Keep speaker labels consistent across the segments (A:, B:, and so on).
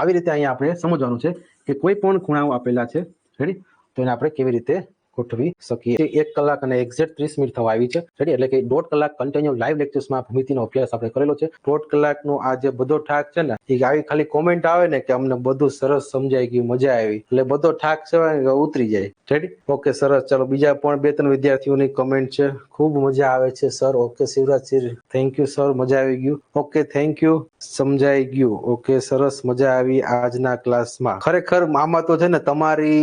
A: આવી રીતે અહીંયા આપણે સમજવાનું છે કે કોઈ પણ ખૂણાઓ આપેલા છે, રેડી, તો એને આપણે કેવી રીતે ગોઠવી શકીએ. 1 કલાક અને એક્ઝેક્ટ 30 મિનિટ થવા આવી છે, રેડી, એટલે કે 1.5 કલાક કન્ટિન્યુ લાઈવ લેક્ચર્સમાં ભૂમિતિનો અભ્યાસ આપણે કરેલો છે. 1.5 કલાકનો આ જે બધો ઠાક છે ને, એ આવી ખાલી કોમેન્ટ આવે ને કે અમને બધું સરસ સમજાઈ ગયું, મજા આવી, એટલે બધો ઠાક છે ઉતરી જાય, રેડી. ઓકે, સરસ. ચાલો, બીજા પણ 2-3 વિદ્યાર્થીઓની કમેન્ટ છે, ખૂબ મજા આવે છે sir. Okay Shivraj sir, thank you sir, મજા આવી ગયું. ઓકે, થેન્ક યુ, સમજાઈ ગયું. ઓકે, સરસ, મજા આવી આજના ક્લાસમાં. ખરેખર આમાં તો છે ને તમારી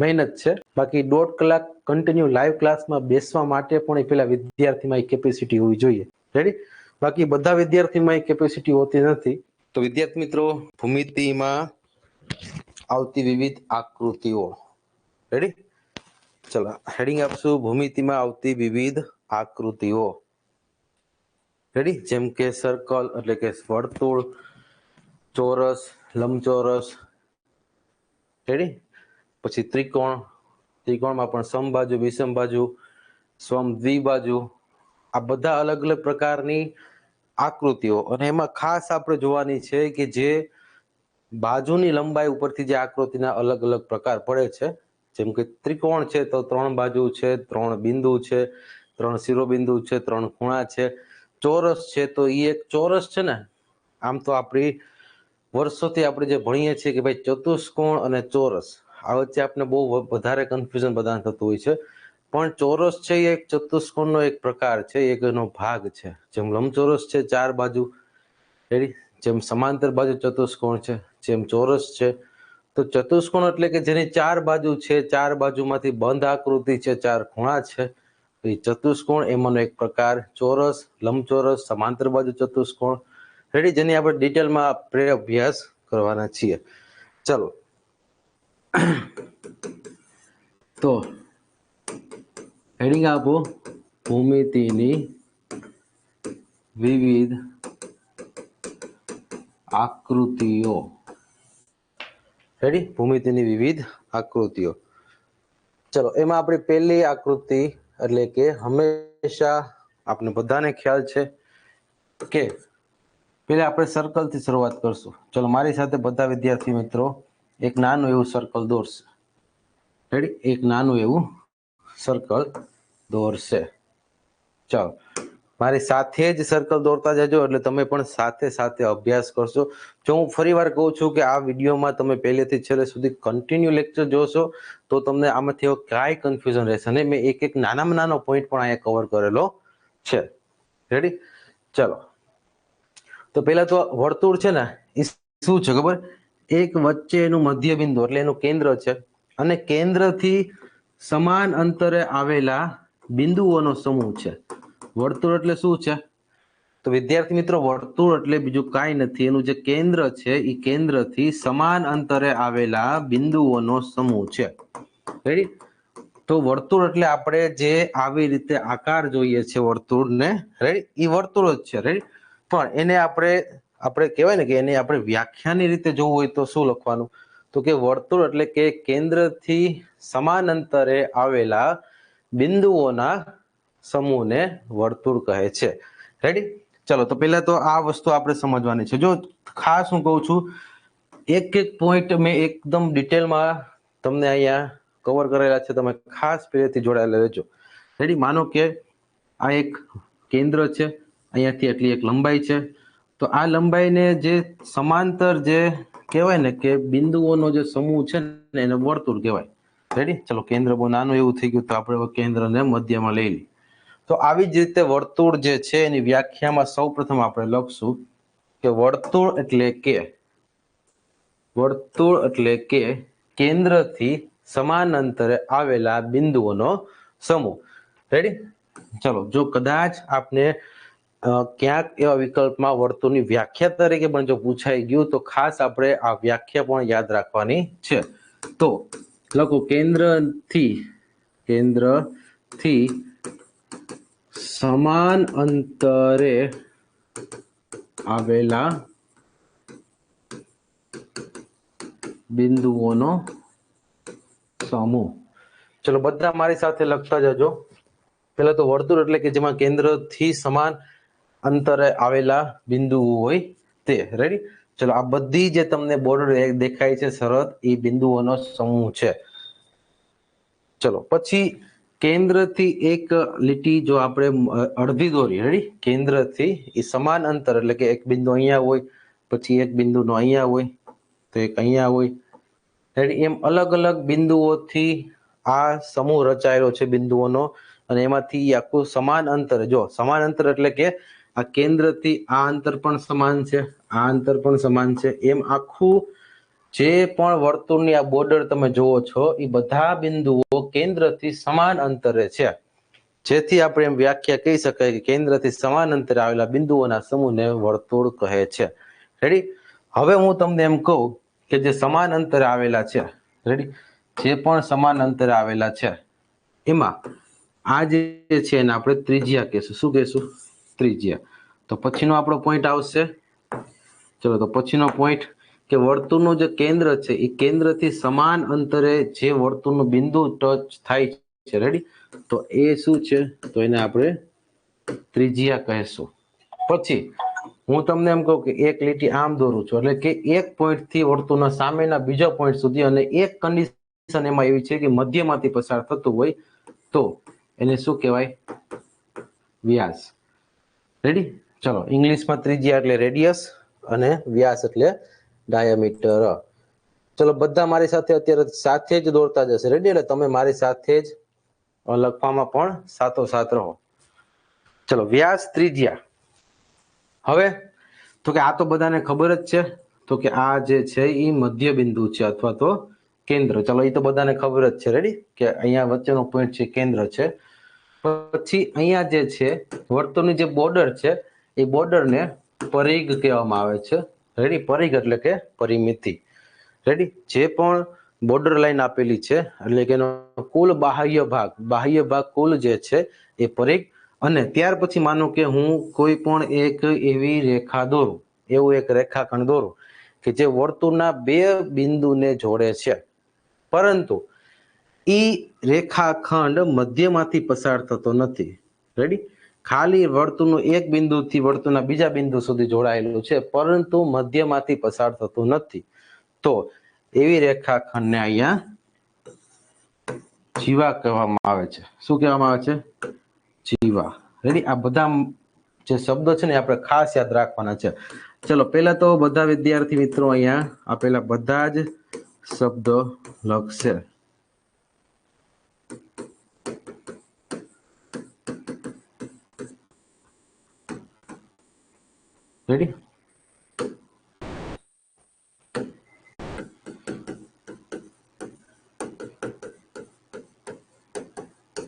A: મહેનત છે. બાકી 1.5 કલાક કન્ટિન્યુ લાઈવ ક્લાસમાં બેસવા માટે પણ પેલા વિદ્યાર્થીમાં કેપેસિટી હોવી જોઈએ, રેડી. બાકી બધા વિદ્યાર્થીમાં કેપેસિટી હોતી નથી. તો વિદ્યાર્થી મિત્રો, ભૂમિતિમાં આવતી વિવિધ આકૃતિઓ, રેડી. ચલો, હેડિંગ આપશું ભૂમિતિમાં આવતી વિવિધ આકૃતિઓ, રેડી. જેમ કે સર્કલ એટલે કે વર્તુળ, ચોરસ, લંબચોરસ, રેડી. પછી ત્રિકોણ, ત્રિકોણમાં પણ સમબાજુ, વિષમબાજુ, સમ દ્વિબાજુ, આ બધા અલગ અલગ પ્રકારની આકૃતિઓ. અને એમાં ખાસ આપણે જોવાની છે કે જે બાજુની લંબાઈ ઉપરથી જે આકૃતિના અલગ અલગ પ્રકાર પડે છે. જેમ કે ત્રિકોણ છે તો 3 બાજુ છે, 3 બિંદુ છે, 3 શિરોબિંદુ છે, 3 ખૂણા છે. ચોરસ છે તો એ એક ચોરસ છે ને, આમ તો આપણી વર્ષોથી આપણે જે ભણીએ છીએ કે ભાઈ ચતુષ્કોણ અને ચોરસ, આ વચ્ચે આપણે બહુ વધારે કન્ફ્યુઝન બધાને થતું હોય છે. પણ ચોરસ છે એ એક ચતુષ્કોણનો એક પ્રકાર છે, એક એનો ભાગ છે. જેમ લંબચોરસ છે 4 બાજુ, રેડી, જેમ સમાંતર બાજુ ચતુષ્કોણ છે, જેમ ચોરસ છે. તો ચતુષ્કોણ એટલે કે જેની 4 બાજુ છે, 4 બાજુમાંથી બંધ આકૃતિ છે, 4 ખૂણા છે, એ ચતુષ્કોણ એમાંનો એક પ્રકાર. ચોરસ, લંબચોરસ, સમાંતર બાજુ ચતુષ્કોણ, રેડી, જેની આપણે ડિટેલમાં આપણે અભ્યાસ કરવાના છીએ. ચલો, તો હેડિંગ આપો ભૂમિતિની વિવિધ આકૃતિઓ, રેડી, ભૂમિતિની વિવિધ આકૃતિઓ. ચલો, એમાં આપણી પહેલી આકૃતિ એટલે કે હંમેશા આપણે બધાને ખ્યાલ છે કે પેલા આપણે સર્કલથી શરૂઆત કરશું. ચલો, મારી સાથે બધા વિદ્યાર્થી મિત્રો એક નાનું એવું સર્કલ દોરશે, રેડી, એક નાનું એવું સર્કલ દોરશે. ચાલો, મારી સાથે જ સર્કલ દોરતા જજો એટલે તમે પણ સાથે સાથે અભ્યાસ કરશો. જો હું ફરી વાર કહું છું કે આ વિડીયોમાં તમે પહેલેથી છેલ્લે સુધી કન્ટિન્યુ લેક્ચર જોશો તો તમને આમાંથી કાંઈ કન્ફ્યુઝન રહેશે નહીં. મેં એક નાનામાં નાનો પોઈન્ટ પણ અહીંયા કવર કરેલો છે, રેડી. ચલો, તો પહેલા તો વર્તુળ છે ને એ શું છે ખબર? એક વચ્ચે એનું મધ્ય બિંદુ એટલે એનું કેન્દ્ર છે, અને કેન્દ્રથી સમાન અંતરે આવેલા બિંદુઓનો સમૂહ છે. વર્તુળ એટલે શું છે? તો વિદ્યાર્થી મિત્રો, વર્તુળ એટલે બીજું કાંઈ નથી, એનું જે કેન્દ્ર છે એ કેન્દ્રથી સમાન અંતરે આવેલા બિંદુઓનો સમૂહ છે, રેડી. તો વર્તુળ એટલે આપણે જે આવી રીતે આકાર જોઈએ છે વર્તુળને, રેડી, એ વર્તુળ જ છે, રેડી. પણ એને આપણે કહેવાય ને કે એને આપણે વ્યાખ્યાની રીતે જોવું હોય તો શું લખવાનું? તો કે વર્તુળ એટલે કે કેન્દ્રથી સમાન અંતરે આવેલા બિંદુઓના સમૂહને વર્તુળ કહે છે, રેડી. ચલો, તો પહેલા તો આ વસ્તુ આપણે સમજવાની છે. જો ખાસ હું કહું છું, એક એક પોઈન્ટ મેં એકદમ ડિટેલમાં તમને અહીંયા કવર કરેલા છે, તમે ખાસ પહેલેથી જોડાયેલા રહેજો, રેડી. માનો કે આ એક કેન્દ્ર છે, અહીંયાથી એટલી એક લંબાઈ છે, તો આ લંબાઈને જે સમાંતર જે કહેવાય ને કે બિંદુઓનો જે સમૂહ છે ને એને વર્તુળ કહેવાય, રેડી. ચલો, કેન્દ્ર બહુ નાનું એવું થઈ ગયું તો આપણે કેન્દ્રને મધ્યમાં લઈ લઈએ. તો આવી જ રીતે વર્તુળ જે છે એની વ્યાખ્યામાં સૌપ્રથમ આપણે લખશું કે વર્તુળ એટલે કે કેન્દ્રથી સમાન અંતરે આવેલા બિંદુઓનો સમૂહ, રેડી. ચલો, જો કદાચ આપને ક્યાંક એવા વિકલ્પમાં વર્તુળની વ્યાખ્યા તરીકે પણ જો પૂછાઈ ગયું તો ખાસ આપણે આ વ્યાખ્યા પણ યાદ રાખવાની છે. તો લખો, કેન્દ્રથી સમાન અંતરે આવેલા બિંદુઓનો સમૂહ. ચલો, બધા મારી સાથે લખતા જજો. પહેલા તો વર્તુળ એટલે કે જેમાં કેન્દ્રથી સમાન અંતરે આવેલા બિંદુઓ હોય તે, રેડી. ચલો આ બધી જે તમને બોર્ડર દેખાય છે શરત એ બિંદુઓનો સમૂહ છે. ચલો પછી કેન્દ્રથી એક લીટી જો આપણે અડધી દોરી, રેડી, કેન્દ્રથી એ સમાન અંતર એટલે કે એક બિંદુ અહીંયા હોય, પછી એક બિંદુનો અહીંયા હોય, તો એક અહીંયા હોય, રેડી, એમ અલગ અલગ બિંદુઓથી આ સમૂહ રચાયેલો છે બિંદુઓનો, અને એમાંથી આખું સમાન અંતર, જો સમાન અંતર એટલે કે આ કેન્દ્રથી આ અંતર પણ સમાન છે, આ અંતર પણ સમાન છે, એમ આખું જે પણ વર્તુળની આ બોર્ડર તમે જુઓ છો એ બધા બિંદુઓ કેન્દ્રથી સમાન અંતરે છે, જેથી આપણે એમ વ્યાખ્યા કહી શકાય કે કેન્દ્રથી સમાન અંતરે આવેલા બિંદુઓના સમૂહને વર્તુળ કહે છે. રેડી, હવે હું તમને એમ કહું કે જે સમાન અંતરે આવેલા છે, રેડી, જે પણ સમાન અંતરે આવેલા છે એમાં આ જે છે એને આપણે ત્રિજ્યા કહેશું. શું કહેશું? ત્રિજ્યા. તો પછીનો આપણો પોઈન્ટ આવશે. ચલો તો પછીનો પોઈન્ટ કે વર્તુળનું જે કેન્દ્ર છે એ કેન્દ્રથી સમાન અંતરે જે વર્તુળનું બિંદુ ટચ થાય છે, રેડી, તો એ શું છે? તો એને આપણે ત્રિજ્યા કહેશું. પછી હું તમને એમ કહું કે એક લીટી આમ દોરું છું એટલે કે એક પોઈન્ટ થી વર્તુળના સામેના બીજા પોઈન્ટ સુધી, અને એક કન્ડિશન એમાં એવી છે કે મધ્યમાંથી પસાર થતું હોય તો એને શું કહેવાય? વ્યાસ. રેડી, ચલો ઇંગ્લિશમાં ત્રિજ્યા એટલે રેડિયસ અને વ્યાસ એટલે ડાયામીટર. ચલો બધા મારી સાથે અત્યારે સાથે જ દોરતા જશે. રેડી, એટલે તમે મારી સાથે જ લખવામાં પણ સાથોસાથ રહો. ચલો વ્યાસ, ત્રિજ્યા. હવે તો કે આ તો બધાને ખબર જ છે, તો કે આ જે છે એ મધ્ય બિંદુ છે અથવા તો કેન્દ્ર. ચલો એ તો બધાને ખબર જ છે, રેડી, કે અહીંયા વચ્ચેનો પોઈન્ટ છે કેન્દ્ર છે. પછી અહીંયા જે છે વર્તુળની જે બોર્ડર છે એ બોર્ડરને પરિઘ કહેવામાં આવે છે. રેડી, પરિઘ એટલે કે પરિમિતિ. રેડી, જે પણ બોર્ડર લાઈન આપેલી છે એટલે કે એનો કુલ બાહ્ય ભાગ કુલ જે છે એ પરિઘ. અને ત્યાર પછી માનો કે હું કોઈ પણ એક એવી રેખા દોરું, એવું એક રેખાખંડ દોરું કે જે વર્તુળના બે બિંદુને જોડે છે, પરંતુ ઈ રેખાખંડ મધ્યમાંથી પસાર થતો નથી. રેડી, ખાલી વર્તુળનું એક બિંદુથી વર્તુળના બીજા બિંદુ સુધી જોડાયેલું છે, પરંતુ મધ્યમાંથી પસાર થતું નથી. તો એવી રેખાખંડને અહીંયા જીવા કહેવામાં આવે છે. શું કહેવામાં આવે છે? જીવા. રેડી, આ બધા જે શબ્દો છે ને આપણે ખાસ યાદ રાખવાના છે. ચલો પહેલા તો બધા વિદ્યાર્થી મિત્રો અહીંયા આપેલા બધા જ શબ્દો લખશે. રેડી,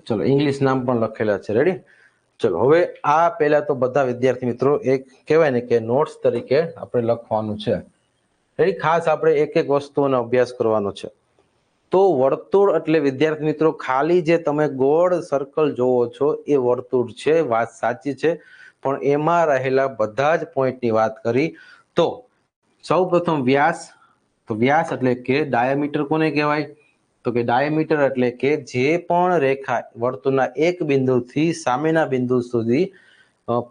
A: ચલો ઇંગ્લિશ નામ પણ લખેલા છે. રેડી, ચલો હવે આ પહેલા તો બધા વિદ્યાર્થી મિત્રો એક કહેવાય ને કે નોટ્સ તરીકે આપણે લખવાનું છે. રેડી, ખાસ આપણે એક એક વસ્તુનો અભ્યાસ કરવાનો છે. તો વર્તુળ એટલે વિદ્યાર્થી મિત્રો ખાલી જે તમે ગોળ સર્કલ જોવો છો એ વર્તુળ છે, વાત સાચી છે, પણ એમાં રહેલા બધા જ પોઈન્ટની વાત કરી. તો સૌ પ્રથમ વ્યાસ. તો વ્યાસ એટલે કે ડાયામીટર કોને કહેવાય? તો કે ડાયામીટર એટલે કે જે પણ રેખા વર્તુળના એક બિંદુથી સામેના બિંદુ સુધી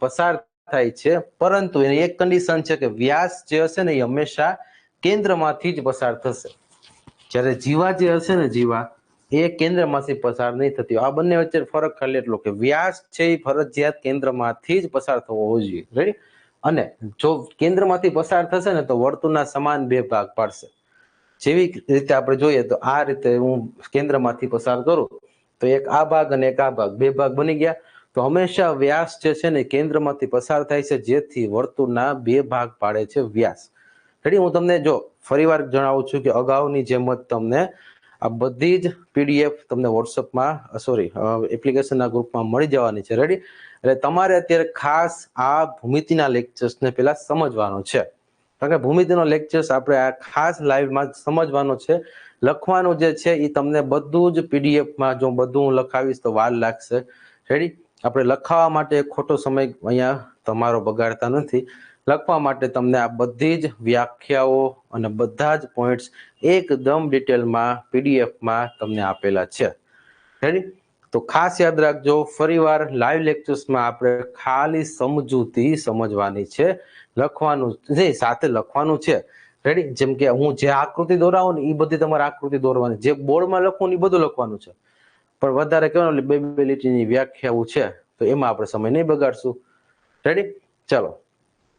A: પસાર થાય છે, પરંતુ એની એક કન્ડિશન છે કે વ્યાસ જે હશે ને એ હંમેશા કેન્દ્રમાંથી જ પસાર થશે. જ્યારે જીવા જે હશે ને, જીવા એ કેન્દ્રમાંથી પસાર નહીં થતી. આ બંને વચ્ચે ફરક ખાલી એટલો કે વ્યાસ છે એ ફરજિયાત કેન્દ્રમાંથી જ પસાર થવો હોવો જોઈએ. રેડી, અને જો કેન્દ્રમાંથી પસાર થશે ને તો વર્તુળના સમાન બે ભાગ પાડશે. જેવી રીતે આપણે જોઈએ તો આ રીતે હું કેન્દ્રમાંથી પસાર કરું તો એક આ ભાગ અને એક આ ભાગ, બે ભાગ બની ગયા. તો હંમેશા વ્યાસ જે છે ને કેન્દ્રમાંથી પસાર થાય છે, જેથી વર્તુળના બે ભાગ પાડે છે વ્યાસ. રેડી, હું તમને જો ફરીવાર જણાવું છું કે અગાઉની જેમ જ તમને આ બધી જ પીડીએફ તમને વોટ્સઅપમાં એપ્લિકેશનના ગ્રુપમાં મળી જવાની છે. રેડી, એટલે તમારે અત્યારે ખાસ આ ભૂમિતિના લેક્ચર્સને પહેલા સમજવાનો છે, કારણ કે ભૂમિતિનો લેક્ચર્સ આપણે આ ખાસ લાઈવમાં સમજવાનો છે. લખવાનું જે છે એ તમને બધું જ પીડીએફમાં જો બધું હું લખાવીશ તો વાર લાગશે. રેડી, આપણે લખાવવા માટે ખોટો સમય અહીંયા તમારો બગાડતા નથી. લખવા માટે તમને આ બધી જ વ્યાખ્યાઓ અને બધા જ પોઈન્ટ્સ એકદમ ડિટેલમાં પીડીએફમાં તમને આપેલા છે. રેડી, તો ખાસ યાદ રાખજો, ફરીવાર લાઈવ લેક્ચર્સમાં આપણે ખાલી સમજૂતી સમજવાની છે, લખવાનું જે સાથે લખવાનું છે. રેડી? જેમ કે હું જે આકૃતિ દોરાવું ને એ બધી તમારે આકૃતિ દોરવાની, જે બોર્ડમાં લખવું એ બધું લખવાનું છે, પણ વધારે કહેવાનું બે લીટીની વ્યાખ્યાઓ છે તો એમાં આપણે સમય નહીં બગાડશું. રેડી? ચાલો,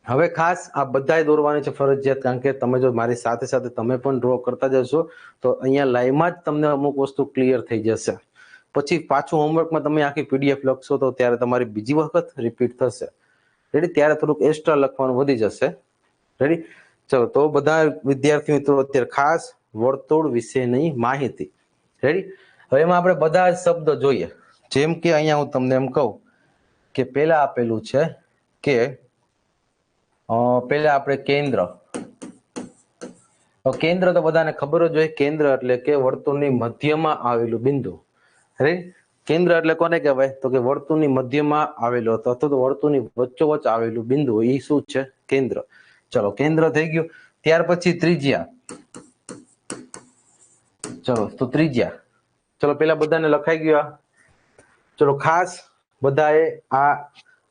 A: હવે ખાસ આ બધાય દોરવાની છે ફરજિયાત, કારણ કે તમે જો મારી સાથે સાથે તમે પણ ડ્રો કરતા જશો તો અહીંયા લાઈવમાં જ તમને અમુક વસ્તુ ક્લિયર થઈ જશે. પછી પાછું હોમવર્કમાં તમે આખી પીડીએફ લખશો તો ત્યારે તમારી બીજી વખત રિપીટ થશે. રેડી? ત્યારે થોડુંક એક્સ્ટ્રા લખવાનું વધી જશે. રેડી? ચલો, તો બધા વિદ્યાર્થી મિત્રો અત્યારે ખાસ વર્તુળ વિશેની માહિતી. રેડી? હવે એમાં આપણે બધા જ શબ્દ જોઈએ. જેમ કે અહીંયા હું તમને એમ કહું કે પેલા આપેલું છે કે પેલા આપણે કેન્દ્ર. કેન્દ્ર તો બધાને ખબર જ હોય, કેન્દ્ર એટલે કે વર્તુળની મધ્યમાં આવેલું બિંદુ. રેડી? કેન્દ્ર એટલે કોને કહેવાય? તો કે વર્તુળની મધ્યમાં આવેલું અથવા તો વર્તુળની વચ્ચોવચ આવેલું બિંદુ, એ શું છે? કેન્દ્ર. ચલો, કેન્દ્ર થઈ ગયું. ત્યાર પછી ત્રિજ્યા. ચલો, તો ત્રિજ્યા. ચલો, પેલા બધાને લખાઈ ગયું આ. ચલો, ખાસ બધાએ આ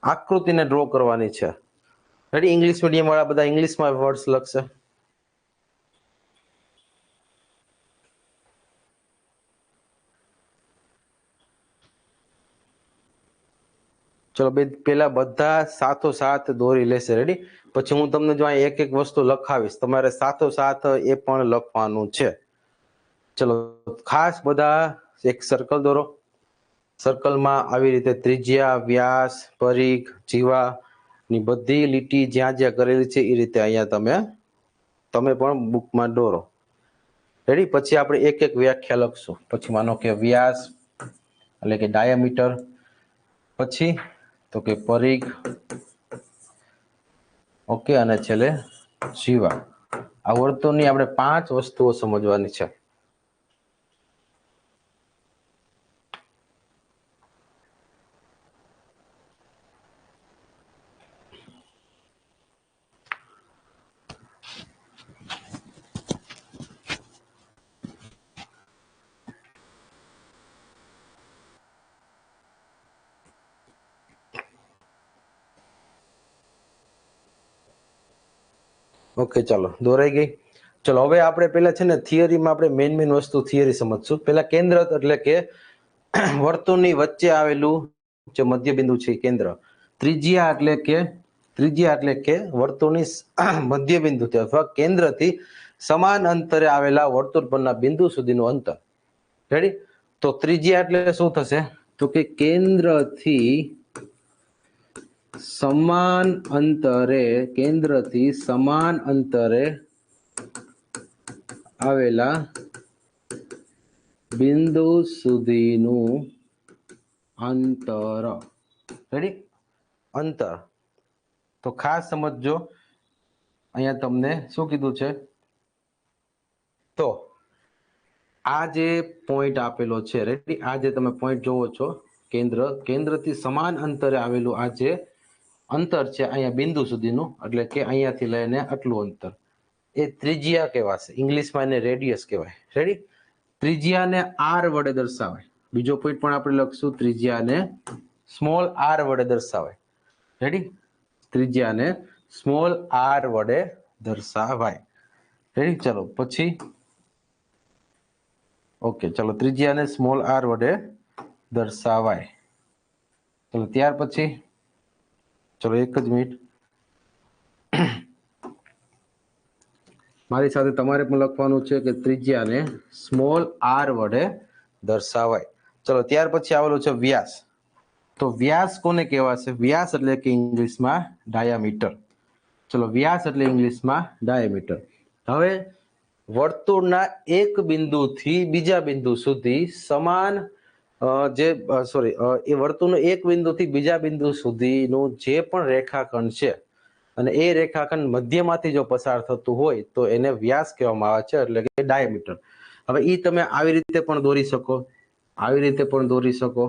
A: આકૃતિને ડ્રો કરવાની છે. રેડી? ઇંગ્લિશ મીડિયમ વાળા બધા ઇંગ્લિશમાં વર્ડ્સ લખશે. ચલો, પેલા બધા સાથોસાથ દોરી લેશે. રેડી? પછી હું તમને જો એક એક વસ્તુ લખાવીશ, તમારે સાથોસાથ એ પણ લખવાનું છે. ચલો, ખાસ બધા એક સર્કલ દોરો. સર્કલમાં આવી રીતે ત્રિજ્યા, વ્યાસ, પરિઘ, જીવા ની બધી લીટી જ્યાં જ્યાં કરેલી છે એ રીતે અહીંયા તમે પણ બુકમાં દોરો. રેડી? પછી આપણે એક એક વ્યાખ્યા લખશું. પછી માનો કે વ્યાસ એટલે કે ડાયામીટર, પછી તો કે પરિઘ, ઓકે, અને છેલ્લે જીવા. આ વર્તુળની આપણે 5 વસ્તુઓ સમજવાની છે. ઓકે, ચાલો, દોરાઈ ગઈ. ચલો, હવે આપણે પેલા છે ને થિયરીમાં આપણે મેઇન વસ્તુ થિયરી સમજશું. પેલા કેન્દ્ર એટલે કે વર્તુળની વચ્ચે આવેલું જે મધ્યબિંદુ છે કેન્દ્ર. ત્રિજ્યા એટલે કે વર્તુળની મધ્યબિંદુથી અથવા કેન્દ્રથી સમાન અંતરે આવેલા વર્તુળ પરના બિંદુ સુધીનું અંતર. રેડી? તો ત્રિજ્યા એટલે શું થશે? તો કે કેન્દ્રથી સમાન અંતરે આવેલા બિંદુ સુધીનું અંતર. રેડી? અંતર. તો ખાસ સમજજો, અહીંયા તમને શું કીધું છે? તો આ જે પોઈન્ટ આપેલો છે, રેડી? આ જે તમે પોઈન્ટ જોવો છો, કેન્દ્રથી સમાન અંતરે આવેલું આ જે અંતર છે અહીંયા બિંદુ સુધીનું, એટલે કે અહીંયાથી લઈને આટલું અંતર, એ ત્રિજ્યા કહેવાશે. ઇંગ્લિશમાં એને રેડિયસ કહેવાય. રેડી? ત્રિજ્યાને આર વડે દર્શાવાય. બીજો પોઈન્ટ પણ આપણે લખશું, ત્રિજ્યાને સ્મોલ આર વડે દર્શાવાય. રેડી? ત્રિજ્યાને સ્મોલ આર વડે દર્શાવાય. રેડી? ચલો, પછી ઓકે, ચલો, ત્રિજ્યાને સ્મોલ આર વડે દર્શાવાય. ચલો, ત્યાર પછી ચલો, એક જ મિનિટ, મારી સાથે તમારે પણ લખવાનું છે કે ત્રિજ્યાને સ્મોલ આર વડે દર્શાવાય. ચલો, ત્યાર પછી આવેલું છે વ્યાસ. તો વ્યાસ કોને કહેવાશે? વ્યાસ એટલે કે ઇંગ્લિશમાં ડાયામીટર. ચલો, વ્યાસ એટલે ઇંગ્લિશમાં ડાયામીટર. હવે વર્તુળના એક બિંદુથી બીજા બિંદુ સુધી સમાન એ વર્તુળનું એક બિંદુથી બીજા બિંદુ સુધીનું જે પણ રેખાખંડ છે અને એ રેખાખંડ મધ્યમાંથી જો પસાર થતું હોય તો એને વ્યાસ કહેવામાં આવે છે, એટલે કે ડાયામીટર. હવે એ તમે આવી રીતે પણ દોરી શકો, આવી રીતે પણ દોરી શકો,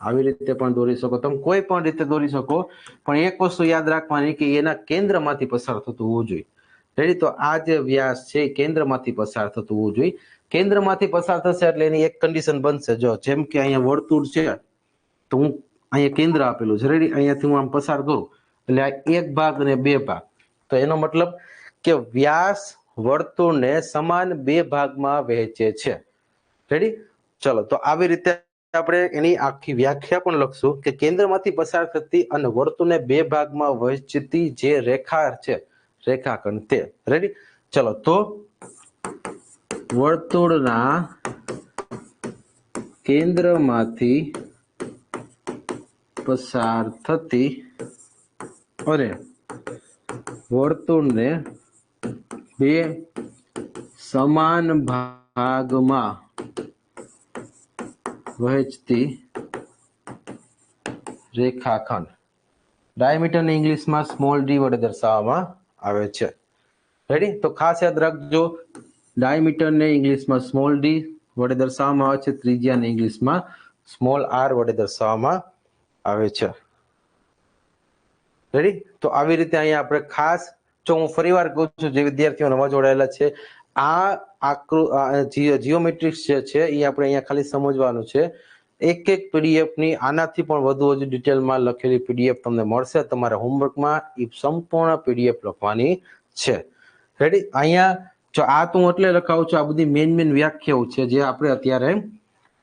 A: આવી રીતે પણ દોરી શકો, તમે કોઈ પણ રીતે દોરી શકો, પણ એક વસ્તુ યાદ રાખવાની કે એના કેન્દ્રમાંથી પસાર થતું હોવું જોઈએ. રેડી? તો આ જે વ્યાસ છે એ કેન્દ્રમાંથી પસાર થતું હોવું જોઈએ. કેન્દ્રમાંથી પસાર થશે એટલે એની એક કન્ડિશન બનશે. જો જેમ કે અહીંયા વર્તુળ છે તો હું અહીંયા કેન્દ્ર આપેલું છે, રેડી, અહીંયાથી હું આમ પસાર કરું એટલે આ એક ભાગ અને બે ભાગ, તો એનો મતલબ કે વ્યાસ વર્તુળને સમાન બે ભાગમાં વહેંચે છે. રેડી, ચલો તો આવી રીતે આપણે એની આખી વ્યાખ્યા પણ લખશું કે કેન્દ્રમાંથી પસાર થતી અને વર્તુળને બે ભાગમાં વહેંચતી જે રેખા છે, રેખાખંડ તે. રેડી, ચલો તો વર્તુળના કેન્દ્રમાંથી પસાર થતી અને વર્તુળને બે સમાન ભાગમાં વહેંચતી રેખાખંડ ડાયામીટરને ઇંગ્લિશમાં સ્મોલ ડી વડે દર્શાવવામાં આવે છે. રેડી, તો ખાસ યાદ રાખજો, ડાયામીટરને ઇંગ્લિશમાં સ્મોલ ડી વડે દર્શાવવામાં આવે છે, ત્રિજ્યાને ઇંગ્લિશમાં સ્મોલ આર વડે દર્શાવવામાં આવે છે. રેડી, તો આવી રીતે અહીંયા આપણે ખાસ, જો હું ફરીવાર કહું છું જે વિદ્યાર્થીઓ નવા જોડાયેલા છે, આ જીઓમેટ્રિક્સ જે છે એ આપણે અહીંયા ખાલી સમજવાનું છે. એક એક પીડીએફ ની આનાથી પણ વધુ ડિટેલમાં લખેલી પીડીએફ તમને મળશે તમારા હોમવર્કમાં. એ સંપૂર્ણ પીડીએફ લખવાની છે. રેડી, અહીંયા જો આ તો હું એટલે લખાવું છું, આ બધી મેન વ્યાખ્યાઓ છે જે આપણે અત્યારે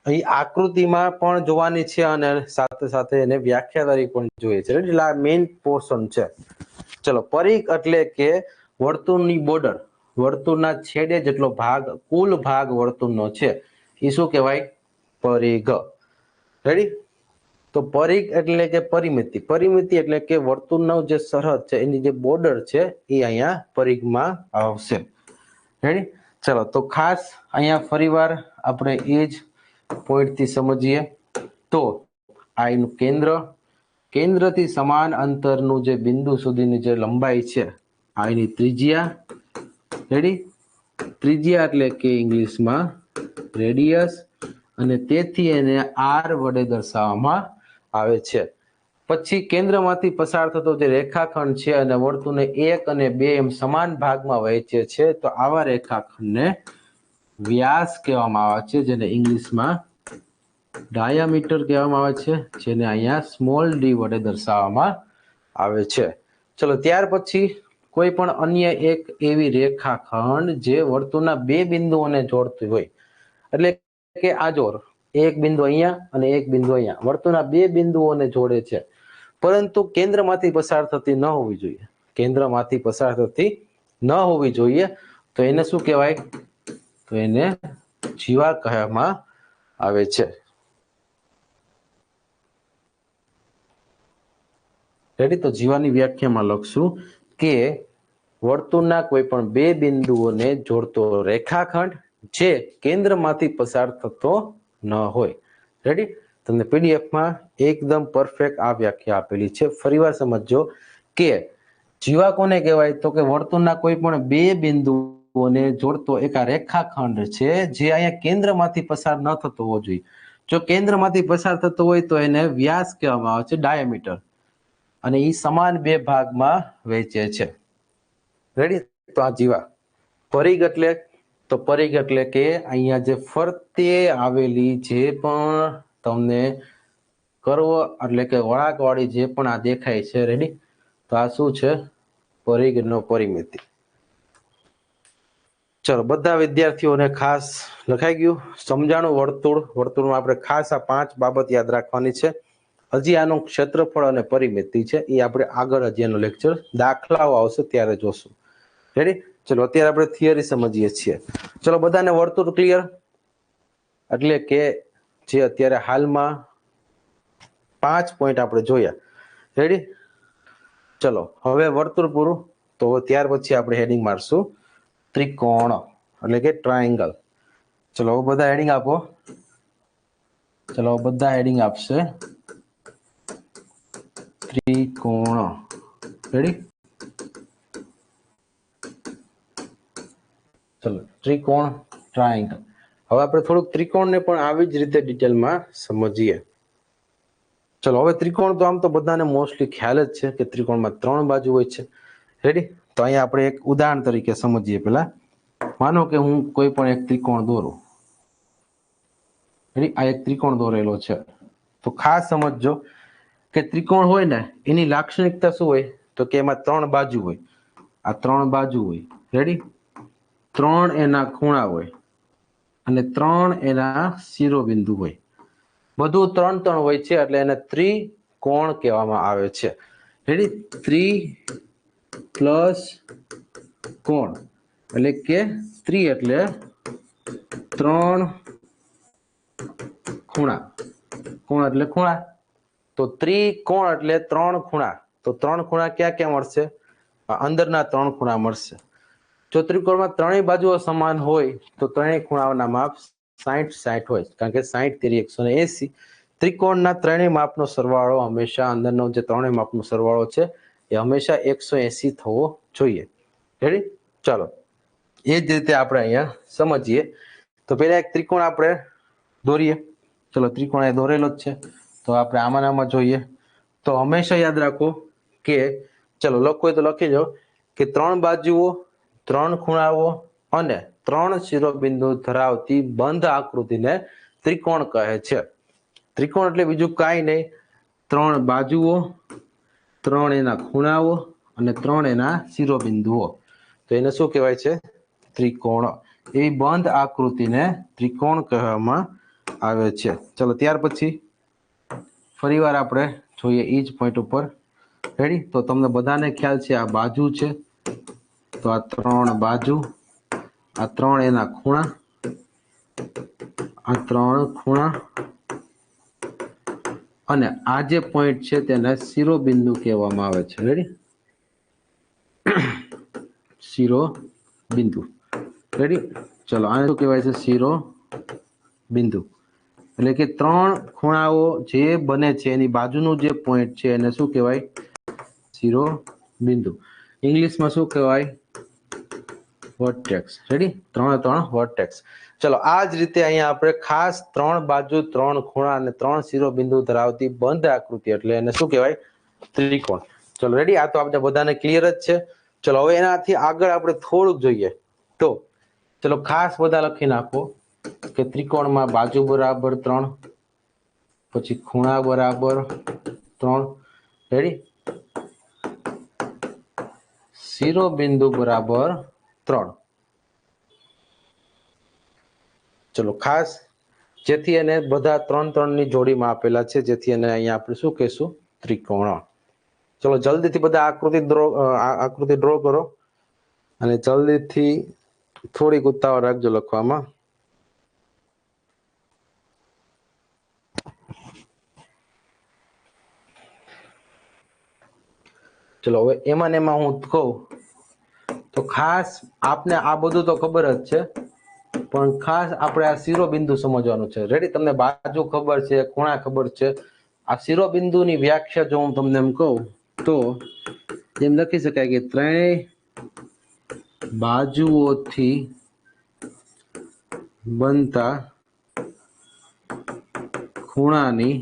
A: અહીં આકૃતિમાં પણ જોવાની છે અને સાથે સાથે એને વ્યાખ્યા તરીકે પણ જોઈએ છે. એટલે આ મેઇન પોર્શન છે. ચલો, પરિઘ એટલે કે વર્તુળની બોર્ડર, વર્તુળના છેડે જેટલો ભાગ, કુલ ભાગ વર્તુળનો છે એ શું કહેવાય? પરિઘ. રેડી, તો પરિઘ એટલે કે પરિમિતિ, પરિમિતિ એટલે કે વર્તુળનો જે સરહદ છે એની જે બોર્ડર છે એ અહીંયા પરિઘમાં આવશે. રેડી, ચલો તો ખાસ અહીંયા ફરીવાર આપણે એ જ પોઈન્ટથી સમજીએ તો આ એનું કેન્દ્ર, કેન્દ્રથી સમાન અંતરનું જે બિંદુ સુધીની જે લંબાઈ છે આ એની ત્રિજ્યા. રેડી, ત્રિજ્યા એટલે કે ઇંગ્લિશમાં રેડિયસ, અને તેથી એને આર વડે દર્શાવવામાં આવે છે. પછી કેન્દ્રમાંથી પસાર થતો જે રેખાખંડ છે અને વર્તુળને 1 અને 2 એમ સમાન ભાગમાં વહેંચે છે, તો આવા રેખાખંડને વ્યાસ કહેવામાં આવે છે, જેને ઇંગ્લિશમાં ડાયામીટર કહેવામાં આવે છે, જેને અહીંયા સ્મોલ ડી વડે દર્શાવવામાં આવે છે. ચલો, ત્યાર પછી કોઈ પણ અન્ય એક એવી રેખાખંડ જે વર્તુળના બે બિંદુઓને જોડતી હોય, એટલે કે આ જો એક બિંદુ અહીંયા અને એક બિંદુ અહીંયા, વર્તુળના બે બિંદુઓને જોડે છે પરંતુ કેન્દ્રમાંથી પસાર થતી ન હોવી જોઈએ, કેન્દ્રમાંથી પસાર થતી ન હોવી જોઈએ, તો એને શું કહેવાય? તો એને જીવા કહેવામાં આવે છે. રેડી, તો જીવાની વ્યાખ્યામાં લખશું કે વર્તુળના કોઈ પણ બે બિંદુઓને જોડતો રેખાખંડ જે કેન્દ્રમાંથી પસાર થતો ન હોય. રેડી, તમને પીડીએફમાં એકદમ પરફેક્ટ આ વ્યાખ્યા આપેલી છે. ફરીવાર સમજજો કે જીવા કોને કહેવાય? તો કે વર્તુળના કોઈ પણ બે બિંદુઓને જોડતો એક આ રેખાખંડ છે જે અહીંયા કેન્દ્રમાંથી પસાર ન થતો હોવો જોઈએ. જો કેન્દ્રમાંથી પસાર થતો હોય તો એને વ્યાસ કહેવામાં આવે છે, ડાયામીટર, અને એ સમાન બે ભાગમાં વહેંચે છે. રેડી, તો આ જીવા. પરિઘ એટલે, તો પરિઘ એટલે કે અહીંયા જે ફરતે આવેલી જે પણ તમને કર્વ એટલે કે વળાંકવાળી જે પણ આ દેખાય છે, રેડી, તો આ શું છે? પરિઘનો પરિમિતિ. ચલો, બધા વિદ્યાર્થીઓને ખાસ લખાઈ ગયું, સમજાણું વર્તુળ. વર્તુળમાં આપણે ખાસ આ 5 બાબત યાદ રાખવાની છે. હજી આનું ક્ષેત્રફળ અને પરિમિતિ છે એ આપણે આગળ હજી એનો લેક્ચર દાખલાઓ આવશે ત્યારે જોશું. રેડી, ચલો અત્યારે આપણે થિયરી સમજીએ છીએ. ચલો, બધાને વર્તુળ ક્લિયર? એટલે કે જે અત્યારે હાલમાં 5 પોઈન્ટ આપણે જોયા. રેડી, ચલો હવે વર્તુળ પૂરું, તો ત્યાર પછી આપણે હેડિંગ મારશું ત્રિકોણ એટલે કે ટ્રાયેંગલ. ચલો બધા હેડિંગ આપો. ચલો બધા હેડિંગ આપશે ત્રિકોણ. રેડી, ચલો ત્રિકોણ, ટ્રાયેંગલ. હવે આપણે થોડુંક ત્રિકોણને પણ આવી જ રીતે ડિટેલમાં સમજીએ. ચલો, હવે ત્રિકોણ તો આમ તો બધાને મોસ્ટલી ખ્યાલ જ છે કે ત્રિકોણમાં 3 બાજુ હોય છે. રેડી, તો અહીંયા આપણે એક ઉદાહરણ તરીકે સમજીએ. પેલા માનો કે હું કોઈ પણ એક ત્રિકોણ દોરું, આ એક ત્રિકોણ દોરેલો છે, તો ખાસ સમજજો કે ત્રિકોણ હોય ને એની લાક્ષણિકતા શું હોય, તો કે એમાં 3 બાજુ હોય, આ 3 બાજુ હોય, રેડી, 3 એના ખૂણા હોય અને 3 એના શિરોબિંદુ હોય, બધું 3 હોય છે, એટલે એને ત્રિકોણ કહેવામાં આવે છે, રેડી, પ્લસ કોણ એટલે કે એટલે 3 ખૂણા, કોણ એટલે ખૂણા, તો ત્રિકોણ એટલે 3 ખૂણા, તો 3 ખૂણા ક્યાં ક્યાં મળશે, અંદરના 3 ખૂણા મળશે. જો ત્રિકોણમાં 3 બાજુઓ સમાન હોય તો 3 ખૂણાઓના માપ 60 હોય, કારણ કે 60 તેરી 180. ત્રિકોણના 3 માપનો સરવાળો હંમેશા, અંદરનો જે 3 માપનો સરવાળો છે એ હંમેશા 180 થવો જોઈએ, રેડી. ચાલો એ જ રીતે આપણે અહીંયા સમજીએ. તો પહેલા એક ત્રિકોણ આપણે દોરીએ. ચલો ત્રિકોણ એ દોરેલો જ છે, તો આપણે આમાં જોઈએ. તો હંમેશા યાદ રાખો કે ચલો લખો તો લખી લો કે 3 બાજુઓ, 3 ખૂણાઓ અને 3 શિરોબિંદુ ધરાવતી બંધ આકૃતિને ત્રિકોણ કહે છે. ત્રિકોણ એટલે બીજું કાંઈ નહીં, 3 બાજુઓ, 3 એના ખૂણાઓ અને 3 એના શિરોબિંદુઓ, તો એને શું કહેવાય છે, ત્રિકોણ. એવી બંધ આકૃતિને ત્રિકોણ કહેવામાં આવે છે. ચલો ત્યાર પછી ફરીવાર આપણે જોઈએ એ જ પોઈન્ટ ઉપર, રેડી. તો તમને બધાને ખ્યાલ છે આ બાજુ છે, તો આ 3 બાજુ, આ 3 એના ખૂણા, આ 3 ખૂણા અને આ જે પોઈન્ટ છે તેને શિરોબિંદુ કહેવામાં આવે છે, રેડી, શિરોબિંદુ, રેડી. ચલો આને શું કહેવાય છે, શિરોબિંદુ. એટલે કે 3 ખૂણાઓ જે બને છે એની બાજુનું જે પોઈન્ટ છે એને શું કહેવાય, શિરોબિંદુ. ઇંગ્લિશમાં શું કહેવાય, વર્ટેક્સ, રેડી, 3 વર્ટેક્સ. ચલો આ જ રીતે અહીંયા આપણે ખાસ 3 બાજુ, 3 ખૂણા અને 3 શિરોબિંદુ ધરાવતી બંધ આકૃતિ એટલે એને શું કહેવાય, ત્રિકોણ. ચલો રેડી, આ તો આપણે બધાને ક્લિયર જ છે. ચલો હવે એનાથી આગળ આપણે થોડુંક જોઈએ. તો ચલો ખાસ બધા લખી નાખો કે ત્રિકોણમાં બાજુ બરાબર 3, પછી ખૂણા બરાબર 3, રેડી, શિરોબિંદુ બરાબર 3. ચલો ખાસ જેથી એને બધા 3 ની જોડીમાં આપેલા છે, જેથી એને અહીંયા આપણે શું કહેશું, ત્રિકોણ. ચલો જલ્દીથી બધા આકૃતિ ડ્રો કરો અને જલ્દીથી થોડીક ઉતાવળ રાખજો લખવામાં. ચલો હવે એમાં ને એમાં હું કહું તો ખાસ આપને આ બધું તો ખબર જ છે, પણ ખાસ આપણે આ શિરોબિંદુ સમજવાનું છે, રેડી. તમને બાજુ ખબર છે, ખૂણા ખબર છે, આ શિરોબિંદુની વ્યાખ્યા જો હું તમને એમ કહું તો એમ લખી શકાય કે 3 બાજુઓથી બનતા ખૂણાની,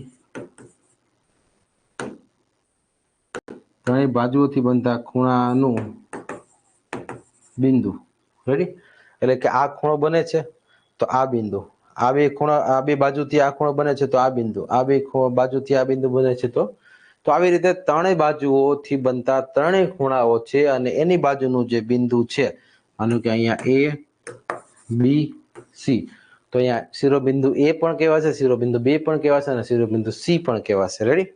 A: 3 બાજુઓથી બનતા ખૂણાનું બિંદુ, રેડી. એટલે કે આ ખૂણો બને છે તો આ બિંદુ, આ બે ખૂણા, આ બે બાજુથી આ ખૂણો બને છે તો આ બિંદુ, આ બે બાજુથી આ બિંદુ બને છે તો આવી રીતે 3 બાજુઓથી બનતા 3 ખૂણાઓ છે અને એની બાજુનું જે બિંદુ છે, માનો કે અહીંયા A, B, C, તો અહીંયા શિરોબિંદુ A પણ કહેવાશે, શિરોબિંદુ B પણ કહેવાશે અને શિરોબિંદુ C પણ કહેવાશે, રેડી.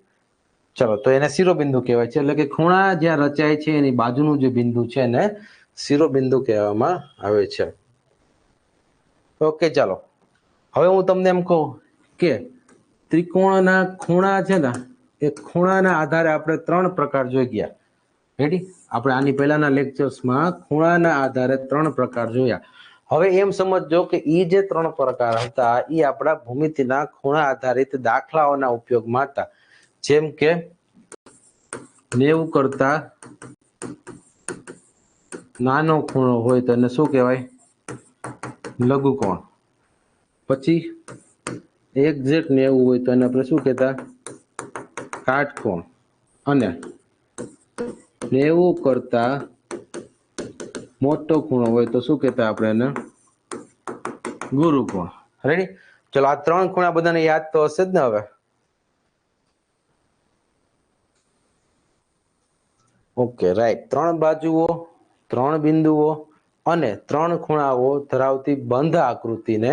A: ચલો તો એને શિરોબિંદુ કહેવાય છે, એટલે કે ખૂણા જ્યાં રચાય છે એની બાજુનું જે બિંદુ છે એને શિરોબિંદુ કહેવામાં આવે છે. ઓકે, ચાલો હવે હું તમને એમ કહું કે ત્રિકોણના ખૂણા છે ને, એ ખૂણાના આધારે આપણે 3 પ્રકાર જોઈ ગયા, રેડી. આપણે આની પહેલાના લેક્ચર્સમાં ખૂણાના આધારે 3 પ્રકાર જોયા. હવે એમ સમજજો કે એ જે 3 પ્રકાર હતા એ આપણા ભૂમિતિના ખૂણા આધારિત દાખલાઓના ઉપયોગમાં હતા. જેમ કે 90 કરતા નાનો ખૂણો હોય તો એને શું કહેવાય, લઘુકોણ. પછી એક્ઝેક્ટ 90 હોય તો એને આપણે શું કહેતા, કાટકોણ. અને 90 કરતા મોટો ખૂણો હોય તો શું કહેતા આપણે એને? ગુરુકોણ. રેડી? ચલો આ ત્રણ ખૂણા બધાને યાદ તો હશે જ ને હવે? Okay right. ત્રણ બાજુઓ, ત્રણ બિંદુઓ અને ત્રણ ખૂણાઓ ધરાવતી બંધ આકૃતિને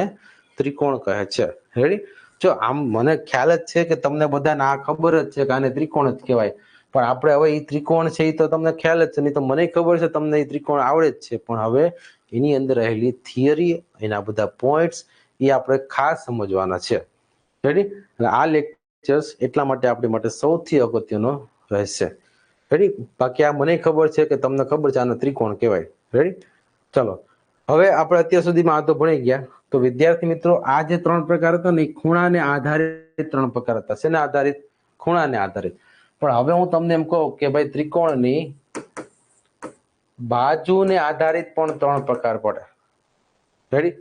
A: ત્રિકોણ કહે છે. રેડી? જો આમ મને ખ્યાલ જ છે કે તમને બધાને આ ખબર જ છે કે આને ત્રિકોણ જ કહેવાય, પણ આપણે હવે એ ત્રિકોણ છે એ તો તમને ખ્યાલ જ છે, નહીં તો મને ખબર છે તમને એ ત્રિકોણ આવડે જ છે, પણ હવે એની અંદર રહેલી થિયરી, એના બધા પોઈન્ટ્સ એ આપણે ખાસ સમજવાના છે. રેડી? અને આ લેક્ચર્સ એટલા માટે આપણી માટે સૌથી અગત્યનો રહેશે. રેડી? બાકી આ મને ખબર છે કે તમને ખબર છે આને ત્રિકોણ કહેવાય. રેડી? ચલો હવે આપણે અત્યાર સુધીમાં આ તો ભણી ગયા. તો વિદ્યાર્થી મિત્રો, આ જે ત્રણ પ્રકાર હતા ને એ ખૂણાને આધારિત ત્રણ પ્રકાર હતા. શેના આધારિત? ખૂણાને આધારિત. પણ હવે હું તમને એમ કહું કે ભાઈ ત્રિકોણની બાજુને આધારિત પણ ત્રણ પ્રકાર પડે. રેડી?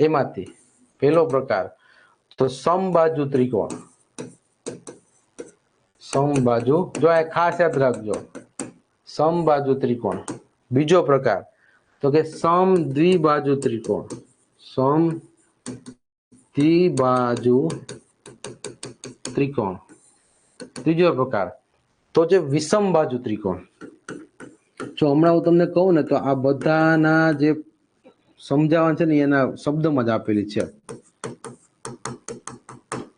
A: એમાંથી પહેલો પ્રકાર તો સમબાજુ ત્રિકોણ. સમબાજુ, જો આ ખાસ યાદ રાખજો, સમબાજુ ત્રિકોણ. બીજો પ્રકાર તો કે સમદ્વિબાજુ ત્રિકોણ. સમદ્વિબાજુ ત્રિકોણ. ત્રીજો પ્રકાર તો જે વિષમ બાજુ ત્રિકોણ. જો હમણાં હું તમને કહું ને તો આ બધાના જે સમજાવવાનું છે ને એના શબ્દમાં જ આપેલી છે.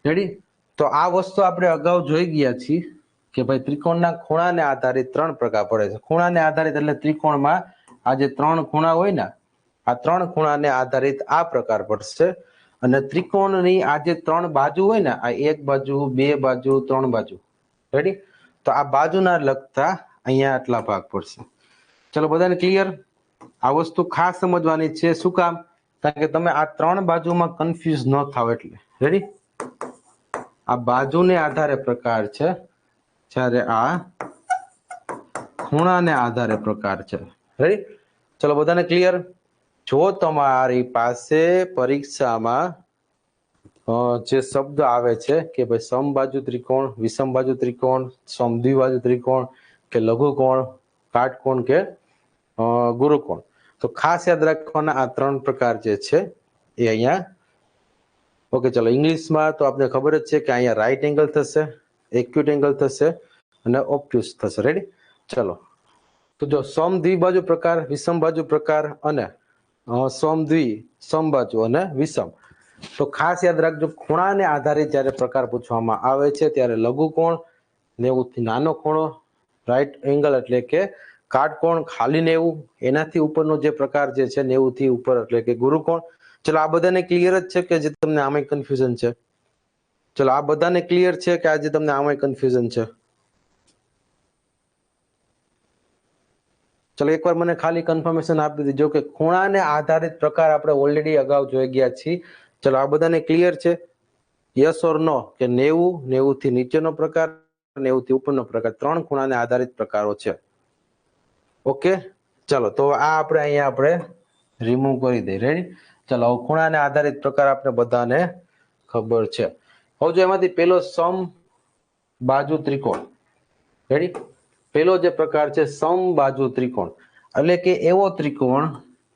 A: રેડી? તો આ વસ્તુ આપણે અગાઉ જોઈ ગયા છીએ કે ભાઈ ત્રિકોણના ખૂણાને આધારિત ત્રણ પ્રકાર પડે છે. ખૂણાને આધારિત એટલે ત્રિકોણમાં આ જે ત્રણ ખૂણા હોય ને, આ ત્રણ ખૂણાને આધારિત આ પ્રકાર પડશે. અને ત્રિકોણની આ જે ત્રણ બાજુ હોય ને, આ એક બાજુ, બે બાજુ, ત્રણ બાજુ. રેડી? તો આ બાજુના લગતા અહીંયા આટલા ભાગ પડશે. ચલો બધાને ક્લિયર? આ વસ્તુ ખાસ સમજવાની છે. શું કામ? કારણ કે તમે આ ત્રણ બાજુમાં કન્ફ્યુઝ ન થાવ એટલે. રેડી? આ બાજુને આધારે પ્રકાર છે, જ્યારે આ ખૂણાને આધારે પ્રકાર છે. રેડી? ચલો બધાને ક્લિયર? જો તમારી પાસે પરીક્ષામાં જે શબ્દ આવે છે કે ભાઈ સમબાજુ ત્રિકોણ, વિષમ બાજુ ત્રિકોણ, સમદ્વિબાજુ ત્રિકોણ કે લઘુકોણ, કાટકોણ કે ગુરુકોણ, તો ખાસ યાદ રાખવાના આ ત્રણ પ્રકાર જે છે એ અહીંયા. ઓકે ચલો ઇંગ્લિશમાં તો આપણે ખબર જ છે કે અહીંયા રાઈટ એંગલ થશે, એક્યુટ એંગલ થશે અને ઓબ્ટ્યુસ થશે. રેડી? ચલો તો જો સમદ્વિબાજુ પ્રકાર, વિષમ બાજુ પ્રકાર અને સમબાજુ અને વિષમ. તો ખાસ યાદ રાખજો, ખૂણાને આધારિત જ્યારે પ્રકાર પૂછવામાં આવે છે ત્યારે લઘુકોણ 90 થી નાનો ખૂણો, રાઈટ એંગલ એટલે કે કાટકોણ ખાલી 90, એનાથી ઉપરનો જે પ્રકાર જે છે 90 થી ઉપર એટલે કે ગુરુકોણ. ચલો આ બધાને ક્લિયર જ છે કે જે તમને આમાં કન્ફ્યુઝન છે? ચલો આ બધાને ક્લિયર છે કે આજે તમને આમાં કન્ફ્યુઝન છે? ચલો એકવાર મને ખાલી કન્ફર્મેશન આપી દીજો કે ખૂણાને આધારિત પ્રકાર આપણે ઓલરેડી અગાઉ જોઈ ગયા છીએ. ચલો આ બધાને ક્લિયર છે? યસ ઓર નો? કે 90, 90 થી નીચેનો પ્રકાર, 90 થી ઉપરનો પ્રકાર, ત્રણ ખૂણાને આધારિત પ્રકારો છે. ઓકે ચલો તો આ આપણે અહીંયા આપણે રિમૂવ કરી દઈએ. રેડી? ચલો ખૂણાને આધારિત પ્રકાર આપણે બધાને ખબર છે. હવે જો એમાંથી પેલો સમબાજુ ત્રિકોણ. રેડી? પેલો જે પ્રકાર છે સમબાજુ ત્રિકોણ, એટલે કે એવો ત્રિકોણ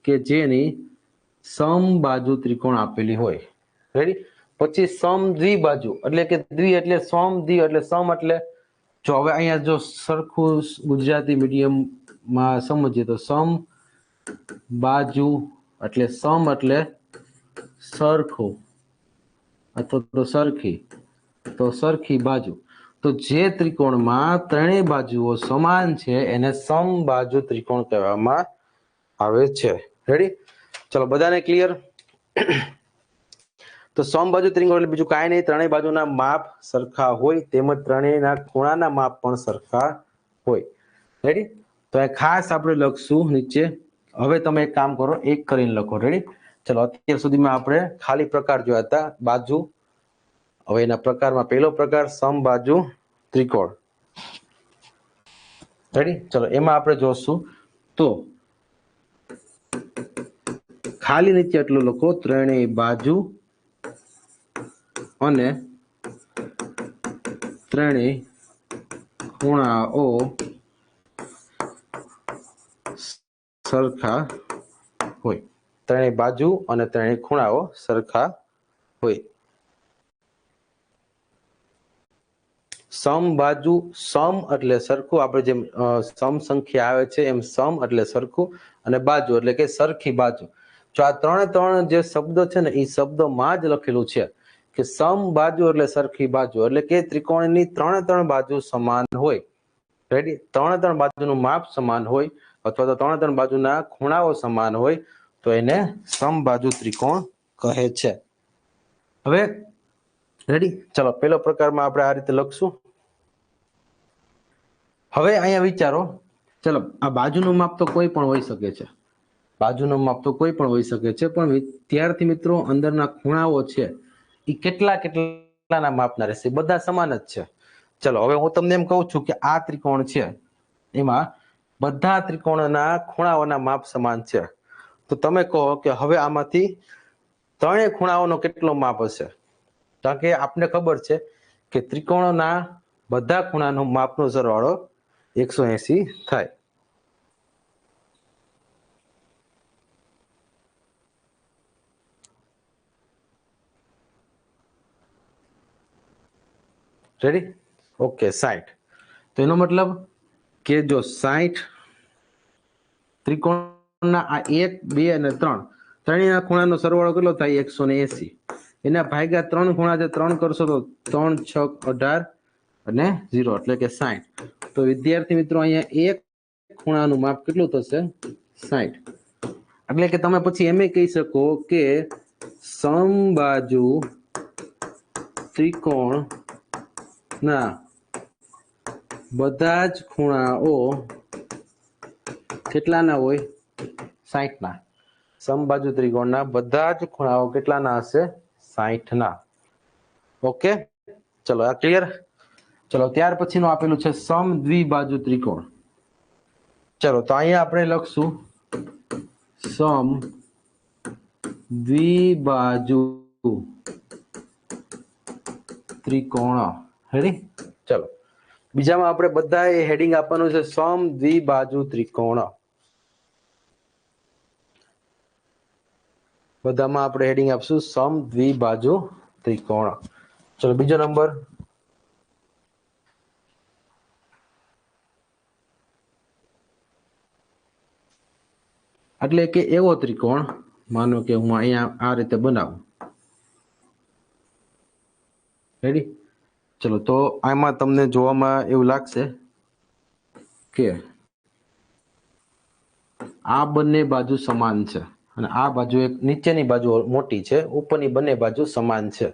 A: કે જેની સમબાજુ ત્રિકોણ આપેલી હોય. રેડી? પછી સમદ્વિબાજુ એટલે કે દ્વિ એટલે સમદ્વિ એટલે સમ એટલે જો હવે અહીંયા જો સરખું ગુજરાતી મીડિયમમાં સમજીએ તો સમ બાજુ એટલે સમ એટલે સરખું અથવા તો સરખી, તો સરખી બાજુ. તો જે ત્રિકોણમાં ત્રણેય બાજુઓ સમાન છે એને સમબાજુ ત્રિકોણ કહેવામાં આવે છે. રેડી? ચલો બધાને ક્લિયર? તો સમબાજુ ત્રિકોણ એટલે બીજું કાંઈ નહીં, ત્રણેય બાજુના માપ સરખા હોય તેમજ ત્રણેયના ખૂણાના માપ પણ સરખા હોય. રેડી? તો એ ખાસ આપણે લખશું નીચે. હવે તમે એક કામ કરો, એક કરીને લખો. રેડી? ચલો અત્યાર સુધીમાં આપણે ખાલી પ્રકાર જોયા હતા બાજુ. હવે એના પ્રકારમાં પહેલો પ્રકાર સમબાજુ ત્રિકોણ. રેડી? ચલો એમાં આપણે જોશું તો ખાલી નીચે એટલું લખો, ત્રણેય બાજુ અને ત્રણેય ખૂણાઓ સરખા હોય, ત્રણેય બાજુ અને ત્રણેય ખૂણાઓ સરખા હોય. સમબાજુ, સમ એટલે સરખું, આપણે જેમ સમ સંખ્યા આવે છે એમ સમ એટલે સરખું અને બાજુ એટલે કે સરખી બાજુ. જો આ ત્રણ જે શબ્દ છે ને એ શબ્દમાં જ લખેલું છે કે સમ બાજુ એટલે સરખી બાજુ, એટલે કે ત્રિકોણની ત્રણ બાજુ સમાન હોય. રેડી? ત્રણ બાજુનું માપ સમાન હોય અથવા તો ત્રણ બાજુના ખૂણાઓ સમાન હોય તો એને સમબાજુ ત્રિકોણ કહે છે. હવે રેડી? ચલો, પેલો પ્રકારમાં આપણે આ રીતે લખશું. હવે અહીંયા વિચારો, ચલો આ બાજુનું માપ તો કોઈ પણ હોઈ શકે છે, બાજુનું માપ તો કોઈ પણ હોઈ શકે છે, પણ વિદ્યાર્થી મિત્રો અંદરના ખૂણાઓ છે એ કેટલાના માપના રહેશે? બધા સમાન જ છે. ચલો હવે હું તમને એમ કહું છું કે આ ત્રિકોણ છે એમાં બધા ત્રિકોણના ખૂણાઓના માપ સમાન છે, તો તમે કહો કે હવે આમાંથી ત્રણેય ખૂણાઓનો કેટલો માપ હશે? કારણ કે આપને ખબર છે કે ત્રિકોણના બધા ખૂણાનો માપનો સરવાળો 180 થાય. રેડી? ઓકે, 60. તો એનો મતલબ કે જો 60 ત્રિકોણના આ 1, 2 અને 3 ત્રણેયના ખૂણાનો સરવાળો કેટલો થાય? 180. એના ભાગ્યા 3 ખૂણા છે, 3 કરશો તો 3 6 18 અને 0 એટલે કે 60. તો વિદ્યાર્થી મિત્રો અહીંયા એક ખૂણાનું માપ કેટલું થશે? 60. એટલે કે તમે પછી એમ કહી શકો કે સમબાજુ ત્રિકોણ ના બધા જ ખૂણાઓ કેટલાના હોય? 60ના. સમબાજુ ત્રિકોણના બધા જ ખૂણાઓ કેટલાના હશે? 60ના. ઓકે, ચલો આ ક્લિયર. ચલો ત્યાર પછીનું આપેલું છે સમ દ્વિબાજુ ત્રિકોણ. ચલો તો અહીંયા આપણે લખશું સમ દ્વિબાજુ ત્રિકોણ. રેડી? ચલો બીજામાં આપણે બધા હેડિંગ આપવાનું છે સમ દ્વિબાજુ ત્રિકોણ. બધામાં આપણે હેડિંગ આપશું સમ દ્વિબાજુ ત્રિકોણ. ચલો બીજો નંબર. એટલે કે એવો ત્રિકોણ, માનો કે હું અહીંયા આ રીતે બનાવું. રેડી? ચલો તો આમાં તમને જોવામાં એવું લાગશે કે આ બંને બાજુ સમાન છે અને આ બાજુ એક નીચેની બાજુ મોટી છે, ઉપરની બંને બાજુ સમાન છે.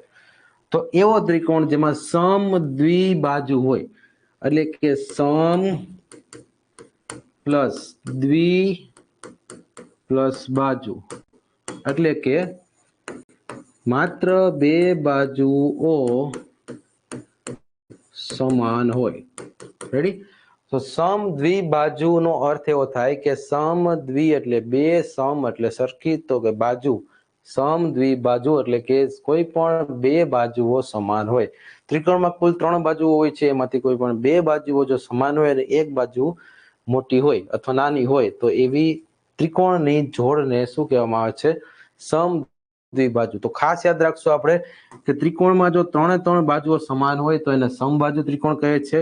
A: તો એવો ત્રિકોણ જેમાં સમ દ્વિબાજુ હોય, એટલે કે સમ પ્લસ દ્વિ પ્લસ બાજુ, એટલે કે માત્ર બે બાજુઓ સમાન હોય. રેડી? તો સમ દ્વિબાજુનો અર્થ એવો થાય કે સમ દ્વિ એટલે બે, સમ એટલે સરખી, તો કે બાજુ સમ દ્વિબાજુ એટલે કે કોઈ પણ બે બાજુઓ સમાન હોય. ત્રિકોણમાં કુલ 3 બાજુઓ હોય છે, એમાંથી કોઈ પણ બે બાજુઓ જો સમાન હોય અને એક બાજુ મોટી હોય અથવા નાની હોય તો એવી ત્રિકોણની જોડને શું કહેવામાં આવે છે? સમ દ્વિબાજુ. તો ખાસ યાદ રાખશું આપણે કે ત્રિકોણમાં જો 3 બાજુઓ સમાન હોય તો એને સમબાજુ ત્રિકોણ કહે છે.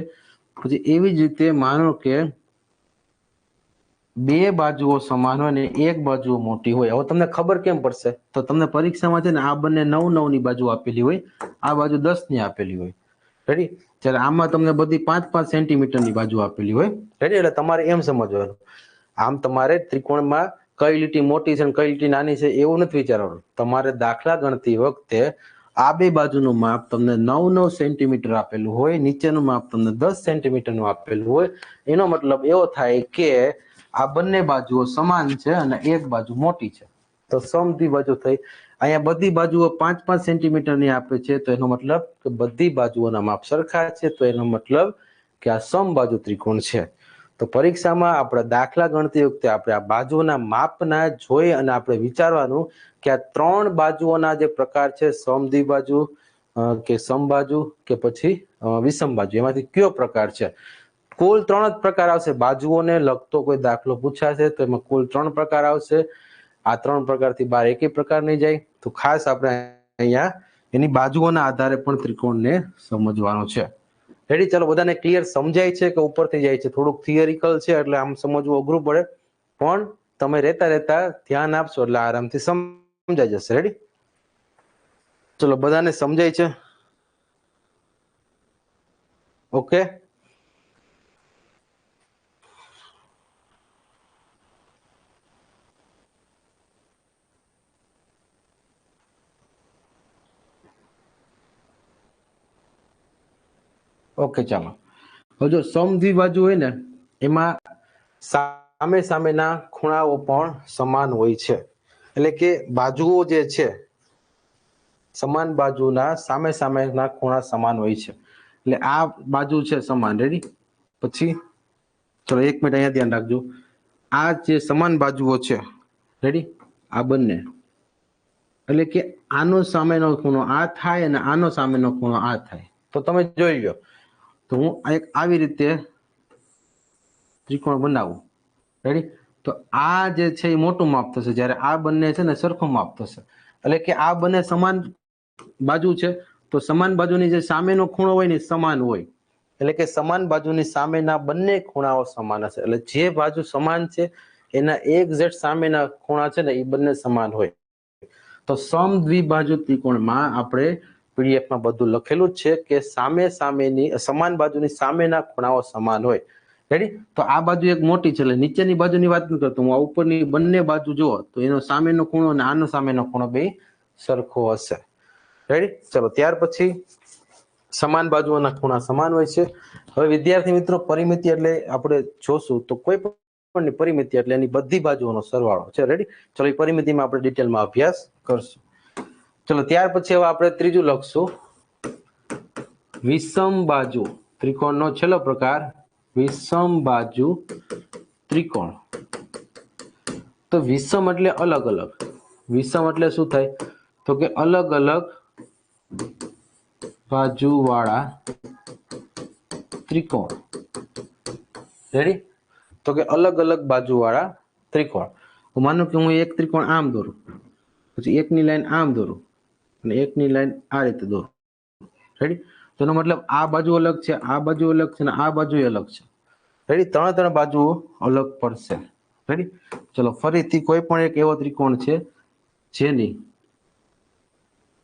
A: પછી એવી જ રીતે માનો કે બે બાજુઓ સમાન હોય ને એક બાજુ મોટી હોય. હવે તમને ખબર કેમ પડશે? તો તમને પરીક્ષામાં છે ને આ બંને 9 ની બાજુ આપેલી હોય, આ બાજુ 10 ની આપેલી હોય. રેડી? જ્યારે આમાં તમને બધી 5-5 સેન્ટીમીટરની બાજુ આપેલી હોય. રેડી? એટલે તમારે એમ સમજવાનું, આમ તમારે ત્રિકોણમાં કઈ લીટી મોટી છે અને કઈ લીટી નાની છે એવું નથી વિચારવાનું. તમારે દાખલા ગણતી વખતે આ બે બાજુનું માપ તમને 9 સેન્ટીમીટર આપેલું હોય, નીચેનું માપ તમને 10 સેન્ટીમીટરનું આપેલું હોય. એનો મતલબ એવો થાય કે આ બંને બાજુઓ સમાન છે અને એક બાજુ મોટી છે, તો સમ દ્વિબાજુ થઈ. અહીંયા બધી બાજુઓ 5-5 સેન્ટીમીટરની આપે છે, તો એનો મતલબ કે બધી બાજુઓના માપ સરખા છે, તો એનો મતલબ કે આ સમબાજુ ત્રિકોણ છે. તો પરીક્ષામાં આપણે દાખલા ગણતી વખતે આપણે આ બાજુઓના માપના જોઈ અને આપણે વિચારવાનું કે આ 3 બાજુઓના જે પ્રકાર છે સમ દ્વિબાજુ કે સમબાજુ કે પછી વિષમ બાજુ, એમાંથી કયો પ્રકાર છે. કુલ 3 જ પ્રકાર આવશે. બાજુઓને લગતો કોઈ દાખલો પૂછાશે તો એમાં કુલ 3 પ્રકાર આવશે. આ 3 પ્રકારથી બહાર એકેય પ્રકાર નહીં જાય. તો ખાસ આપણે અહીંયા એની બાજુઓના આધારે પણ ત્રિકોણને સમજવાનો છે. રેડી? ચાલો, બધાને ક્લિયર સમજાય છે કે ઉપરથી જાય છે? થોડુંક થિયરિકલ છે એટલે આમ સમજવું અઘરું પડે, પણ તમે રહેતા ધ્યાન આપશો એટલે આરામથી સમજાઈ જશે. રેડી? ચલો, બધાને સમજાય છે? ઓકે. ઓકે, ચાલો. હવે જો સમદ્વિબાજુ હોય ને એમાં સામેના ખૂણાઓ પણ સમાન હોય છે. એટલે કે બાજુઓ જે છે, સમાન બાજુના સામેના ખૂણા સમાન હોય છે. એટલે આ બાજુ છે સમાન. રેડી? પછી ચલો 1 મિનિટ અહીંયા ધ્યાન રાખજો. આ જે સમાન બાજુઓ છે, રેડી, આ બંને, એટલે કે આનો સામેનો ખૂણો આ થાય અને આનો સામેનો ખૂણો આ થાય. તો તમે જોઈ લો, તો હું એક આવી રીતે ત્રિકોણ બનાવું. રેડી? તો આ જે છે એ મોટું માપ થશે, જ્યારે આ બંને છે ને સરખું માપ થશે. એટલે કે આ બંને સમાન બાજુ છે, તો સમાન બાજુની જે સામેનો ખૂણો હોય ને સમાન હોય. એટલે કે સમાન બાજુની સામેના બંને ખૂણાઓ સમાન હશે. એટલે જે બાજુ સમાન છે એના એક્ઝેક્ટ સામેના ખૂણા છે ને એ બંને સમાન હોય. તો સમદ્વિબાજુ ત્રિકોણમાં આપણે પીડીએફમાં બધું લખેલું જ છે કે સમાન બાજુની સામેના ખૂણાઓ સમાન હોય. રેડી? તો આ બાજુ એક મોટી છે એટલે નીચેની બાજુની વાત નથી કરતો હું, આ ઉપરની બંને બાજુ જુઓ તો એનો સામેનો ખૂણો અને આનો સામેનો ખૂણો બે સરખો હશે. રેડી? ચલો, ત્યાર પછી સમાન બાજુઓના ખૂણા સમાન હોય છે. હવે વિદ્યાર્થી મિત્રો, પરિમિતિ એટલે આપણે જોશું તો કોઈ પણ પરિમિતિ એટલે એની બધી બાજુઓનો સરવાળો છે. રેડી? ચલો, એ પરિમિતિમાં આપણે ડિટેલમાં અભ્યાસ કરશું. ચલો, ત્યાર પછી હવે આપણે ત્રીજું લખશું, વિષમ બાજુ ત્રિકોણનો છેલ્લો પ્રકાર, વિષમ બાજુ ત્રિકોણ. તો વિષમ એટલે અલગ અલગ. વિષમ એટલે શું થાય? તો કે અલગ અલગ બાજુવાળા ત્રિકોણ. રેડી? તો કે અલગ અલગ બાજુવાળા ત્રિકોણ. માનો કે હું એક ત્રિકોણ આમ દોરું, પછી એકની લાઈન આમ દોરું અને એકની લાઈન આ રીતે દોરું. રેડી? તેનો મતલબ આ બાજુ અલગ છે, આ બાજુ અલગ છે અને આ બાજુ અલગ છે. રેડી? ત્રણ બાજુઓ અલગ પડશે. રેડી? ચલો, ફરીથી કોઈ પણ એક એવો ત્રિકોણ છે જેની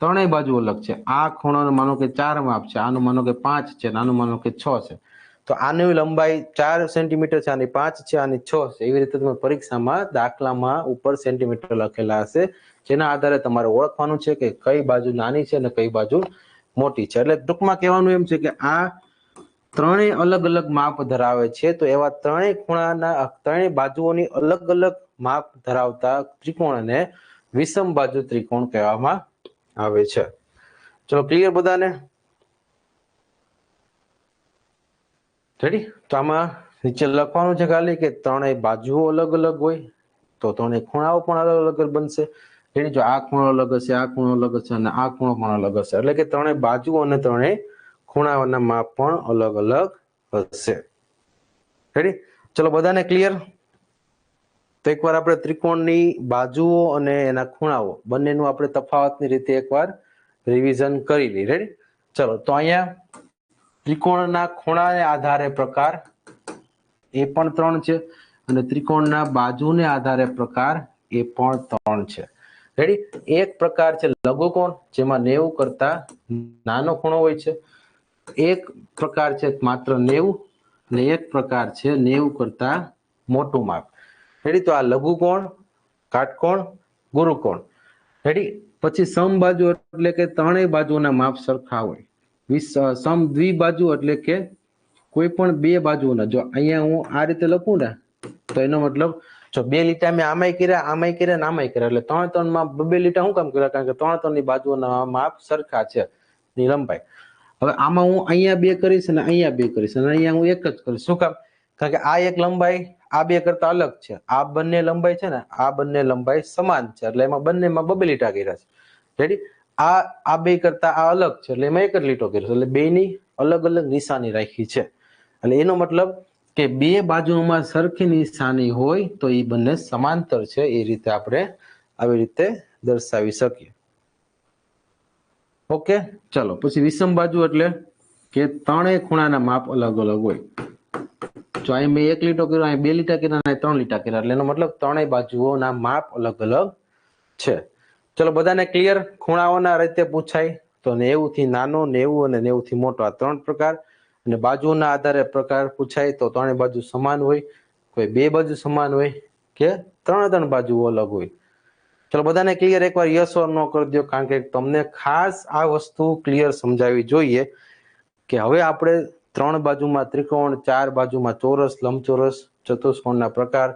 A: ત્રણેય બાજુ અલગ છે. આ ખૂણો માનો કે 4 માપ છે, આનું માનો કે 5 છે, આનું માનો કે 6 છે. તો આની લંબાઈ 4 સેન્ટીમીટર છે, આની 5 છે, આની 6 છે. એવી રીતે તમે પરીક્ષામાં દાખલામાં ઉપર સેન્ટીમીટર લખેલા હશે, જેના આધારે તમારે ઓળખવાનું છે કે કઈ બાજુ નાની છે અને કઈ બાજુ મોટી છે. એટલે ટૂંકમાં કહેવાનું એમ છે કે આ ત્રણેય અલગ અલગ માપ ધરાવે છે. તો એવા ત્રણેય બાજુઓની અલગ અલગ માપ ધરાવતા ત્રિકોણને વિષમ બાજુ ત્રિકોણ કહેવામાં આવે છે. ચલો, ક્લિયર બધાને? રેડી? તો આમાં નીચે લખવાનું છે ખાલી કે ત્રણેય બાજુઓ અલગ અલગ હોય તો ત્રણેય ખૂણાઓ પણ અલગ અલગ બનશે. રેડી? જો આ ખૂણો અલગ હશે, આ ખૂણો અલગ હશે અને આ ખૂણો પણ અલગ હશે. એટલે કે ત્રણેય બાજુઓ અને ત્રણેય ખૂણાઓના માપ પણ અલગ અલગ હશે. રેડી? ચલો, બધાને ક્લિયર? તો એકવાર આપણે ત્રિકોણની બાજુઓ અને એના ખૂણાઓ બંનેનું આપણે તફાવતની રીતે એકવાર રિવિઝન કરી લઈએ. રેડી? ચલો, તો અહીંયા ત્રિકોણના ખૂણાને આધારે પ્રકાર એ પણ 3 છે અને ત્રિકોણના બાજુને આધારે પ્રકાર એ પણ 3 છે. રેડી? એક પ્રકાર છે લઘુકોણ, જેમાં 90 કરતા નાનો ખૂણો હોય છે. એક પ્રકાર છે માત્ર 90 અને એક પ્રકાર છે 90 કરતા મોટું માપ. રેડી? તો આ લઘુકોણ, કાટકોણ, ગુરુકોણ. રેડી? પછી સમબાજુ એટલે કે ત્રણેય બાજુના માપ સરખા હોય. સમદ્વિબાજુ એટલે કે કોઈ પણ બે બાજુના, જો અહીંયા હું આ રીતે લખું ને તો એનો મતલબ જો બે લીટા મેં આમાંય કર્યા ને આમાંય કર્યા, એટલે 3 માં બે લીટા શું કામ કર્યા? કારણ કે 3 ની બાજુના માપ સરખા છે, ની લંબાઈ. હવે આમાં હું અહીંયા બે કરીશ અને અહીંયા બે કરીશ અને અહીંયા હું એક જ કરીશ. શું કામ? કારણ કે આ એક લંબાઈ આ બે કરતા અલગ છે. આ બંને લંબાઈ છે ને, આ બંને લંબાઈ સમાન છે, એટલે એમાં બંનેમાં બે લીટા કર્યા છે. રેડી? આ બે કરતા આ અલગ છે એટલે એમાં એક જ લીટો કર્યો, એટલે બેની અલગ અલગ નિશાની રાખી છે. એટલે એનો મતલબ કે બે બાજુમાં સરખી નિશાની હોય તો એ બંને સમાંતર છે, એ રીતે આપણે આવી રીતે દર્શાવી શકીએ. ઓકે, ચલો પછી વિષમ બાજુ એટલે કે ત્રણેય ખૂણાના માપ અલગ અલગ હોય. જો અહીં મેં 1 લીટો કર્યો, અહીં 2 લીટા કર્યા, અહીં 3 લીટા કર્યા, એટલે એનો મતલબ ત્રણેય બાજુઓના માપ અલગ અલગ છે. ચલો બધાને ક્લિયર? ખૂણાઓના રીતે પૂછાય તો 90 થી નાનો, 90 અને 90 થી મોટો, આ 3 પ્રકાર. અને બાજુના આધારે પ્રકાર પૂછાય તો ત્રણેય બાજુ સમાન હોય, કોઈ બે બાજુ સમાન હોય કે ત્રણ બાજુઓ અલગ હોય. ચલો બધાને ક્લિયર? એકવાર યસ ઓર નો કરી દો, કારણ કે તમને ખાસ આ વસ્તુ ક્લિયર સમજાવવી જોઈએ કે હવે આપણે 3 બાજુમાં ત્રિકોણ, 4 બાજુમાં ચોરસ, લંબચોરસ, ચતુષ્કોણના પ્રકાર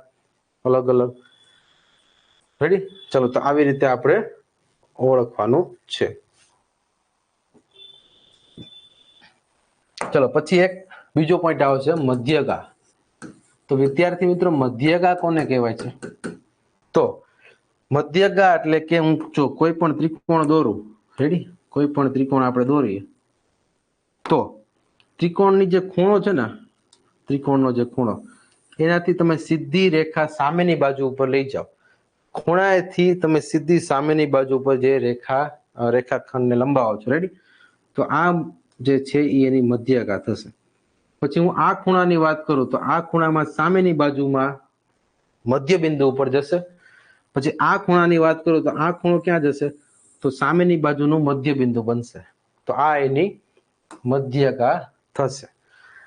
A: અલગ અલગ. રેડી? ચલો તો આવી રીતે આપણે ઓળખવાનું છે. ચલો પછી એક બીજો પોઈન્ટ આવે છે મધ્યગા. તો વિદ્યાર્થી મિત્રો, મધ્યગા કોને કહેવાય છે? તો મધ્યગા એટલે કે હું જો કોઈ પણ ત્રિકોણ દોરું, રેડી, કોઈ પણ ત્રિકોણ આપણે દોરીએ તો ત્રિકોણની જે ખૂણો છે ને, ત્રિકોણનો જે ખૂણો, એનાથી તમે સીધી રેખા સામેની બાજુ ઉપર લઈ જાઓ. ખૂણાએથી તમે સીધી સામેની બાજુ ઉપર જે રેખાખંડને લંબાવો છો, રેડી, તો આ જે છે એ એની મધ્યગા થશે. પછી હું આ ખૂણાની વાત કરું તો આ ખૂણામાં સામેની બાજુમાં મધ્ય બિંદુ ઉપર જશે. પછી આ ખૂણાની વાત કરું તો આ ખૂણો ક્યાં જશે? તો સામેની બાજુનું મધ્ય બિંદુ બનશે. તો આ એની મધ્યગા થશે.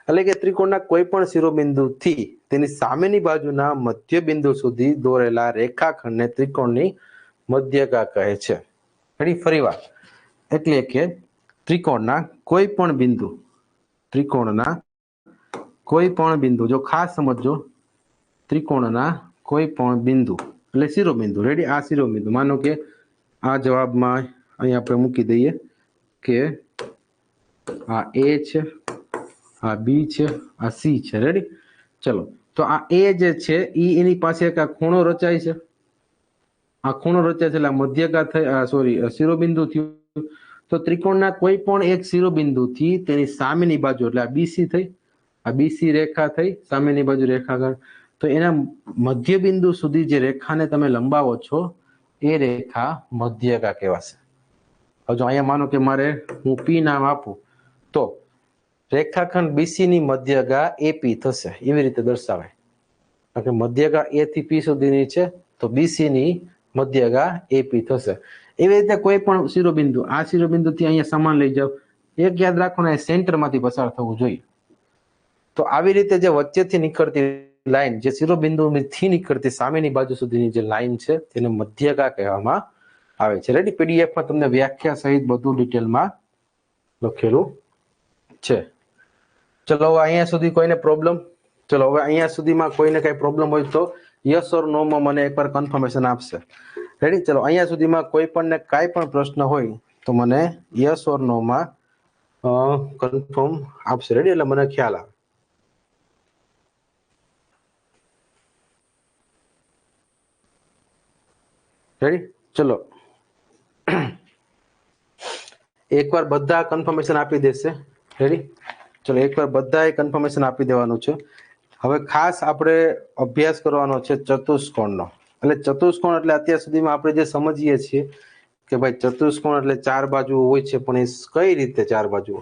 A: એટલે કે ત્રિકોણના કોઈ પણ શિરોબિંદુથી તેની સામેની બાજુના મધ્ય બિંદુ સુધી દોરેલા રેખાખંડને ત્રિકોણની મધ્યગા કહે છે. ફરીવાર, એટલે કે ત્રિકોણના કોઈ પણ બિંદુ, જો ખાસ સમજો, ત્રિકોણના કોઈ પણ બિંદુ એટલે શિરોબિંદુ, રેડી, આ શિરોબિંદુ, માનો કે આ જવાબમાં અહીં આપણે મૂકી દઈએ કે આ એ છે, આ બી છે, આ સી છે, રેડી. ચલો તો આ એ જે છે એની પાસે એક આ ખૂણો રચાય છે. આ ખૂણો રચાય છે એટલે મધ્યગા થઈ, સોરી, શિરોબિંદુ થયું. તો ત્રિકોણના કોઈ પણ એક શિરોબિંદુથી તેની સામેની બાજુ એટલે આ બીસી થઈ, આ બીસી રેખા થઈ, સામેની બાજુ રેખાખંડ, તો એના મધ્ય બિંદુ સુધી જે રેખાને તમે લંબાવો છો એ રેખા મધ્યગા કહેવાશે. હવે જો અહીંયા માનો કે મારે હું પી નામ આપું તો રેખાખંડ બીસી ની મધ્યગા એપી થશે. એવી રીતે દર્શાવાય, કારણ કે મધ્યગા એ થી પી સુધીની છે તો બીસી ની મધ્યગા એપી થશે. એવી રીતે કોઈ પણ શિરોબિંદુ, આ શિરોબિંદુથી અહીંયા સમાન લઈ જાઓ, એક યાદ રાખો ને, સેન્ટરમાંથી પસાર થવું જોઈએ. તો આવી રીતે જે વચ્ચેથી નીકળતી લાઈન, જે શિરોબિંદુથી નીકળતી સામેની બાજુ સુધીની જે લાઈન છે તેને મધ્યગા કહેવામાં આવે છે. રેડી? પીડીએફમાં તમને વ્યાખ્યા સહિત બધું ડિટેલમાં લખેલું છે. ચલો હવે અહીંયા સુધી કોઈને પ્રોબ્લેમ? ચલો હવે અહીંયા સુધીમાં કોઈને કઈ પ્રોબ્લેમ હોય તો યસ ઓર નો માં મને એકવાર કન્ફર્મેશન આપશે. રેડી? ચલો અહીંયા સુધીમાં કોઈ પણને કાંઈ પણ પ્રશ્ન હોય તો મને યસ ઓર નો માં કન્ફર્મ આપશે. રેડી? એટલે મને ખ્યાલ આવે. રેડી? ચલો એકવાર બધા કન્ફર્મેશન આપી દેશે. રેડી? ચલો એકવાર બધાએ કન્ફર્મેશન આપી દેવાનું છે. હવે ખાસ આપણે અભ્યાસ કરવાનો છે ચતુષ્કોણનો. એટલે ચતુષ્કોણ એટલે અત્યાર સુધીમાં આપણે જે સમજીએ છીએ કે ભાઈ ચતુષ્કોણ એટલે 4 બાજુ હોય છે, પણ એ કઈ રીતે 4 બાજુ?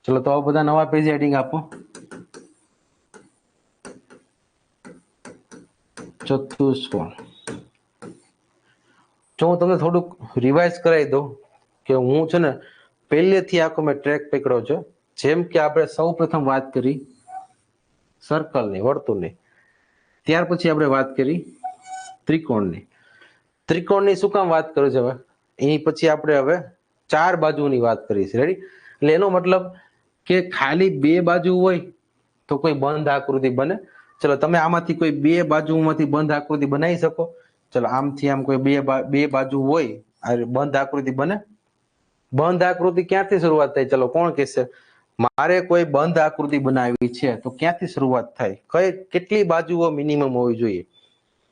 A: ચલો તો બધા નવા પેજ હેડિંગ આપો. ચતુષ્કોણ. જો હું તમને થોડુંક રિવાઇઝ કરાવી દઉં કે હું છે ને પહેલેથી આખો મેં ટ્રેક પકડ્યો છે. જેમ કે આપણે સૌ પ્રથમ વાત કરી સર્કલની, વર્તુળની, ત્યાર પછી આપણે વાત કરી ત્રિકોણની. ત્રિકોણની શું કામ વાત કરું છે? હવે એની પછી આપણે હવે 4 બાજુની વાત કરીશું. રેડી? એટલે એનો મતલબ કે ખાલી 2 બાજુ હોય તો કોઈ બંધ આકૃતિ બને. ચલો તમે આમાંથી કોઈ 2 બાજુમાંથી બંધ આકૃતિ બનાવી શકો? ચલો આમથી આમ કોઈ બે બાજુ હોય, આ બંધ આકૃતિ બને? બંધ આકૃતિ ક્યાંથી શરૂઆત થાય? ચલો કોણ કહેશે? મારે કોઈ બંધ આકૃતિ બનાવવી છે તો ક્યાંથી શરૂઆત થાય? કેટલી બાજુઓ મિનિમમ હોવી જોઈએ?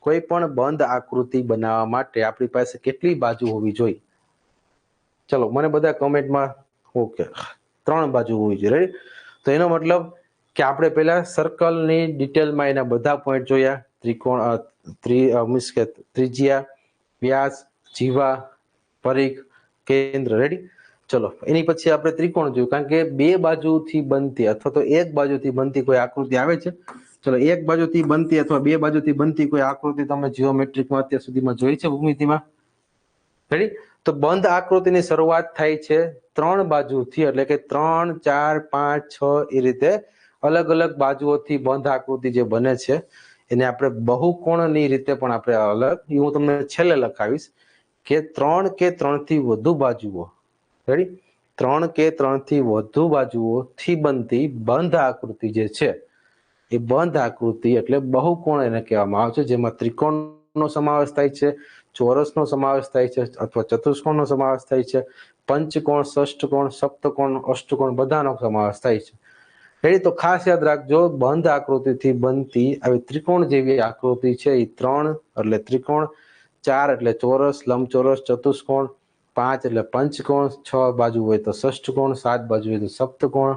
A: કોઈ પણ બંધ આકૃતિ બનાવવા માટે આપણી પાસે કેટલી બાજુ હોવી જોઈએ? ચલો મને બધા કમેન્ટમાં ઓકે 3 બાજુ હોવી જોઈએ. રેડી? તો એનો મતલબ કે આપણે પહેલા સર્કલની ડિટેલમાં એના બધા પોઈન્ટ જોયા, ત્રિકોણ મીન્સ કે ત્રિજ્યા, વ્યાસ, જીવા, પરિઘ, કેન્દ્ર. રેડી? ચલો, એની પછી આપણે ત્રિકોણ જોયું, કારણ કે બે બાજુથી બનતી અથવા તો એક બાજુથી બનતી કોઈ આકૃતિ આવે છે. ચલો, એક બાજુથી બનતી અથવા બે બાજુથી બનતી કોઈ આકૃતિ તમે જીઓમેટ્રિકમાં અત્યાર સુધીમાં જોઈ છે ભૂમિતિમાં? રેડી? તો બંધ આકૃતિની શરૂઆત થાય છે 3 બાજુથી, એટલે કે 3, 4, 5, 6 એ રીતે અલગ અલગ બાજુઓથી બંધ આકૃતિ જે બને છે એને આપણે બહુકોણની રીતે પણ આપણે અલગ, હું તમને છેલ્લે લખાવીશ કે 3 કે 3 થી વધુ બાજુઓ. રેડી? 3 કે 3 થી વધુ બાજુઓથી બનતી બંધ આકૃતિ જે છે એ બંધ આકૃતિ એટલે બહુકોણ એને કહેવામાં આવે છે, જેમાં ત્રિકોણનો સમાવેશ થાય છે, ચોરસનો સમાવેશ થાય છે અથવા ચતુષ્કોણનો સમાવેશ થાય છે, પંચકોણ, ષષ્ઠકોણ, સપ્તકોણ, અષ્ટકોણ બધાનો સમાવેશ થાય છે. રેડી? તો ખાસ યાદ રાખજો, બંધ આકૃતિથી બનતી આવી ત્રિકોણ જેવી આકૃતિ છે એ 3 એટલે ત્રિકોણ, 4 એટલે ચોરસ, લંબચોરસ, ચતુષ્કોણ, 5 એટલે પંચકોણ, 6 બાજુ હોય તો ષષ્ઠકોણ, 7 બાજુ હોય તો સપ્તકોણ,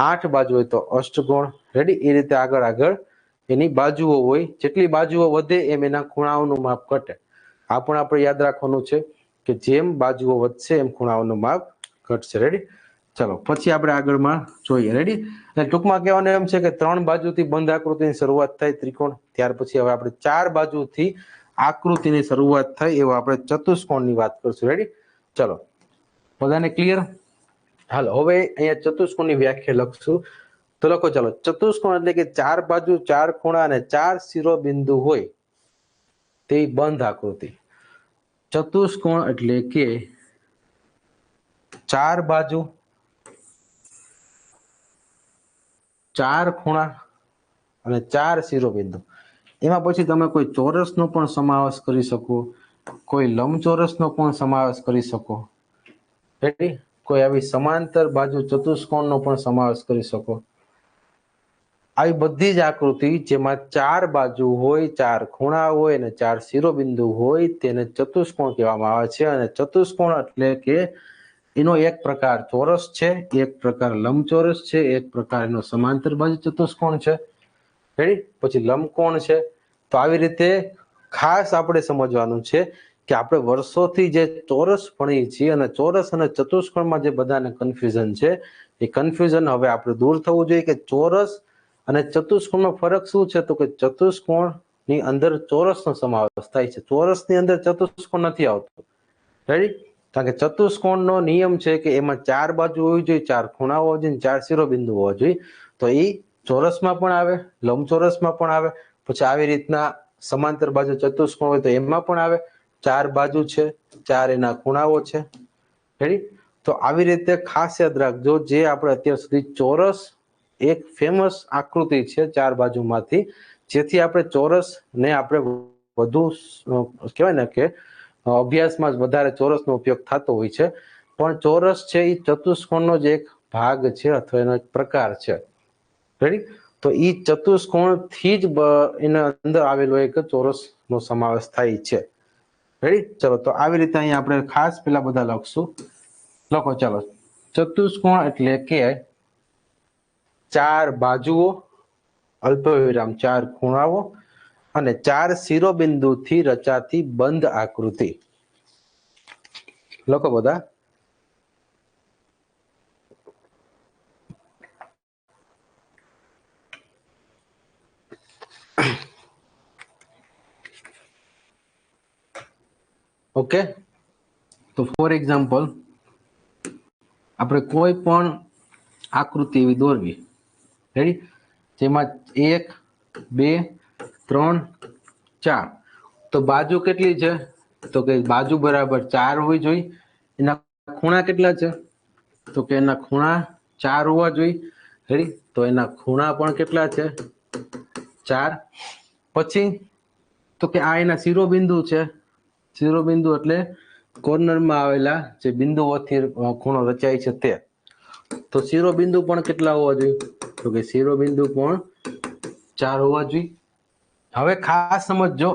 A: 8 બાજુ હોય તો અષ્ટકોણ. રેડી? એ રીતે આગળ આગળ એની બાજુઓ હોય, જેટલી બાજુઓ વધે એમ એના ખૂણાઓનું માપ ઘટે. આ પણ આપણે યાદ રાખવાનું છે કે જેમ બાજુઓ વધશે એમ ખૂણાઓનું માપ ઘટશે. રેડી? ચલો, પછી આપણે આગળમાં જોઈએ. રેડી? એટલે ટૂંકમાં કહેવાનું એમ છે કે 3 બાજુથી બંધ આકૃતિની શરૂઆત થાય ત્રિકોણ, ત્યાર પછી હવે આપણે 4 બાજુથી આકૃતિની શરૂઆત થાય એવા આપણે ચતુષ્કોણની વાત કરશું. રેડી? ચલો, બધાને ક્લિયર? હાલો, હવે અહીંયા ચતુષ્કોણની વ્યાખ્યા લખશું. તો લખો, ચાલો, ચતુષ્કોણ એટલે કે 4 બાજુ, 4 ખૂણા અને 4 શિરોબિંદુ હોય તે બંધ આકૃતિ. ચતુષ્કોણ એટલે કે 4 બાજુ, 4 ખૂણા અને 4 શિરોબિંદુ. એમાં પછી તમે કોઈ ચોરસનો પણ સમાવેશ કરી શકો, કોઈ લંબચોરસનો પણ સમાવેશ કરી શકો. રેડી? કોઈ આવી સમાંતર બાજુ ચતુષ્કોણનો પણ સમાવેશ કરી શકો. આવી બધી જ આકૃતિ જેમાં 4 બાજુ હોય, 4 ખૂણા હોય અને 4 શિરોબિંદુ હોય તેને ચતુષ્કોણ કહેવામાં આવે છે. અને ચતુષ્કોણ એટલે કે એનો એક પ્રકાર ચોરસ છે, એક પ્રકાર લંબચોરસ છે, એક પ્રકાર એનો સમાંતર બાજુ ચતુષ્કોણ છે. રેડી? પછી લંબકોણ છે. તો આવી રીતે ખાસ આપણે સમજવાનું છે કે આપણે વર્ષોથી જે ચોરસ ભણીએ છીએ અને ચોરસ અને ચતુષ્કોણમાં જે બધાને કન્ફ્યુઝન છે એ કન્ફ્યુઝન હવે આપણે દૂર થવું જોઈએ કે ચોરસ અને ચતુષ્કોણનો ફરક શું છે? તો કે ચતુષ્કોણની અંદર ચોરસનો સમાવેશ થાય છે, ચોરસની અંદર ચતુષ્કોણ નથી આવતો. રેડી? કારણ કે ચતુષ્કોણનો નિયમ છે કે એમાં 4 બાજુ હોવી જોઈએ, 4 ખૂણા હોવા જોઈએ, 4 શિરોબિંદુ હોવા જોઈએ. તો એ ચોરસમાં પણ આવે, લંબચોરસમાં પણ આવે. પછી આવી રીતના સમાંતર બાજુ ચતુષ્કોણ હોય તો એમાં પણ આવે. 4 બાજુ છે, 4 એના ખૂણાઓ છે. રેડી? તો આવી રીતે ખાસ યાદ રાખજો, જે આપણે અત્યાર સુધી ચોરસ એક ફેમસ આકૃતિ છે 4 બાજુમાંથી, જેથી આપણે ચોરસને આપણે વધુ કહેવાય ને કે અભ્યાસમાં જ વધારે ચોરસનો ઉપયોગ થતો હોય છે. પણ ચોરસ છે એ ચતુષ્કોણનો જ એક ભાગ છે અથવા એનો એક પ્રકાર છે. રેડી? તો એ ચતુષ્કોણથી જ એના અંદર આવેલો એક ચોરસનો સમાવેશ થાય છે. રેડી? ચલો, તો આવી રીતે અહીંયા આપણે ખાસ પેલા બધા લખશું. લખો, ચાલો, ચતુષ્કોણ એટલે કે 4 બાજુઓ, અલ્પવિરામ 4 ખૂણાઓ અને 4 શિરોબિંદુથી રચાતી બંધ આકૃતિ. લખો બધા. ઓકે? તો ફોર એક્ઝામ્પલ આપણે કોઈ પણ આકૃતિ એવી દોરવી. રેડી? જેમાં 1, 2, 3, 4. તો બાજુ કેટલી છે? તો કે બાજુ બરાબર 4 હોવી જોઈએ. એના ખૂણા કેટલા છે? તો કે એના ખૂણા 4 હોવા જોઈએ. રેડી? તો એના ખૂણા પણ કેટલા છે? 4. પછી તો કે આ એના શિરોબિંદુ છે. શિરોબિંદુ એટલે કોર્નરમાં આવેલા જે બિંદુઓથી ખૂણો રચાય છે તે. તો શિરોબિંદુ પણ કેટલા હોવા જોઈએ? તો કે શિરોબિંદુ પણ 4 હોવા જોઈએ. હવે ખાસ સમજજો,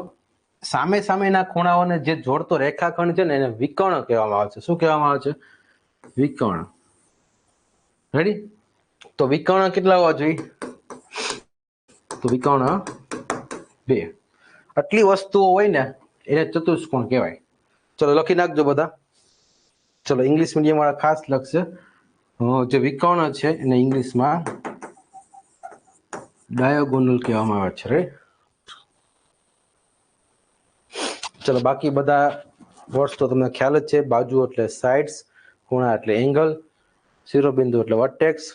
A: સામે સામેના ખૂણાઓને જે જોડતો રેખાખંડ છે ને એને વિકર્ણ કહેવામાં આવે છે. શું કહેવામાં આવે છે? વિકર્ણ. રેડી? તો વિકર્ણ કેટલા હોવા જોઈએ? તો વિકર્ણ 2. આટલી વસ્તુઓ હોય ને એને ચતુષ્કોણ કહેવાય. ચલો લખી નાખજો બધા. ચલો ઇંગ્લિશ મીડિયમ વાળા ખાસ લખશે. જે વિકર્ણ છે એને ઇંગ્લિશમાં ડાયાગોનલ કહેવામાં આવે છે. રાઈટ? ચલો બાકી બધા વર્ડ્સ તો તમને ખ્યાલ જ છે. બાજુ એટલે સાઇડ્સ, ખૂણા એટલે એંગલ, શિરોબિંદુ એટલે વર્ટેક્સ,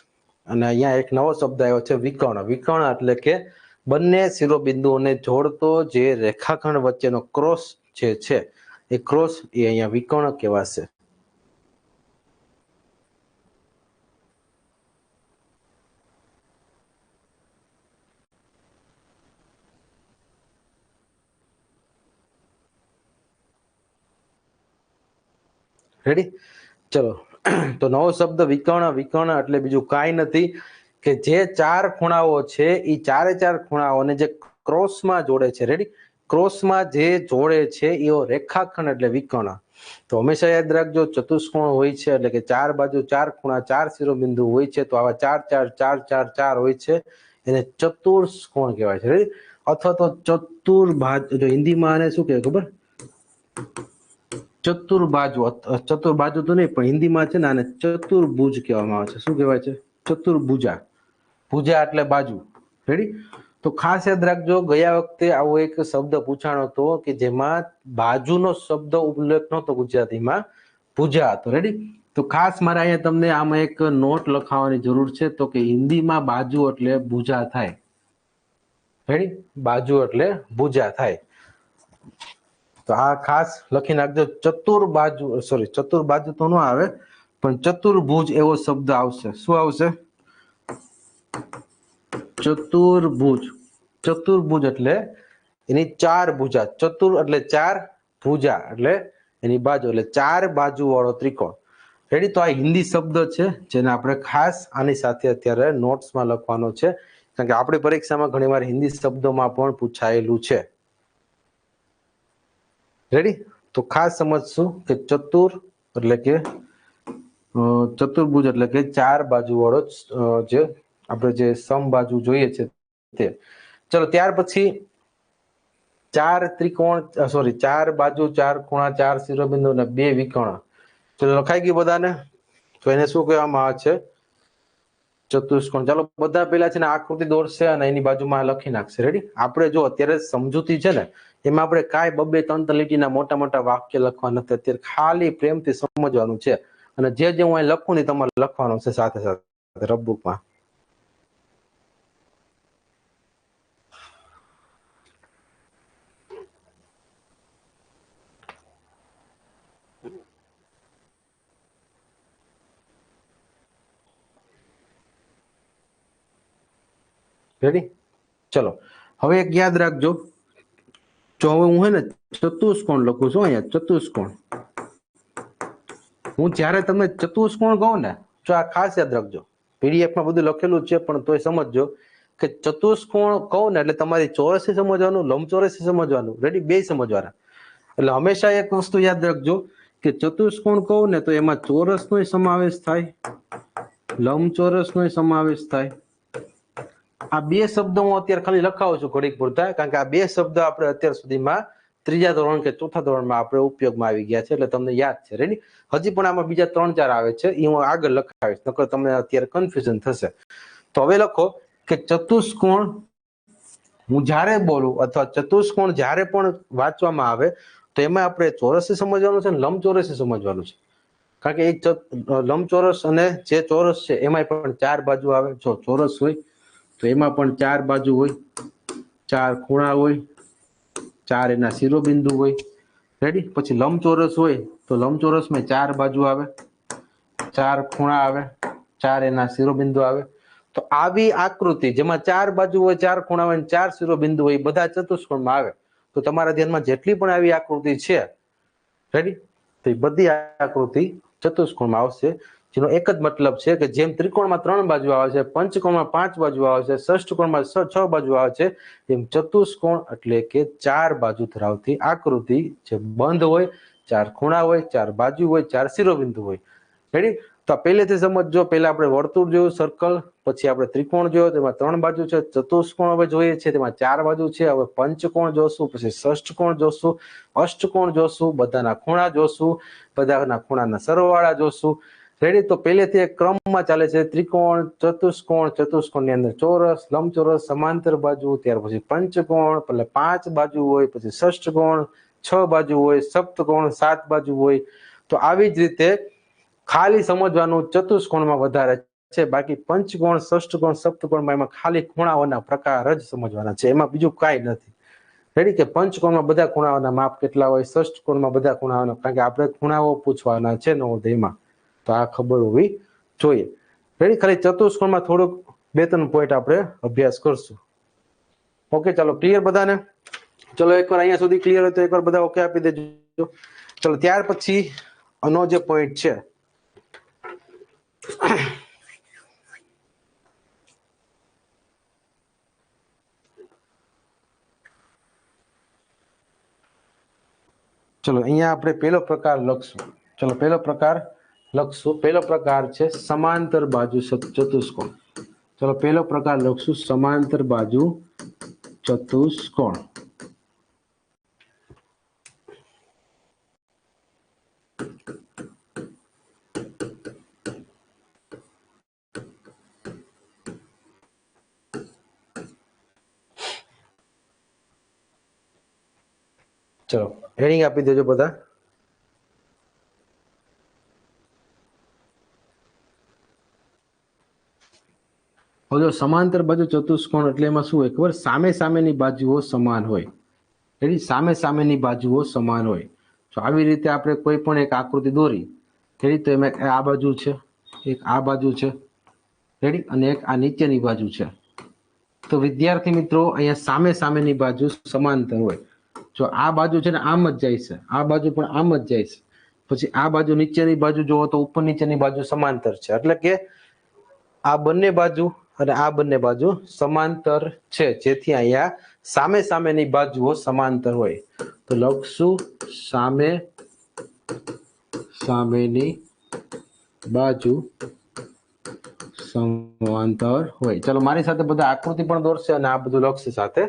A: અને અહીંયા એક નવો શબ્દ આવ્યો છે વિકર્ણ. વિકર્ણ એટલે કે બંને શિરોબિંદુઓને જોડતો જે રેખાખંડ વચ્ચેનો ક્રોસ જે છે એ ક્રોસ એ અહીંયા વિકર્ણ કહેવાશે. રેડી? ચલો તો નવો શબ્દ વિકર્ણ. વિકર્ણ એટલે બીજું કાંઈ નથી કે જે ચાર ખૂણાઓ છે એ ચારે ચાર ખૂણાઓને જે ક્રોસમાં જોડે છે. રેડી? ક્રોસમાં જે જોડે છે એવો રેખાખંડ એટલે વિકર્ણ. તો હંમેશા યાદ રાખજો ચતુષ્કોણ હોય છે એટલે કે ચાર બાજુ ચાર ખૂણા ચાર શિરોબિંદુ હોય છે. તો આવા ચાર ચાર ચાર ચાર ચાર હોય છે એને ચતુષ્કોણ કહેવાય છે. રેડી? અથવા તો ચતુર્ભાજ, જો હિન્દીમાં આને શું કહેવાય ખબર? ચતુર્બાજુ. ચતુર્બાજુ તો નહીં, પણ હિન્દીમાં છે ને આને ચતુર્ભુજ કહેવામાં આવે છે. શું કહેવાય છે? ચતુર્ભુજા. ભુજા એટલે બાજુ. રેડી? તો ખાસ યાદ રાખજો ગયા વખતે આવો એક શબ્દ પૂછાણો હતો કે જેમાં બાજુનો શબ્દ ઉલ્લેખ નહોતો ગુજરાતીમાં, ભુજા હતો. રેડી? તો ખાસ મારે અહીંયા તમને આમાં એક નોટ લખાવવાની જરૂર છે. તો કે હિન્દીમાં બાજુ એટલે ભુજા થાય. રેડી? બાજુ એટલે ભુજા થાય. તો આ ખાસ લખી નાખજો. ચતુર્બાજુ, સોરી ચતુર્બાજુ તો ન આવે, પણ ચતુર્ભુજ એવો શબ્દ આવશે. શું આવશે? ચતુર્ભુજ. ચતુર્ભુજ એટલે એની ચાર ભુજા. ચતુર એટલે ચાર, ભુજા એટલે એની બાજુ, એટલે ચાર બાજુ વાળો ત્રિકોણ. રેડી? તો આ હિન્દી શબ્દ છે જેને આપણે ખાસ આની સાથે અત્યારે નોટ્સમાં લખવાનો છે, કારણ કે આપણી પરીક્ષામાં ઘણીવાર હિન્દી શબ્દોમાં પણ પૂછાયેલું છે. રેડી? તો ખાસ સમજશું કે ચતુર એટલે કે ચતુર્ભુજ એટલે કે ચાર બાજુ વાળો જે આપણે જે સમબાજુ જોઈએ છે તે. ચલો ત્યાર પછી ચાર ત્રિકોણ, સોરી ચાર બાજુ ચાર ખૂણા ચાર શિરોબિંદુ અને બે વિકર્ણ. ચલો લખાઈ ગયું બધાને? તો એને શું કહેવામાં આવે છે? ચતુષ્કોણ. ચાલો બધા પેલા છે ને આકૃતિ દોરશે અને એની બાજુમાં લખી નાખશે. રેડી? આપણે જો અત્યારે સમજૂતી છે ને એમાં આપણે કાંઈ બબે ત્રણ લીટીના મોટા મોટા વાક્ય લખવા નથી. અત્યારે ખાલી પ્રેમથી સમજવાનું છે, અને જે હું અહીં લખું ને તમારે લખવાનું છે સાથે સાથે રફબુકમાં. રેડી? ચલો હવે એક યાદ રાખજો. જો હવે હું હે ને ચતુષ્કોણ લખું છું અહીંયા, ચતુષ્કોણ. હું જ્યારે તમે ચતુષ્કોણ કહું ને, જો આ ખાસ યાદ રાખજો, પીડીએફમાં બધું લખેલું છે પણ તોય સમજજો કે ચતુષ્કોણ કહું ને એટલે તમારી ચોરસી સમજવાનું, લંબચોરસી સમજવાનું. રેડી? બે સમજવાના. એટલે હંમેશા એક વસ્તુ યાદ રાખજો કે ચતુષ્કોણ કહું ને તો એમાં ચોરસનો સમાવેશ થાય, લંબચોરસનો સમાવેશ થાય. આ બે શબ્દો હું અત્યારે ખાલી લખાવું છું ઘડીક પૂરતા, કારણ કે આ બે શબ્દ આપણે અત્યાર સુધીમાં ત્રીજા ધોરણ કે ચોથા ધોરણમાં આપણે ઉપયોગમાં આવી ગયા છે, એટલે તમને યાદ છે. રેડી? હજી પણ આમાં બીજા 3-4 આવે છે, એ હું આગળ લખાવીશ, નકર તમને અત્યારે કન્ફ્યુઝન થશે. તો હવે લખો કે ચતુષ્કોણ હું જ્યારે બોલું અથવા ચતુષ્કોણ જ્યારે પણ વાંચવામાં આવે તો એમાં આપણે ચોરસી સમજવાનું છે અને લંબચોરસી સમજવાનું છે. કારણ કે એક લંબચોરસ અને જે ચોરસ છે એમાં પણ ચાર બાજુ આવે. જો ચોરસ હોય તો એમાં પણ ચાર બાજુ હોય, ચાર ખૂણા હોય, ચાર એના શિરોબિંદુ હોય. રેડી? પછી લંબચોરસ હોય તો લંબચોરસમાં ચાર બાજુ આવે, ચાર ખૂણા આવે, ચાર એના શિરોબિંદુ આવે. તો આવી આકૃતિ જેમાં ચાર બાજુ હોય, ચાર ખૂણા હોય, ચાર શિરોબિંદુ હોય, બધા ચતુષ્કોણમાં આવે. તો તમારા ધ્યાનમાં જેટલી પણ આવી આકૃતિ છે, રેડી, તો એ બધી આકૃતિ ચતુષ્કોણમાં આવશે, જેનો એક જ મતલબ છે કે જેમ ત્રિકોણમાં 3 બાજુ આવે છે, પંચકોણમાં 5 બાજુ આવે છે, ષષ્ઠકોણમાં 6 બાજુ આવે છે, એમ ચતુષ્કોણ એટલે કે 4 બાજુ ધરાવતી આકૃતિ જે બંધ હોય, 4 ખૂણા હોય, 4 બાજુ હોય, 4 શિરોબિંદુ હોય. રેડી? તો પહેલેથી સમજો, પહેલા આપણે વર્તુળ જોયું, સર્કલ, પછી આપણે ત્રિકોણ જોયો, તેમાં 3 બાજુ છે. ચતુષ્કોણ હવે જોઈએ છે, તેમાં 4 બાજુ છે. હવે પંચકોણ જોશું, પછી ષષ્ઠકોણ જોશું, અષ્ટકોણ જોશું, બધાના ખૂણા જોશું, બધાના ખૂણાના સરવાળા જોશું. રેડી? તો પહેલેથી એક ક્રમમાં ચાલે છે. ત્રિકોણ, ચતુષ્કોણ, ચતુષ્કોણની અંદર ચોરસ, લંબચોરસ, સમાંતર બાજુ, ત્યાર પછી પંચકોણ, એટલે 5 બાજુ હોય, પછી ષષ્ઠકોણ 6 બાજુ હોય, સપ્તકોણ 7 બાજુ હોય. તો આવી જ રીતે ખાલી સમજવાનું ચતુષ્કોણમાં વધારે છે, બાકી પંચકોણ, ષષ્ઠકોણ, સપ્તકોણમાં એમાં ખાલી ખૂણાઓના પ્રકાર જ સમજવાના છે, એમાં બીજું કાંઈ નથી. રેડી? કે પંચકોણમાં બધા ખૂણાઓના માપ કેટલા હોય, ષષ્ઠકોણમાં બધા ખૂણાઓના, કારણ કે આપણે ખૂણાઓ પૂછવાના છે નવોદયમાં, તો આ ખબર હોવી જોઈએ. રેડી? ખાલી ચતુષ્કોણમાં થોડુંક 2-3 પોઈન્ટ આપણે અભ્યાસ કરશું. ઓકે, ચાલો, ક્લિયર બધાને? ચલો, એકવાર અહીંયા સુધી ક્લિયર હોય તો એકવાર બધા ઓકે આપી દેજો. ચલો, ત્યાર પછી આનો જે પોઈન્ટ છે, ચલો અહીંયા આપણે પહેલો પ્રકાર લખશું. ચલો, પહેલો પ્રકાર લખશું. પહેલો પ્રકાર છે સમાંતર બાજુ ચતુષ્કોણ. ચલો, પહેલો પ્રકાર લખશું, સમાંતર બાજુ ચતુષ્કોણ. ચલો, હેડિંગ આપી દેજો બધા. હવે સમાંતર બાજુ ચતુષ્કોણ એટલે એમાં શું હોય ખબર? સામે સામેની બાજુઓ સમાન હોય. રેડી? સામે સામેની બાજુઓ સમાન હોય. તો આવી રીતે આપણે કોઈ પણ એક આકૃતિ દોરી, રેડી? તો એમાં આ બાજુ છે, એક આ બાજુ છે, રેડી? અને એક આ નીચેની બાજુ છે. તો વિદ્યાર્થી મિત્રો, અહીંયા સામે સામેની બાજુ સમાંતર હોય. જો આ બાજુ છે ને આમ જ જાય છે, આ બાજુ પણ આમ જ જાય છે, પછી આ બાજુ નીચેની બાજુ જોવો તો ઉપર નીચેની બાજુ સમાંતર છે, એટલે કે આ બંને બાજુ અને આ બંને બાજુ સમાંતર છે, જેથી અહીંયા સામે સામેની બાજુઓ સમાંતર હોય. તો લખશું સામે સામેની બાજુ સમાંતર હોય. ચલો, મારી સાથે બધા આકૃતિ પણ દોરશે અને આ બધું લખશે સાથે.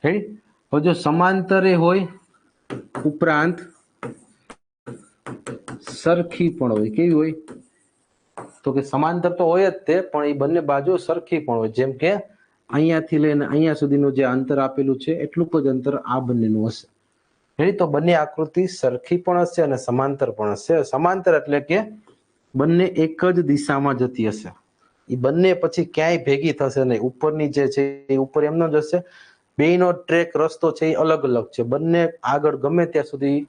A: રેડી? હવે જો સમાંતરે હોય ઉપરાંત સરખી પણ હોય. કેવી હોય? તો કે સમાંતર તો હોય જ તે, પણ એ બંને બાજુ સરખી પણ હોય. જેમ કે અહીંયાથી લઈને અહીંયા સુધીનું જે અંતર આપેલું છે, એટલું જ અંતર આ બંનેનું હશે. રેડી? તો બંને આકૃતિ સરખી પણ હશે અને સમાંતર પણ હશે. સમાંતર એટલે કે બંને એક જ દિશામાં જતી હશે. એ બંને પછી ક્યાંય ભેગી થશે નહીં. ઉપરની જે છે એ ઉપર એમનો જ હશે. બેયનો ટ્રેક, રસ્તો છે એ અલગ અલગ છે. બંને આગળ ગમે ત્યાં સુધી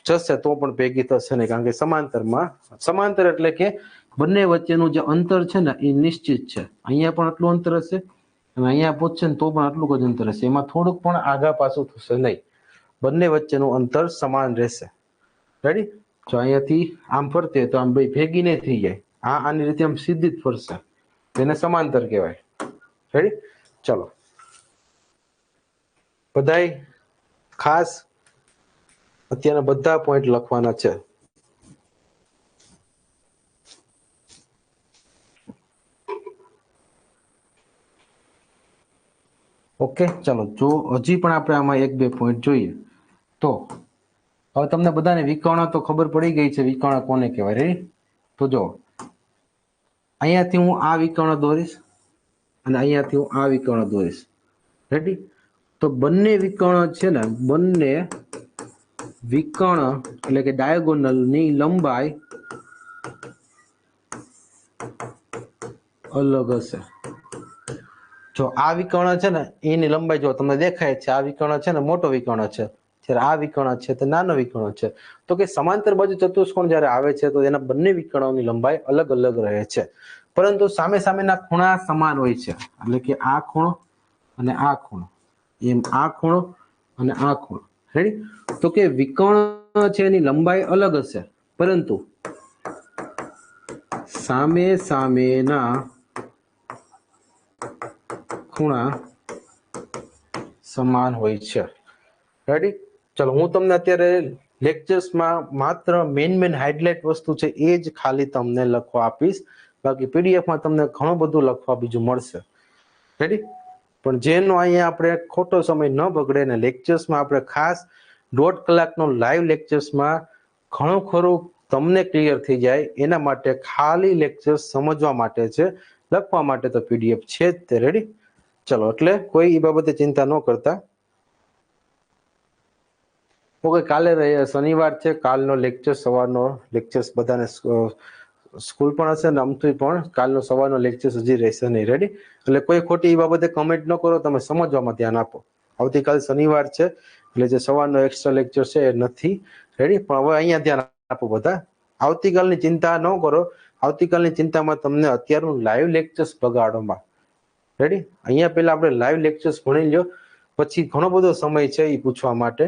A: જશે તો પણ ભેગી થશે નહીં, કારણ કે સમાંતરમાં, સમાંતર એટલે કે બંને વચ્ચેનું જે અંતર છે ને એ નિશ્ચિત છે. અહીંયા પણ આટલું અંતર હશે અને અહીંયા પહોંચશે ને તો પણ આટલું જ અંતર હશે. એમાં થોડુંક પણ આગા પાછું થશે નહીં. બંને વચ્ચેનું અંતર સમાન રહેશે. રેડી? જો અહીંયાથી આમ ફરતે તો આમ બે ભેગી નહીં થઈ જાય. આની રીતે આમ સીધી જ ફરશે, તેને સમાંતર કહેવાય. રેડી? ચલો, બધાય ખાસ અત્યારે બધા પોઈન્ટ લખવાના છે. ઓકે, ચલો, જો હજી પણ આપણે આમાં 1-2 પોઈન્ટ જોઈએ તો હવે તમને બધાને વિકર્ણ તો ખબર પડી ગઈ છે. વિકર્ણ કોને કહેવાય? રેડી? તો જો અહીંયાથી હું આ વિકર્ણ દોરીશ અને અહીંયાથી હું આ વિકર્ણ દોરીશ. રેડી? તો બંને વિકર્ણ છે ને, બંને વિકર્ણ એટલે કે ડાયાગોનલની લંબાઈ અલગ હશે. જો આ વિકર્ણ છે ને એની લંબાઈ જો તમને દેખાય છે, આ વિકર્ણ છે ને મોટો વિકર્ણ છે, જ્યારે આ વિકર્ણ છે તે નાનો વિકર્ણ છે. તો કે સમાંતર બાજુ ચતુષ્કોણ જ્યારે આવે છે તો એના બંને વિકર્ણોની લંબાઈ અલગ અલગ રહે છે, પરંતુ સામે સામેના ખૂણા સમાન હોય છે. એટલે કે આ ખૂણો અને આ ખૂણો, એમ આ ખૂણો અને આ ખૂણો. રેડી? તો કે વિકર્ણ છે એની લંબાઈ અલગ હશે, પરંતુ સામે સામેના ખૂણા સમાન હોય છે. રેડી? ચલો, હું તમને અત્યારે લેક્ચર્સમાં માત્ર મેન હાઇલાઇટ વસ્તુ છે એ જ ખાલી તમને લખવા આપીશ. બાકી પીડીએફમાં તમને ઘણું બધું લખવા બીજું મળશે. રેડી? પણ જેનો અહીંયા આપણે ખોટો સમય ન બગડે ને લેક્ચર્સમાં આપણે ખાસ 1.5 કલાકનો લાઈવ લેક્ચર્સમાં ઘણું ખરું તમને ક્લિયર થઈ જાય એના માટે ખાલી લેક્ચર સમજવા માટે છે, લખવા માટે તો પીડીએફ છે જ તે. રેડી? ચલો, એટલે કોઈ એ બાબતે ચિંતા ન કરતા. ઓકે, કાલે શનિવાર છે, કાલનો લેક્ચર સવારનો લેક્ચર્સ બધાને સ્કૂલ પણ હશે ને અમથી પણ કાલનો સવારનો લેક્ચર હજી રહેશે નહીં. રેડી? એટલે કોઈ ખોટી એ બાબતે કમેન્ટ ન કરો, તમે સમજવામાં ધ્યાન આપો. આવતીકાલ શનિવાર છે એટલે જે સવારનો એક્સ્ટ્રા લેક્ચર છે એ નથી. રેડી? પણ હવે અહીંયા ધ્યાન આપો બધા. આવતીકાલની ચિંતા ન કરો. આવતીકાલની ચિંતામાં તમને અત્યારનું લાઈવ લેક્ચર્સ બગાડોમાં. રેડી? અહીંયા પહેલા આપણે લાઈવ લેક્ચર્સ ભણી લ્યો, પછી ઘણો બધો સમય છે એ પૂછવા માટે.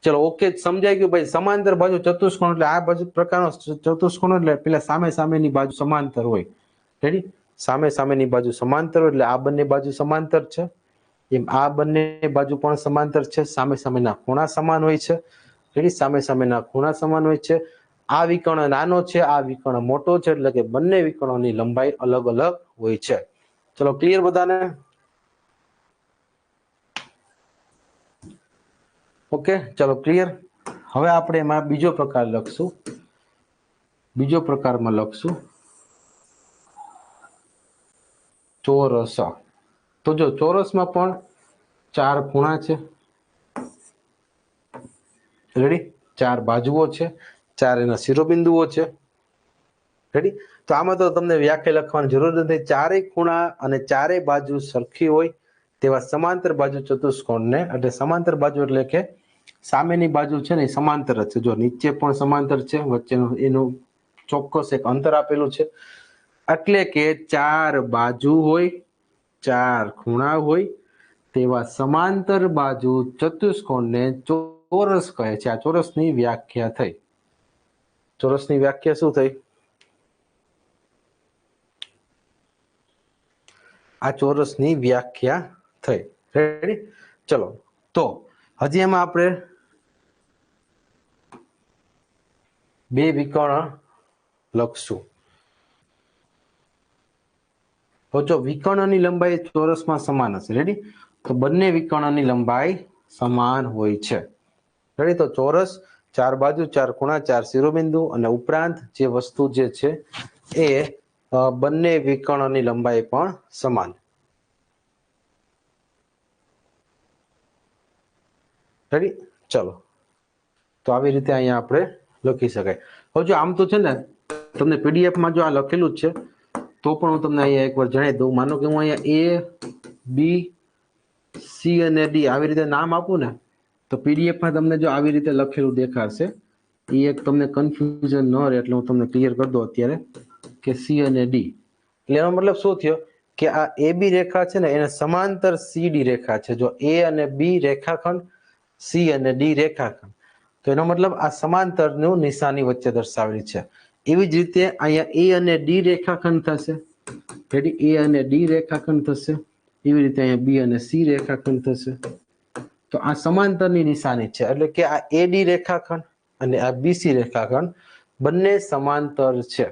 A: ચલો, ઓકે, સમજાઈ ગયું ભાઈ. સમાંતર બાજુ ચતુષ્કોણ એટલે આ બાજુ પ્રકારનો ચતુષ્કોણ એટલે પેલા સામેની બાજુ સમાંતર હોય. રેડી? સામેની બાજુ સમાંતર હોય એટલે આ બંને બાજુ સમાંતર છે, એમ આ બંને બાજુ પણ સમાંતર છે. સામેના ખૂણા સમાન હોય છે. રેડી? સામેના ખૂણા સમાન હોય છે. આ વિકર્ણ નાનો છે, આ વિકર્ણ મોટો છે, એટલે કે બંને વિકર્ણોની લંબાઈ અલગ અલગ હોય છે. ચલો, ક્લિયર બધાને? ઓકે, ચલો, ક્લિયર. હવે આપણે એમાં બીજો પ્રકાર લખશું. બીજો પ્રકારમાં લખશું ચોરસ. તો જો ચોરસમાં પણ 4 ખૂણા છે. રેડી? 4 બાજુઓ છે, 4 એના શિરોબિંદુઓ છે. રેડી? તો આમાં તો તમને વ્યાખ્યા લખવાની જરૂર નથી. 4 ખૂણા અને 4 બાજુ સરખી હોય તેવા સમાંતર બાજુ ચતુષ્કોણને, એટલે સમાંતર બાજુ એટલે કે સામેની બાજુ છે ને એ સમાંતર જ છે. જો નીચે પણ સમાંતર છે, વચ્ચેનું એનું ચોક્કસ એક અંતર આપેલું છે. એટલે કે 4 બાજુ હોય, 4 ખૂણા હોય તેવા સમાંતર બાજુ ચતુષ્કોણને ચોરસ કહે છે. આ ચોરસની વ્યાખ્યા થઈ. ચોરસની વ્યાખ્યા શું થઈ? આ ચોરસની વ્યાખ્યા થઈ. રેડી? ચલો, તો હજી એમાં આપણે 2 વિકર્ણ લખશું. તો જો વિકર્ણની લંબાઈ ચોરસમાં સમાન હશે. રેડી? તો બંને વિકર્ણની લંબાઈ સમાન હોય છે. રેડી? તો ચોરસ 4 બાજુ, 4 ખૂણા, 4 શિરોબિંદુ અને ઉપરાંત જે વસ્તુ જે છે એ બંને વિકર્ણની લંબાઈ પણ સમાન. રેડી? ચલો, તો આવી રીતે અહીંયા આપણે લખી શકાય. હવે જો આમ તો છે ને તમને પીડીએફમાં જો આ લખેલું જ છે તો પણ હું તમને અહીંયા એકવાર જણાવી દઉં. માનો કે હું અહીંયા A, B, C અને D આવી રીતે નામ આપું ને તો પીડીએફમાં તમને જો આવી રીતે લખેલું દેખાશે. એ એક તમને કન્ફ્યુઝન ન રહે એટલે હું તમને ક્લિયર કરી દઉં અત્યારે કે C અને D. એટલે એનો મતલબ શું થયો કે આ AB રેખા છે ને એને સમાંતર CD રેખા છે. જો A અને B રેખાખંડ, C અને D રેખાખંડ, તો એનો મતલબ આ સમાંતરનું નિશાની વચ્ચે દર્શાવેલી છે. એવી જ રીતે અહીંયા A અને D રેખાખંડ થશે. રેડી? A અને D રેખાખંડ થશે. એવી રીતે અહીંયા B અને C રેખાખંડ થશે. તો આ સમાંતરની નિશાની છે. એટલે કે આ AD રેખાખંડ અને આ BC રેખાખંડ બંને સમાંતર છે.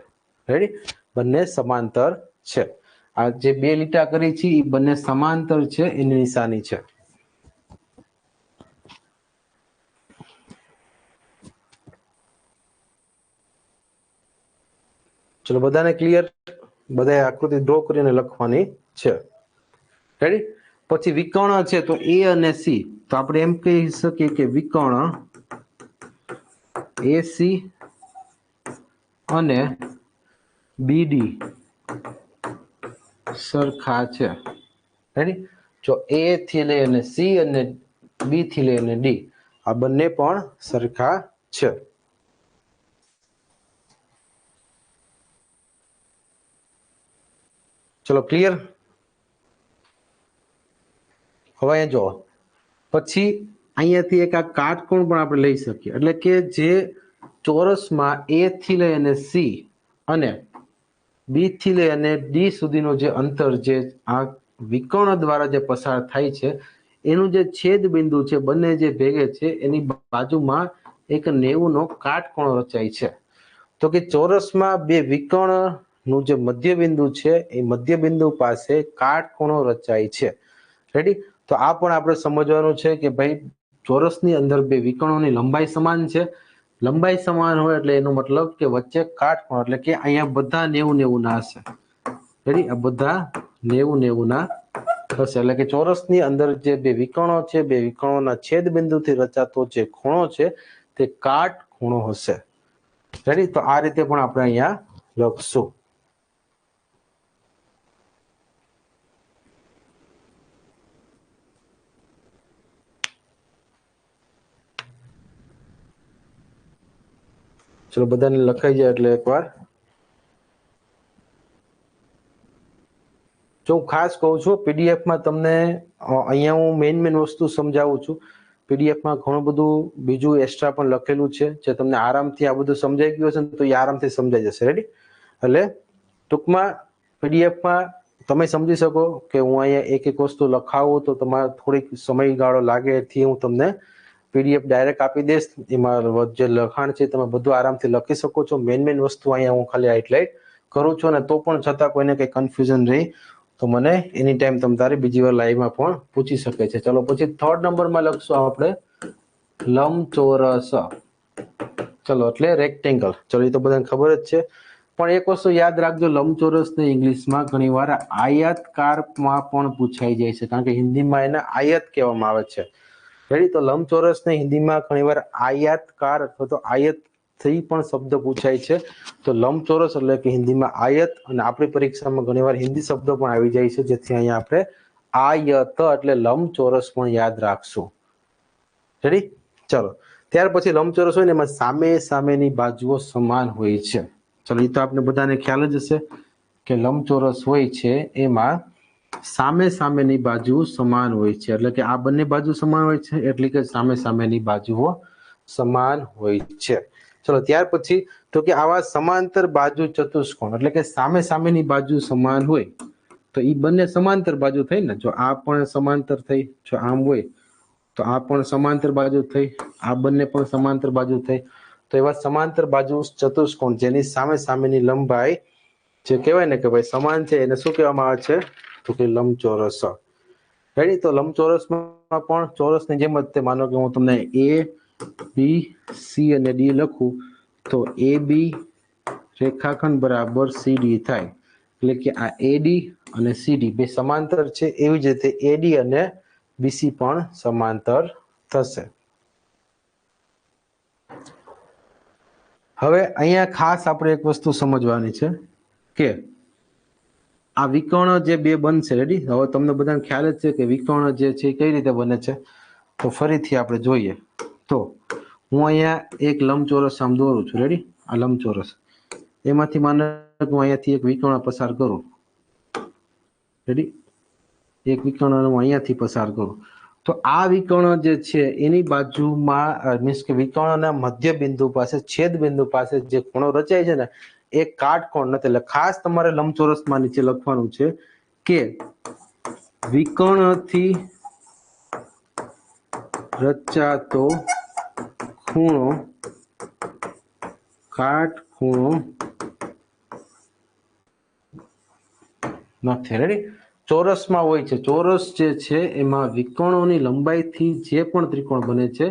A: રેડી? બંને સમાંતર છે. આ જે 2 લીટા કરી છે એ બંને સમાંતર છે, એની નિશાની છે. ચલો, બધાને ક્લિયર? બધાએ આકૃતિ ડ્રો કરીને લખવાની છે. રેડી? પછી વિકર્ણ છે તો A અને C, તો આપણે એમ કહી શકીએ કે વિકર્ણ AC અને BD સરખા છે. રેડી? જો A થી લઈને C અને B થી લઈને D આ બંને પણ સરખા છે. ચલો, ક્લિયર? હવે અહીંયા જો પછી અહીંયાથી એક આ કાટકોણ પણ આપણે લઈ શકીએ. એટલે કે જે ચોરસમાં A થી લઈ અને C અને B થી લઈ અને D સુધીનો જે અંતર જે આ વિકર્ણ દ્વારા જે પસાર થાય છે એનું જે છેદ બિંદુ છે બંને જે ભેગે છે એની બાજુમાં એક 90 નો કાટકોણ રચાય છે. તો કે ચોરસમાં બે વિકર્ણનું જે મધ્ય બિંદુ છે એ મધ્ય બિંદુ પાસે કાટકોણો રચાય છે. રેડી? તો આ પણ આપણે સમજવાનું છે કે ભાઈ ચોરસની અંદર બે વિકર્ણોની લંબાઈ સમાન છે. લંબાઈ સમાન હોય એટલે એનો મતલબ કે વચ્ચે કાટકોણ, એટલે કે અહીંયા બધા 90-90 ના હશે. રેડી? આ બધા 90-90 ના હશે. એટલે કે ચોરસની અંદર જે બે વિકર્ણો છે, બે વિકર્ણોના છેદ બિંદુથી રચાતો જે ખૂણો છે તે કાટખૂણો હશે. રેડી? તો આ રીતે પણ આપણે અહીંયા લખશું. ચલો બધાને લખાઈ જાય એટલે એકવાર જો હું ખાસ કહું છું, પીડીએફમાં તમને અહીંયા હું મેઇન વસ્તુ સમજાવું છું. પીડીએફમાં ઘણું બધું બીજું એક્સ્ટ્રા પણ લખેલું છે, જે તમને આરામથી આ બધું સમજાઈ ગયું હશે ને તો એ આરામથી સમજાઈ જશે. રેડી? એટલે ટૂંકમાં પીડીએફમાં તમે સમજી શકો કે હું અહીંયા એક એક વસ્તુ લખાવું તો તમારે થોડીક સમયગાળો લાગે, એથી હું તમને પીડીએફ ડાયરેક્ટ આપી દઈશ. એમાં જે લખાણ છે તમે બધું આરામથી લખી શકો છો. મેઇન વસ્તુ અહીંયા હું ખાલી હાઇલાઇટ કરું છું, અને તો પણ છતાં કોઈને કંઈ કન્ફ્યુઝન રહી તો મને એની ટાઈમ તમ તારે બીજી વાર લાઈવમાં પણ પૂછી શકે છે. ચલો પછી 3rd નંબરમાં લખશું આપણે લંબચોરસ. ચલો એટલે રેક્ટેંગલ. ચલો એ તો બધાને ખબર જ છે, પણ એક વસ્તુ યાદ રાખજો, લંબચોરસને ઇંગ્લિશમાં ઘણીવાર આયતકારમાં પણ પૂછાઈ જાય છે, કારણ કે હિન્દીમાં એને આયત કહેવામાં આવે છે. રેડી? તો લંબચોરસને હિન્દીમાં ઘણીવાર આયતકાર અથવા તો આયત થી પણ શબ્દ પૂછાય છે. તો લંબચોરસ એટલે કે હિન્દીમાં આયત, અને આપણી પરીક્ષામાં ઘણીવાર હિન્દી શબ્દો પણ આવી જાય છે, જેથી અહીંયા આપણે આયત એટલે લંબચોરસ પણ યાદ રાખશું. રેડી? ચલો ત્યાર પછી લંબચોરસ હોય ને એમાં સામે સામેની બાજુઓ સમાન હોય છે. ચલો એ તો આપણે બધાને ખ્યાલ જ હશે કે લંબચોરસ હોય છે એમાં સામે સામેની બાજુ સમાન હોય છે. એટલે કે આ બંને બાજુ સમાન હોય છે, એટલે કે સામે સામેની બાજુઓ સમાન હોય છે. ચલો ત્યાર પછી તો કે આવા સમાંતર બાજુ ચતુષ્કોણ, એટલે કે સામે સામેની બાજુ સમાન હોય તો એ બંને સમાંતર બાજુ થઈ ને. જો આ પણ સમાંતર થઈ, જો આમ હોય તો આ પણ સમાંતર બાજુ થઈ, આ બંને પણ સમાંતર બાજુ થઈ. તો એવા સમાંતર બાજુ ચતુષ્કોણ જેની સામે સામેની લંબાઈ જે કહેવાય ને કે ભાઈ સમાન છે, એને શું કહેવામાં આવે છે? તો કે લંબચોરસ. રેડી? તો લંબચોરસમાં પણ ચોરસની જેમ જ તે માનો કે હું તમને A B C અને D લખું તો AB રેખાખંડ બરાબર CD થાય. એટલે કે આ AD અને CD બે સમાંતર છે, એવી જ રીતે AD અને BC પણ સમાંતર થશે. હવે અહીંયા ખાસ આપણે એક વસ્તુ સમજવાની છે કે આ વિકર્ણ જે બે બનશે. રેડી? હવે તમને બધાને ખ્યાલ જ છે કે વિકર્ણ જે છે કઈ રીતે બને છે. તો ફરીથી આપણે જોઈએ તો હું અહીંયા એક લંબચોરસ આમ દોરું છું. રેડી? આ લંબચોરસ એમાંથી માનો કે હું અહીંયાથી એક વિકર્ણ પસાર કરું. રેડી? એક વિકર્ણ હું અહીંયાથી પસાર કરું તો આ વિકર્ણ જે છે એની બાજુમાં મીન્સ કે વિકર્ણના મધ્ય બિંદુ પાસે, છેદ બિંદુ પાસે જે ખૂણો રચાય છે ને એ કાટકોણ નથી. એટલે ખાસ તમારે લંબચોરસમાં નીચે લખવાનું છે કે વિકર્ણથી રચાતો ખૂણો કાટખૂણો નથી. રેડી? ચોરસમાં હોય છે, ચોરસ જે છે એમાં વિકર્ણોની લંબાઈથી જે પણ ત્રિકોણ બને છે,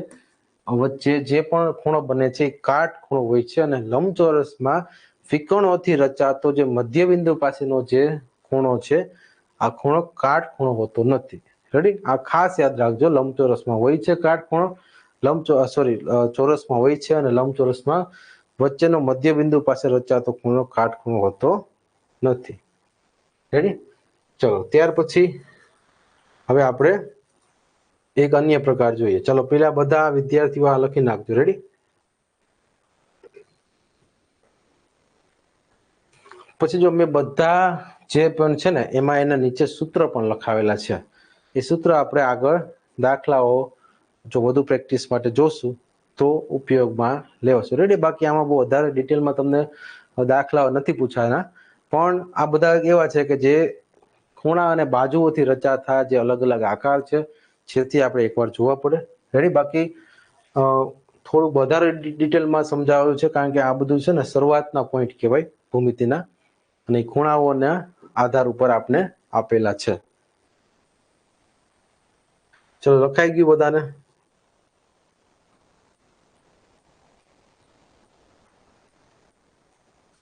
A: વચ્ચે જે પણ ખૂણો બને છે એ કાટખૂણો હોય છે, અને લંબચોરસમાં વિકર્ણોથી રચાતો જે મધ્ય બિંદુ પાસેનો જે ખૂણો છે આ ખૂણો કાટખૂણો હોતો નથી. રેડી? આ ખાસ યાદ રાખજો, લંબચોરસમાં હોય છે કાટખૂણો, ચોરસમાં હોય છે, અને લંબચોરસમાં વચ્ચેનો મધ્ય બિંદુ પાસે રચાતો ખૂણો કાટખૂણો હોતો નથી. રેડી? ચલો ત્યાર પછી હવે આપણે એક અન્ય પ્રકાર જોઈએ. ચલો પેલા બધા વિદ્યાર્થીઓ આ લખી નાખજો. રેડી? પછી જો મેં બધા જે પણ છે ને એમાં એના નીચે સૂત્ર પણ લખાવેલા છે. એ સૂત્ર આપણે આગળ દાખલાઓ જો વધુ પ્રેક્ટિસ માટે જોશું તો ઉપયોગમાં લેવાશું. રેડી? બાકી આમાં બહુ વધારે ડિટેલમાં તમને દાખલાઓ નથી પૂછાના, પણ આ બધા એવા છે કે જે ખૂણા અને બાજુઓથી રચાતા જે અલગ અલગ આકાર છે, જેથી આપણે એકવાર જોવા પડે. રેડી? બાકી થોડું વધારે ડિટેલમાં સમજાવ્યું છે, કારણ કે આ બધું છે ને શરૂઆતના પોઈન્ટ કહેવાય ભૂમિતિના, અને ખૂણાઓના આધાર ઉપર આપણે આપેલા છે. ચલો, લખાઈ ગયું બધાને?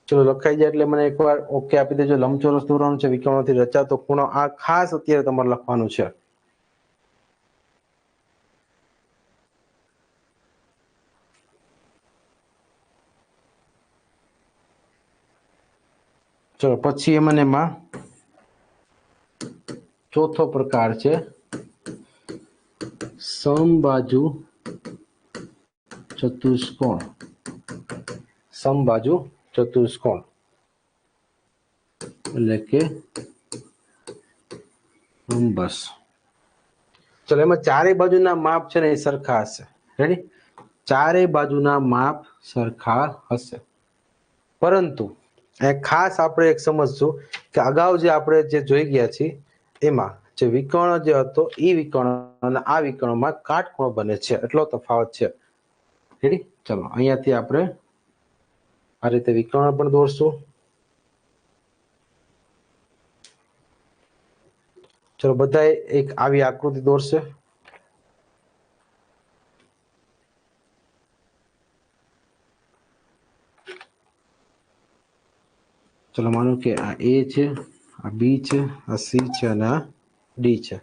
A: ચલો, લખાઈ જાય એટલે મને એકવાર ઓકે આપી દેજો. લંબચોરસ દોરવાનું છે, વિકર્ણોથી રચાતો ખૂણો, આ ખાસ અત્યારે તમારે લખવાનું છે. ચલો, પછી એમાં ચોથો પ્રકાર છે સમબાજુ ચતુષ્કોણ. સમબાજુ ચતુષ્કોણ એટલે કે રમ્બસ. ચલો, એમાં ચારે બાજુના માપ છે ને એ સરખા હશે. રેડી? ચારે બાજુના માપ સરખા હશે, પરંતુ ખાસ આપણે એક સમજશું કે અગાઉ જે આપણે જે જોઈ ગયા છીએ એમાં જે વિકર્ણ જે હતો એ વિકર્ણ અને આ વિકર્ણમાં કાટખૂણો બને છે, એટલો તફાવત છે. રેડી? ચલો, અહીંયાથી આપણે આ રીતે વિકર્ણ પણ દોરશું. ચલો, બધા એક આવી આકૃતિ દોરશે. ચલો, માનો કે આ એ છે, આ બી છે, આ સી છે અને આ ડી છે.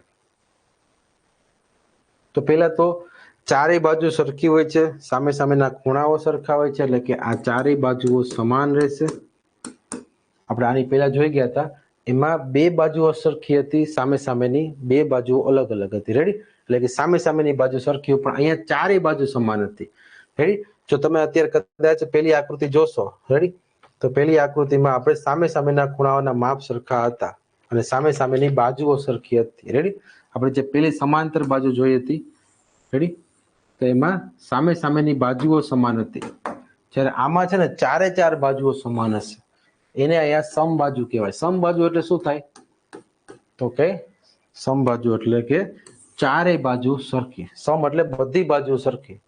A: તો પહેલા તો ચારેય બાજુ સરખી હોય છે, સામે સામેના ખૂણાઓ સરખા હોય છે, એટલે કે આ ચારેય બાજુઓ સમાન રહેશે. આપણે આની પહેલા જોઈ ગયા હતા, એમાં બે બાજુઓ સરખી હતી, સામે સામેની બે બાજુઓ અલગ અલગ હતી. રેડી? એટલે કે સામે સામેની બાજુ સરખી, પણ અહીંયા ચારેય બાજુ સમાન હતી. રેડી? જો તમે અત્યારે કદાચ પહેલી આકૃતિ જોશો, રેડી, તો પહેલી આકૃતિમાં આપણે સામે સામેના ખૂણાઓના માપ સરખા હતા અને સામે સામેની બાજુઓ સરખી હતી. રેડી? આપણે જે પેલી સમાંતર બાજુ જોઈ હતી, રેડી, તો એમાં સામે સામેની બાજુઓ સમાન હતી. જ્યારે આમાં છે ને ચારે ચાર બાજુઓ સમાન હશે, એને અહીંયા સમબાજુ કહેવાય. સમબાજુ એટલે શું થાય? તો કે સમબાજુ એટલે કે ચારેય બાજુ સરખી. સમ એટલે બધી બાજુ સરખી.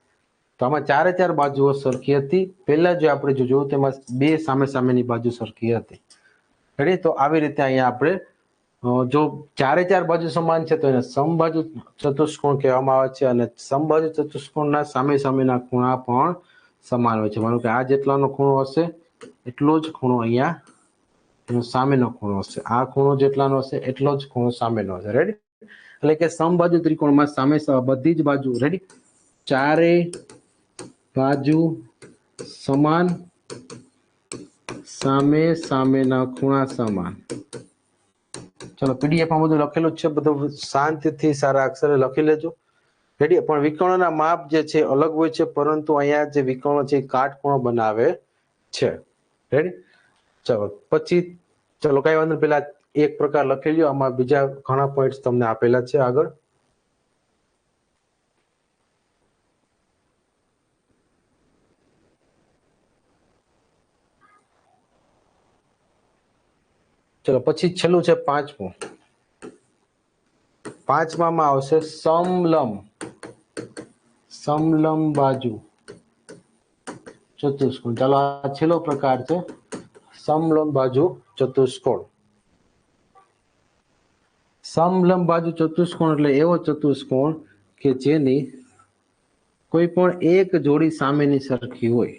A: તો આમાં ચારે ચાર બાજુઓ સરખી હતી. પહેલા જે આપણે જોયું તેમાં બે સામે સામેની બાજુ સરખી હતી. રેડી? તો આવી રીતે અહીંયા આપણે જો ચારે ચાર બાજુ સમાન છે તો એને સમબાજુ ચતુષ્કોણ કહેવામાં આવે છે, અને સમબાજુ ચતુષ્કોણના સામે સામેના ખૂણા પણ સમાન હોય છે. માનો કે આ જેટલાનો ખૂણો હશે એટલો જ ખૂણો અહીંયા એનો સામેનો ખૂણો હશે, આ ખૂણો જેટલાનો હશે એટલો જ ખૂણો સામેનો હશે. રેડી? એટલે કે સમબાજુ ત્રિકોણમાં સામે બધી જ બાજુ, રેડી, ચારે બાજુ સમાન, સામે સામેના ખૂણા સમાન. ચલો, પીડીએફ માં બધું લખેલું જ છે, બધું શાંતિથી સારા અક્ષરે લખી લેજો. રેડી? પણ વિકર્ણોના માપ જે છે અલગ હોય છે, પરંતુ અહીંયા જે વિકર્ણો છે એ કાટખૂણો બનાવે છે. રેડી? ચલો, પછી ચલો કઈ વાંધો, પેલા એક પ્રકાર લખી લ્યો. આમાં બીજા ઘણા પોઈન્ટ્સ તમને આપેલા છે આગળ. ચલો, પછી છેલ્લું છે પાંચમું. પાંચમામાં આવશે સમલંબ. સમલંબ બાજુ ચતુષ્કોણ. ચાલો, આ છેલ્લો પ્રકાર છે સમલંબ બાજુ ચતુષ્કોણ. સમલંબ બાજુ ચતુષ્કોણ એટલે એવો ચતુષ્કોણ કે જેની કોઈ પણ એક જોડી સામેની સરખી હોય.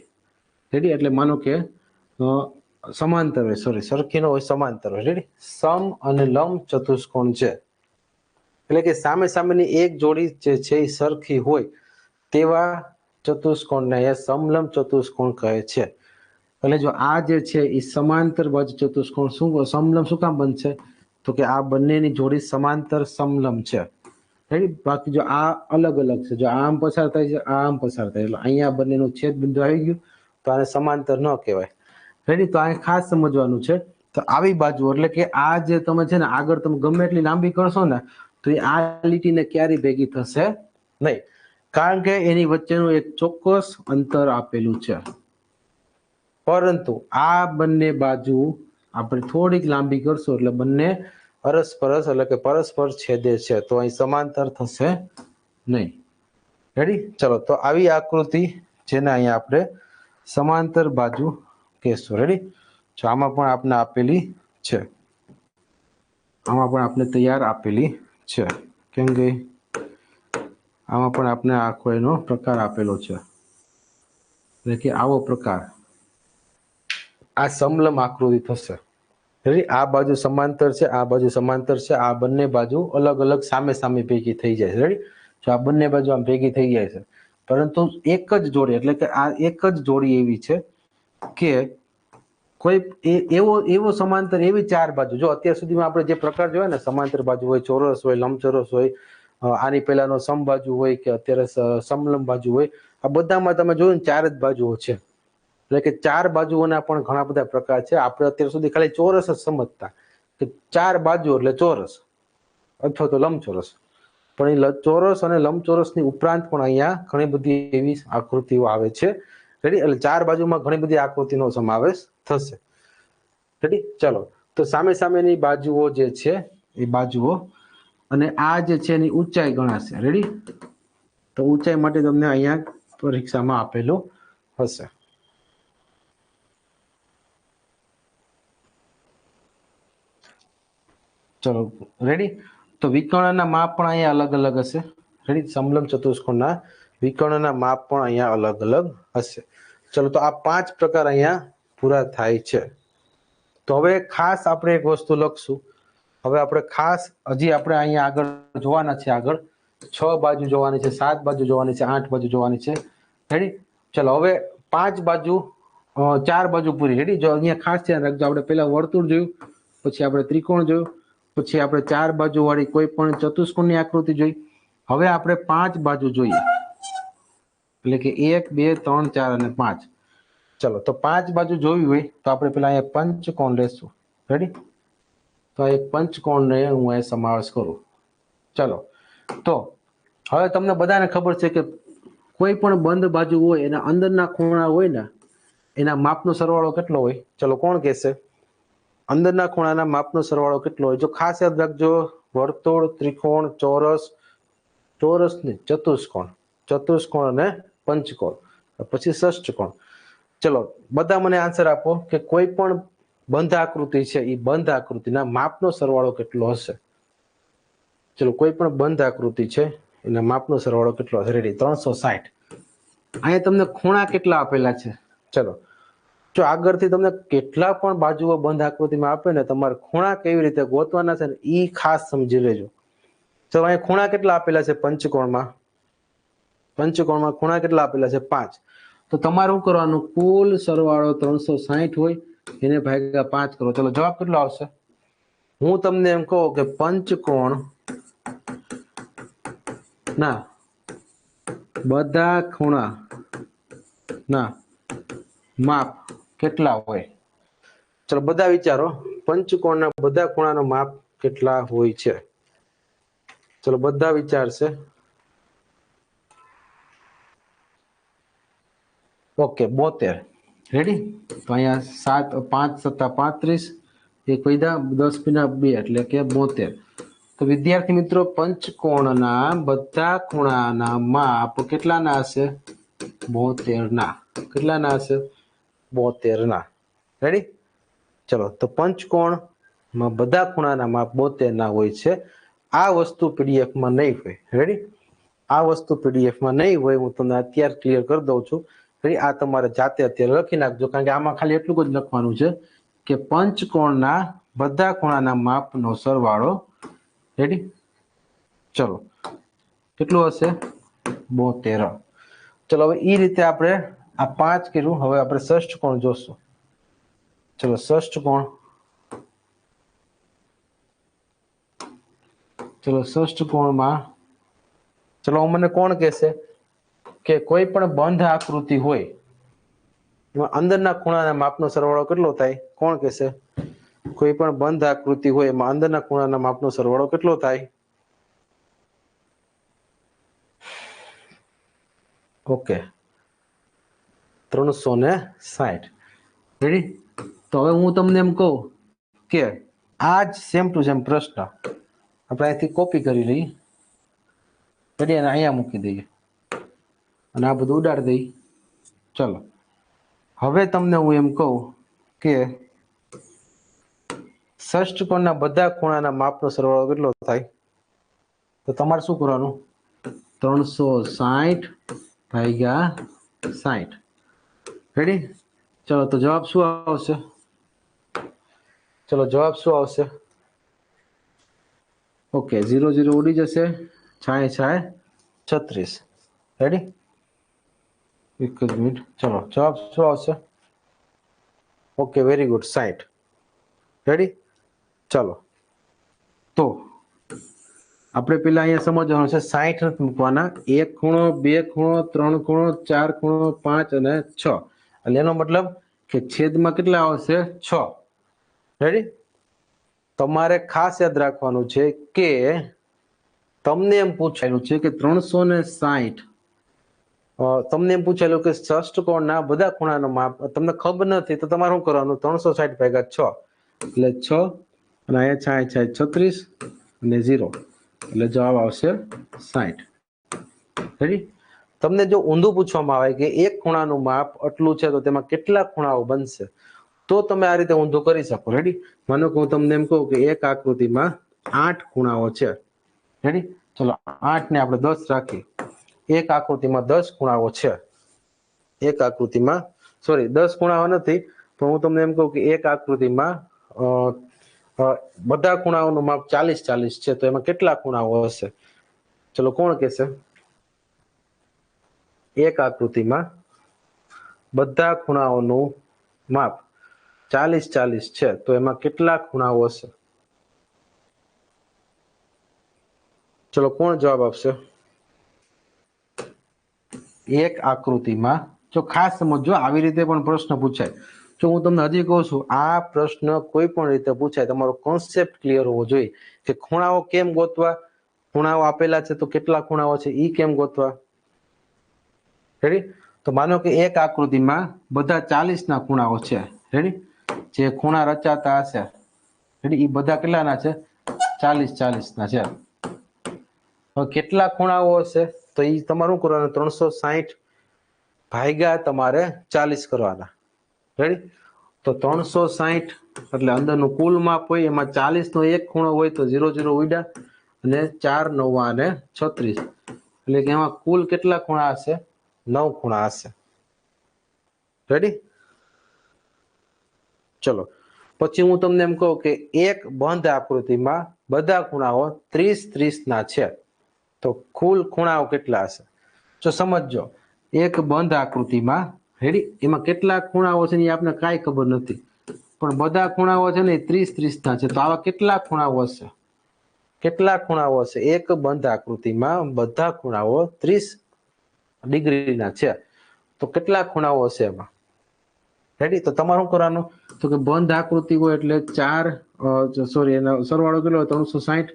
A: રેડી? એટલે માનો કે સમાંતર હોય, સરખી ન હોય, સમાંતર હોય. રેડી? સમ અને લંબ ચતુષ્કોણ છે, એટલે કે સામે સામેની એક જોડી જે છે એ સરખી હોય તેવા ચતુષ્કોણને સમલંબ ચતુષ્કોણ કહે છે. એટલે જો આ જે છે એ સમાંતર બાજુ ચતુષ્કોણ સમલંબ શું કામ બનશે? તો કે આ બંનેની જોડી સમાંતર સમલંબ છે. રેડી? બાકી જો આ અલગ અલગ છે, જો આમ પસાર થાય છે, આમ પસાર થાય, એટલે અહીંયા બંનેનું છેદ બિંદુ આવી ગયું, તો આને સમાંતર ન કહેવાય. રેડી? તો આ ખાસ સમજવાનું છે. તો આવી બાજુ એટલે કે આ જે તમે છે ને આગળ તમે ગમે એટલી લાંબી કરશો ને તો એ આ લીટીને ક્યારેય ભેગી થશે નહીં, કારણ કે એની વચ્ચેનું એક ચોક્કસ અંતર આપેલું છે. પરંતુ આ બંને બાજુ આપણે થોડીક લાંબી કરશું એટલે બંને અરસપરસ એટલે કે પરસ્પર છેદે છે, તો અહીં સમાંતર થશે નહીં. રેડી? ચલો, તો આવી આકૃતિ જેને અહીંયા આપણે સમાંતર બાજુ કહેશું. રેડી? તો આમાં પણ આપણે આપેલી છે, આમાં પણ આપણે તૈયાર આપેલી છે. કેમ કે આમાં પણ આપણે આખો એનો પ્રકાર આપેલો છે, એટલે કે આવો પ્રકાર, આ સમલંબ આકૃતિ થશે. આ બાજુ સમાંતર છે, આ બાજુ સમાંતર છે, આ બંને બાજુ અલગ અલગ સામે સામે ભેગી થઈ જાય છે. રેડી? તો આ બંને બાજુ આમ ભેગી થઈ જાય છે, પરંતુ એક જ જોડી, એટલે કે આ એક જ જોડી એવી છે કે કોઈ એવો એવો સમાંતર, એવી ચાર બાજુ, જો અત્યાર સુધીમાં આપણે જે પ્રકાર જોયા ને, સમાંતર બાજુ હોય, ચોરસ હોય, લંબચોરસ હોય, આની પહેલાનો સમબાજુ હોય કે અત્યારે સમલંબ બાજુ હોય, આ બધામાં તમે જોયું ને ચાર જ બાજુઓ છે. એટલે કે ચાર બાજુઓના પણ ઘણા બધા પ્રકાર છે. આપણે અત્યાર સુધી ખાલી ચોરસ જ સમજતા કે ચાર બાજુ એટલે ચોરસ અથવા તો લંબચોરસ, પણ એ ચોરસ અને લંબચોરસની ઉપરાંત પણ અહીંયા ઘણી બધી એવી આકૃતિઓ આવે છે. રેડી? એટલે ચાર બાજુમાં ઘણી બધી આકૃતિનો સમાવેશ થશે. રેડી? ચલો, તો સામે સામેની બાજુઓ જે છે એ બાજુઓ, અને આ જે છે એની ઊંચાઈ ગણાશે. રેડી? તો ઊંચાઈ માટે તમને અહીંયા પરીક્ષામાં આપેલું હશે. ચલો, રેડી? તો વિકર્ણના માપ પણ અહીંયા અલગ અલગ હશે. રેડી? સમલંબ ચતુષ્કોણના વિકર્ણના માપ પણ અહીંયા અલગ અલગ હશે. ચલો, તો આ 5 પ્રકાર અહીંયા પૂરા થાય છે. તો હવે ખાસ આપણે એક વસ્તુ લખશું. હવે આપણે ખાસ હજી આપણે અહીંયા આગળ જોવાના છે, આગળ 6 બાજુ જોવાની છે, 7 બાજુ જોવાની છે, 8 બાજુ જોવાની છે. રેડી? ચલો, હવે 5 બાજુ, 4 બાજુ પૂરી. રેડી? જો અહીંયા ખાસ ધ્યાન રાખજો, આપણે પહેલા વર્તુળ જોયું, પછી આપણે ત્રિકોણ જોયું, પછી આપણે 4 બાજુ વાળી કોઈ પણ ચતુષ્કોણની આકૃતિ જોઈ. હવે આપણે 5 બાજુ જોઈએ, એટલે કે 1 2 3 4 અને 5. ચલો, તો 5 બાજુ જોવી હોય તો આપણે પેલા અહીંયા પંચકોણ લેશું. રેડી? તો એક પંચકોણને હું અહીં સમાવેશ કરું. ચલો, તો હવે તમને બધાને ખબર છે કે કોઈ પણ બંધ બાજુ હોય એના અંદરના ખૂણા હોય ને, એના માપનો સરવાળો કેટલો હોય? ચલો, કોણ કહેશે? અંદરના ખૂણાના માપનો સરવાળો કેટલો હોય? જો ખાસ યાદ રાખજો, વર્તુળ, ત્રિકોણ, ચોરસ, ચોરસ ને ચતુષ્કોણ, ચતુષ્કોણ અને પંચકોણ, પછી ષષ્ઠકોણ. ચલો, બધા મને આન્સર આપો કે કોઈ પણ બંધ આકૃતિ છે, એ બંધ આકૃતિના માપનો સરવાળો કેટલો હશે? ચલો, કોઈ પણ બંધ આકૃતિ છે એના માપનો સરવાળો કેટલો હશે? રેડી? 360. અહીંયા તમને ખૂણા કેટલા આપેલા છે? ચલો, જો આગળથી તમને કેટલા પણ બાજુઓ બંધ આકૃતિમાં આપે ને, તમારે ખૂણા કેવી રીતે ગોતવાના છે ને એ ખાસ સમજી લેજો. ચલો, અહીંયા ખૂણા કેટલા આપેલા છે? પંચકોણમાં ખૂણા કેટલા આપેલા છે? 5. તો તમારે શું કરવાનું? કુલ સરવાળો 360 હોય, એને ભાગ્યા 5 કરો. ચલો, જવાબ કેટલો આવશે? હું તમને એમ કહું કે પંચકોણ ના બધા ખૂણા ના માપ કેટલા હોય? ચલો, બધા વિચારો, પંચકોણના બધા ખૂણાનો માપ કેટલા હોય છે? ચલો, બધા વિચારશે. ઓકે, 72. રેડી? તો અહીંયા 7 5 7 35, એક વૈધા 10 પીના 2 એટલે કે 72. તો વિદ્યાર્થી મિત્રો, પંચકોણના બધા ખૂણાના માપ કેટલાના હશે? 72 ના. કેટલાના હશે? 72 ના. રેડી? ચલો, તો પંચકોણમાં બધા ખૂણાના માપ 72 ના હોય છે. આ વસ્તુ પીડીએફમાં નહીં હોય. રેડી? આ વસ્તુ પીડીએફમાં નહીં હોય, હું તમને અત્યારે ક્લિયર કરી દઉં છું. આ તમારે જાતે અત્યારે લખી નાખજો, કારણ કે આમાં ખાલી એટલું જ લખવાનું છે કે પંચકોણના બધા ખૂણાના માપનો સરવાળો. રેડી? ચલો, કેટલું હશે? 72. ચલો, હવે એ રીતે આપણે આ 5 કર્યું. હવે આપણે ષષ્ઠકોણ જોશું. ચલો, ષષ્ઠકોણ. ચલો, ષષ્ઠકોણમાં, ચલો, મને કોણ કહેશે કે કોઈ પણ બંધ આકૃતિ હોય એમાં અંદરના ખૂણાના માપનો સરવાળો કેટલો થાય? કોણ કહેશે? કોઈ પણ બંધ આકૃતિ હોય એમાં અંદરના ખૂણાના માપનો સરવાળો કેટલો થાય? ઓકે, 360. રેડી? તો હવે હું તમને એમ કહું કે આ જ સેમ ટુ સેમ પ્રશ્ન આપણે અહીંથી કોપી કરી લઈએ, રેડી, અને અહીંયા મૂકી દઈએ અને આ બધું ઉડાડી દઈએ. ચલો હવે તમને હું એમ કહું કે ષષ્ટકોણના બધા ખૂણાના માપનો સરવાળો કેટલો થાય, તો તમારે શું કરવાનું, 360 ભાગ્યા 60. રેડી? ચલો તો જવાબ શું આવશે? ચલો જવાબ શું આવશે? ઓકે, 0 0 ઉડી જશે, 6 6 36. રેડી? એક જ મિનિટ. ચલો જવાબ શું આવશે? Okay, very good, 60. રેડી? ચલો તો આપણે પેલા અહીંયા સમજવાનું છે, 60 નથી મૂકવાના, 1 ખૂણો 2 ખૂણો 3 ખૂણો 4 ખૂણો 5 અને 6, એટલે એનો મતલબ કે છેદમાં કેટલા આવશે? 6. રેડી? તમારે ખાસ યાદ રાખવાનું છે કે તમને એમ પૂછાયેલું છે કે 360, તમને એમ પૂછાયેલું કે ષષ્ટકોણના બધા ખૂણાનો માપ તમને ખબર નથી, તો તમારે શું કરવાનું, 360 ભાગ્યા 6 એટલે 6 અને અહીંયા 6 6 36 અને 0 એટલે જવાબ આવશે 60. રેડી? તમને જો ઊંધું પૂછવામાં આવે કે એક ખૂણાનું માપ આટલું છે તો તેમાં કેટલા ખૂણાઓ બનશે, તો તમે આ રીતે ઊંધું કરી શકો. રેડી? માનો કે હું તમને એમ કહું કે એક આકૃતિમાં 8 ખૂણાઓ છે. રેડી? ચલો 8 ને આપણે 10 રાખીએ. એક આકૃતિમાં 10 ખૂણાઓ છે. એક આકૃતિમાં 10 ખૂણાઓ નથી, પણ હું તમને એમ કહું કે એક આકૃતિમાં બધા ખૂણાઓનું માપ 40 40 છે, તો એમાં કેટલા ખૂણાઓ હશે? ચલો કોણ કહેશે? એક આકૃતિમાં બધા ખૂણાઓનું માપ 40 40 છે, તો એમાં કેટલા ખૂણાઓ હશે? ચલો કોણ જવાબ આપશે? એક આકૃતિમાં, જો ખાસ સમજો, આવી રીતે પણ પ્રશ્ન પૂછાય. જો હું તમને હજી કહું છું, આ પ્રશ્ન કોઈ પણ રીતે પૂછાય, તમારો કોન્સેપ્ટ ક્લિયર હોવો જોઈએ કે ખૂણાઓ કેમ ગોતવા, ખૂણાઓ આપેલા છે તો કેટલા ખૂણાઓ છે ઈ કેમ ગોતવા. રેડી? તો માનો કે એક આકૃતિમાં બધા 40 ના ખૂણાઓ છે. રેડી? જે ખૂણા રચાતા હશે, રેડી, એ બધા કેટલાના છે? 40 40 ના છે. હવે કેટલા ખૂણાઓ હશે, તો એ તમારું કરવાનું, 360 ભાગ્યા તમારે 40 કરવાના. રેડી? તો 360 એટલે અંદરનું કુલ માપ હોય, એમાં 40 નો એક ખૂણો હોય તો 0 0 ઉડ્યા અને 4 9 અને 36, એટલે કે એમાં કુલ કેટલા ખૂણા હશે? 9 ખૂણા હશે. રેડી? ચલો પછી હું તમને એમ કહું કે એક બંધ આકૃતિમાં બધા ખૂણાઓ 30 30 ના છે, તો કુલ ખૂણાઓ કેટલા હશે? જો સમજજો, એક બંધ આકૃતિમાં, રેડી, એમાં કેટલા ખૂણાઓ છે એ આપણે કાંઈ ખબર નથી, પણ બધા ખૂણાઓ છે ને 30 30 ના છે, તો આવા કેટલા ખૂણાઓ હશે? કેટલા ખૂણાઓ હશે? એક બંધ આકૃતિમાં બધા ખૂણાઓ 30 ડિગ્રીના છે, તો કેટલા ખૂણાઓ હશે એમાં? રેડી? તો તમારે શું કરવાનું, તો કે બંધ આકૃતિ હોય એટલે 4 એનો સરવાળો કેટલો હોય? 360,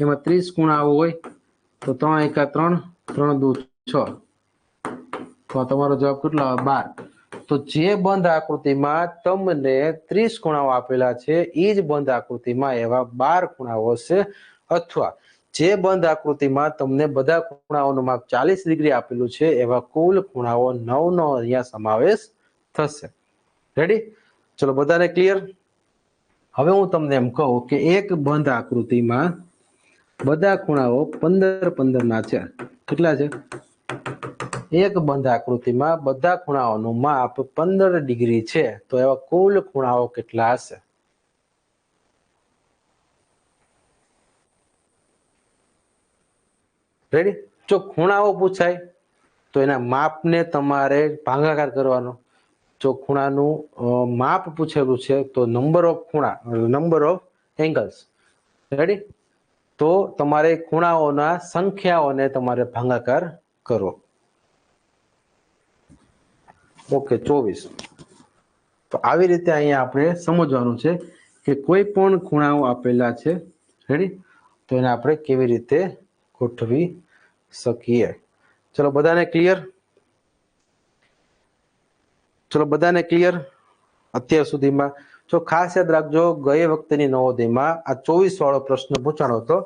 A: એમાં 30 ખૂણાઓ હોય તો 3 1 3 3 2 6, તો તમારો જવાબ કેટલો આવે? 12. તો જે બંધ આકૃતિમાં તમને 30 ખૂણાઓ આપેલા છે, એ જ બંધ આકૃતિમાં એવા 12 ખૂણાઓ હશે, અથવા જે બંધ આકૃતિમાં તમને બધા ખૂણાઓનું માપ 40 ડિગ્રી આપેલું છે, એવા કુલ ખૂણાઓ 9 નો અહીંયા સમાવેશ થશે. રેડી? ચલો બધાને ક્લિયર? હવે હું તમને એમ કહું કે એક બંધ આકૃતિમાં બધા ખૂણાઓ 15 15 ના છે. કેટલા છે? એક બંધ આકૃતિમાં બધા ખૂણાઓનું માપ 15 ડિગ્રી છે, તો એવા કુલ ખૂણાઓ કેટલા હશે? રેડી? જો ખૂણાઓ પૂછાય તો એના માપને તમારે ભાગાકાર કરવાનો. જો ખૂણાનું માપ પૂછેલું છે તો નંબર ઓફ ખૂણા, નંબર ઓફ એંગલ્સ. રેડી? તો તમારે ખૂણાઓના સંખ્યાઓને તમારે ભાગાકાર કરો. ઓકે, 24. તો આવી રીતે અહીંયા આપણે સમજવાનું છે કે કોઈ પણ ખૂણાઓ આપેલા છે. રેડી? તો એને આપણે કેવી રીતે ગોઠવી શકીએ. ચલો બધાને ક્લિયર? ચલો બધાને ક્લિયર અત્યાર સુધીમાં? તો ખાસ યાદ રાખજો, ગઈ વખતેની નવોદયમાં આ 24 વાળો પ્રશ્ન પૂછાણો હતો.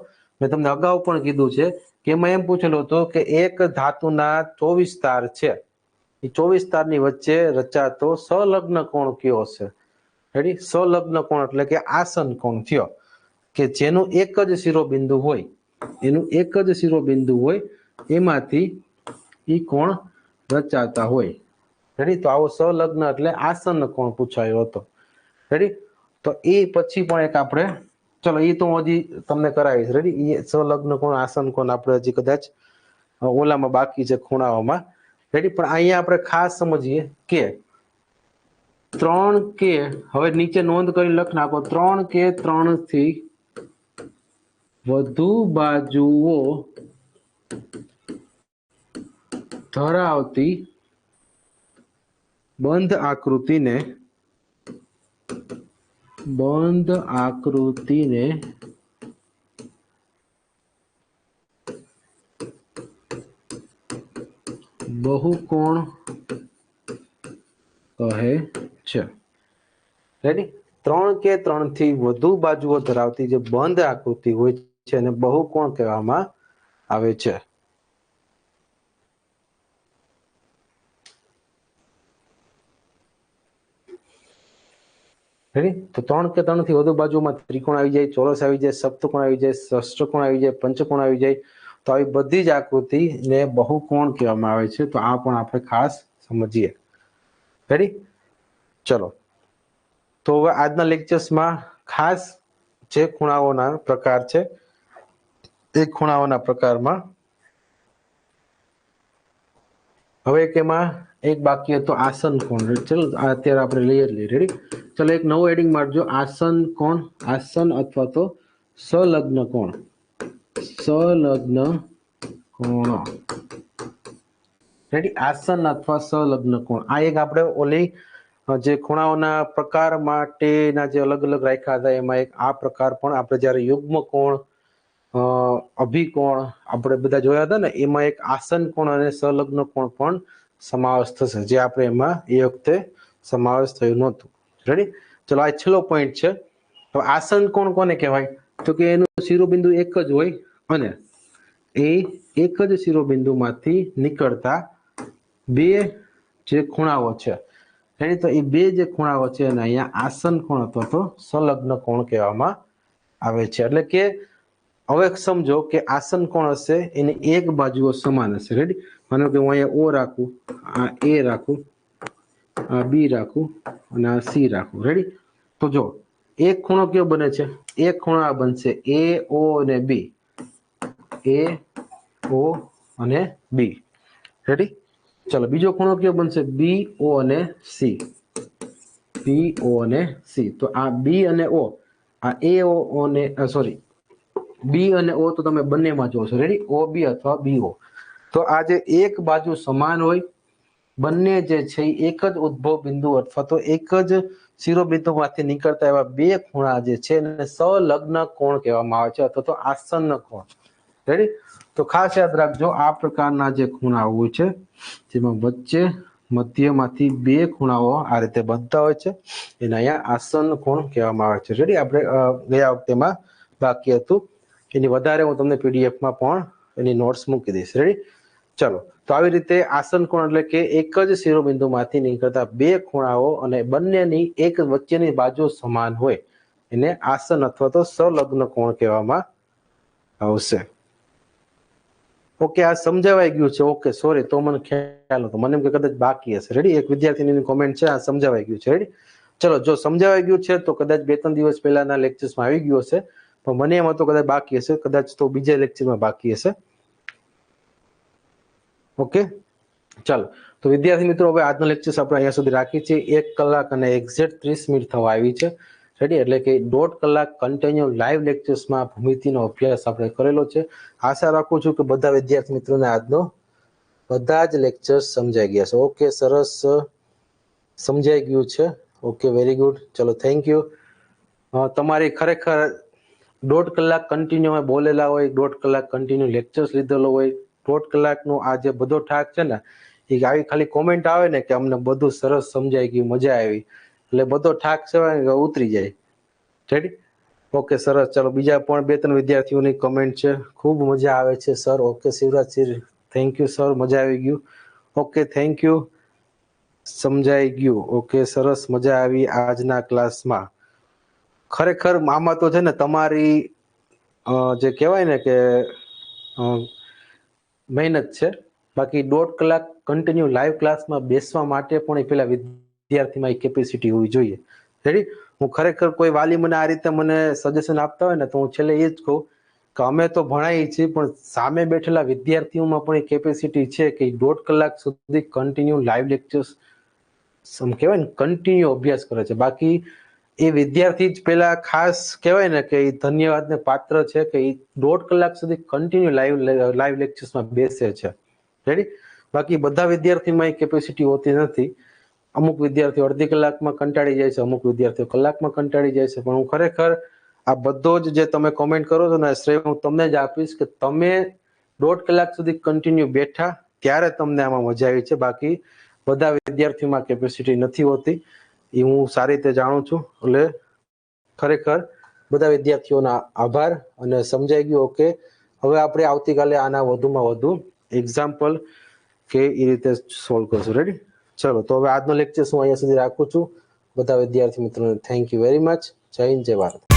A: મેં તમને અગાઉ પણ કીધું છે કે એમાં એમ પૂછેલું હતું કે એક ધાતુના 24 તાર છે, એ 24 તારની વચ્ચે રચાતો સંલગ્ન કોણ કયો હશે? રેડી? સંલગ્ન કોણ એટલે કે આસન કોણ થયો, કે જેનું એક જ શિરોબિંદુ હોય, એનું એક જ શિરોબિંદુ હોય, એમાંથી ઈ કોણ રચાતા હોય. રેડી? તો આવો સંલગ્ન એટલે આસન કોણ પૂછાયો હતો. રેડી? તો એ પછી પણ એક આપણે, ચલો એ તો હજી તમને કરાવીશ. રેડી? એ સંલગ્ન કોણ આસન કોણ આપણે હજી કદાચ ઓલામાં બાકી છે, ખૂણાઓમાં. રેડી? પણ અહીંયા આપણે ખાસ સમજીએ કે 3 કે, હવે નીચે નોંધ કરી લખ નાખો, 3 કે 3 થી વધુ બાજુઓ ધરાવતી બંધ આકૃતિને બહુકોણ કહે છે. રેડી? 3 કે 3 થી વધુ બાજુઓ ધરાવતી જે બંધ આકૃતિ હોય છે એને બહુકોણ કહેવામાં આવે છે. રેડી? તો 3 કે 3 થી વધુ બાજુમાં ત્રિકોણ આવી જાય, ચોરસ આવી જાય, સપ્તકોણ આવી જાય, ષષ્ઠકોણ આવી જાય, પંચકોણ આવી જાય. તો આવી બધી જ આકૃતિને બહુકોણ કહેવામાં આવે છે. તો આ પણ આપણે ખાસ સમજીએ. રેડી? ચલો, તો હવે આજના લેક્ચર્સમાં ખાસ જે ખૂણાઓના પ્રકાર છે એ ખૂણાઓના પ્રકારમાં હવે એક એમાં એક બાકી હતો આસન કોણ. ચલો અત્યારે આપણે લઈએ. રેડી? ચલો એક નવું એડિંગ મારજો, આસન કોણ, આસન અથવા તો સંલગ્ન કોણ. સંલગ્ન કોણ. રેડી? આસન અથવા સંલગ્ન કોણ. આ એક આપણે ઓલી જે ખૂણાઓના પ્રકાર માટેના જે અલગ અલગ રાખ્યા હતા એમાં એક આ પ્રકાર પણ આપણે જ્યારે યુગ્મ કોણ, અભિકોણ આપણે બધા જોયા હતા ને, એમાં એક આસન કોણ અને સંલગ્ન કોણ પણ સમાવેશ થશે, જે આપણે એમાં એ વખતે સમાવેશ થયું નહોતું. રેડી? ચલો આ છેલ્લો પોઈન્ટ છે. તો આસન કોણ કોને કહેવાય? તો કે એનું શિરોબિંદુ એક જ હોય અને એ એક જ શિરોબિંદુમાંથી નીકળતા બે જે ખૂણાઓ છે, રેડી? તો એ બે જે ખૂણાઓ છે એને અહીંયા આસન કોણ અથવા તો સંલગ્ન કોણ કહેવામાં આવે છે. એટલે કે હવે સમજો કે આસન કોણ હશે એની એક બાજુઓ સમાન હશે. રેડી? માનો કે હું અહીંયા ઓ રાખું, આ એ રાખું, આ બી રાખું અને આ સી રાખું. રેડી? તો જો એક ખૂણો કયો બને છે? એક ખૂણો આ બનશે એ ઓ અને બી, એ ઓ અને બી. રેડી? ચલો બીજો ખૂણો કયો બનશે? બી ઓ અને સી, બી ઓ અને સી. તો આ બી અને ઓ, આ એ ઓ અને સોરી બી અને ઓ તો તમે બંનેમાં જોશો. રેડી? ઓ બી અથવા બી ઓ. તો આ જે એક બાજુ સમાન હોય, બંને જે છે એક જ ઉદ્ભવ બિંદુ અથવા તો એક જ શિરોબિંદુમાંથી નીકળતા એવા બે ખૂણા જે છે એને સંલગ્ન કોણ કહેવામાં આવે છે અથવા તો આસન કોણ. રેડી? તો ખાસ યાદ રાખજો, આ પ્રકારના જે ખૂણા હોય છે જેમાં વચ્ચે મધ્યમાંથી બે ખૂણાઓ આ રીતે બનતા હોય છે એને અહીંયા આસન કોણ કહેવામાં આવે છે. રેડી? આપણે ગયા વખતેમાં બાકી હતું, એની વધારે હું તમને પીડીએફમાં પણ એની નોટ્સ મૂકી દઈશ. રેડી? ચલો, તો આવી રીતે આસન કોણ એટલે કે એક જ શિરોબિંદુમાંથી નીકળતા બે ખૂણાઓ અને બંનેની એક વચ્ચેની બાજુ સમાન હોય એને આસન અથવા તો સંલગ્ન કોણ કહેવામાં આવશે. ઓકે, આ સમજાવાઈ ગયું છે? ઓકે, સોરી, તો મને ખ્યાલ હતો, મને એમ કે કદાચ બાકી હશે. રેડી? એક વિદ્યાર્થીની કોમેન્ટ છે, આ સમજાવાઈ ગયું છે. રેડી? ચલો, જો સમજાવાઈ ગયું છે તો કદાચ 2-3 દિવસ પહેલાના લેક્ચર્સમાં આવી ગયું હશે, પણ મને એમ હતું કદાચ બાકી હશે, કદાચ તો બીજા લેક્ચરમાં બાકી હશે. ઓકે, ચાલો, તો વિદ્યાર્થી મિત્રો હવે આજનો લેક્ચર આપણે અહીંયા સુધી રાખીએ છીએ. 1 કલાક અને એક્ઝેક્ટ 30 મિનિટ થવા આવી છે. રેડી? એટલે કે 1.5 કલાક કન્ટિન્યુ લાઈવ લેક્ચર્સમાં ભૂમિતિનો અભ્યાસ આપણે કરેલો છે. આશા રાખું છું કે બધા વિદ્યાર્થી મિત્રોને આજનો બધા જ લેક્ચર્સ સમજાઈ ગયા છે. ઓકે, સરસ, સમજાઈ ગયું છે. Okay, very good. ચલો, થેન્ક યુ. તમારી ખરેખર 1.5 કલાક કન્ટિન્યુ બોલેલા હોય, 1.5 કલાક કન્ટિન્યુ લેક્ચર્સ લીધેલો હોય, 1.5 કલાકનો આ જે બધો ઠાક છે ને, એ આવી ખાલી કોમેન્ટ આવે ને કે અમને બધું સરસ સમજાઈ ગયું, મજા આવી, એટલે બધો થાક છે ઉતરી જાય. રેડી? ઓકે, સરસ. ચાલો, બીજા પણ 2-3 વિદ્યાર્થીઓની કમેન્ટ છે. ખૂબ મજા આવે છે sir. Okay Shivraj sir, thank you sir, મજા આવી ગયું. ઓકે, થેન્ક યુ, સમજાઈ ગયું. ઓકે, સરસ, મજા આવી આજના ક્લાસમાં. ખરેખર આમાં તો છે ને તમારી જે કહેવાય ને કે મહેનત છે. બાકી 1.5 કલાક કન્ટિન્યુ લાઈવ ક્લાસમાં બેસવા માટે પણ એ પેલા વિદ્યાર્થીમાં એ કેપેસિટી હોવી જોઈએ. રેડી? હું ખરેખર કોઈ વાલી મને આ રીતે મને સજેશન આપતા હોય ને તો હું છેલ્લે એ જ કહું કે અમે તો ભણાવીએ છીએ, પણ સામે બેઠેલા વિદ્યાર્થીઓમાં પણ એ કેપેસિટી છે કે 1.5 કલાક સુધી કન્ટિન્યુ લાઈવ લેક્ચર્સ કહેવાય ને કન્ટિન્યુ અભ્યાસ કરે છે. બાકી એ વિદ્યાર્થી જ પેલા ખાસ કહેવાય ને કે એ ધન્યવાદને પાત્ર છે કે એ 1.5 કલાક સુધી કન્ટિન્યુ લાઈવ લેક્ચર્સમાં બેસે છે. રેડી? બાકી બધા વિદ્યાર્થીમાં એ કેપેસિટી હોતી નથી. અમુક વિદ્યાર્થીઓ અડધી કલાકમાં કંટાળી જાય છે, અમુક વિદ્યાર્થીઓ કલાકમાં કંટાળી જાય છે. પણ હું ખરેખર આ બધો જ જે તમે કોમેન્ટ કરો છો ને શ્રેય હું તમને જ આપીશ કે તમે 1.5 કલાક સુધી કન્ટિન્યુ બેઠા ત્યારે તમને આમાં મજા આવી છે. બાકી બધા વિદ્યાર્થીઓમાં કેપેસિટી નથી હોતી, એ હું સારી રીતે જાણું છું. એટલે ખરેખર બધા વિદ્યાર્થીઓના આભાર અને સમજાઈ ગયું. ઓકે, હવે આપણે આવતીકાલે આના વધુમાં વધુ એક્ઝામ્પલ કે એ રીતે સોલ્વ કરશું. રેડી? ચલો, તો હવે આજનો લેક્ચર હું અહીંયા સુધી રાખું છું. બધા વિદ્યાર્થી મિત્રોને થેન્ક યુ વેરી મચ. જય હિન્દ, જય ભારત.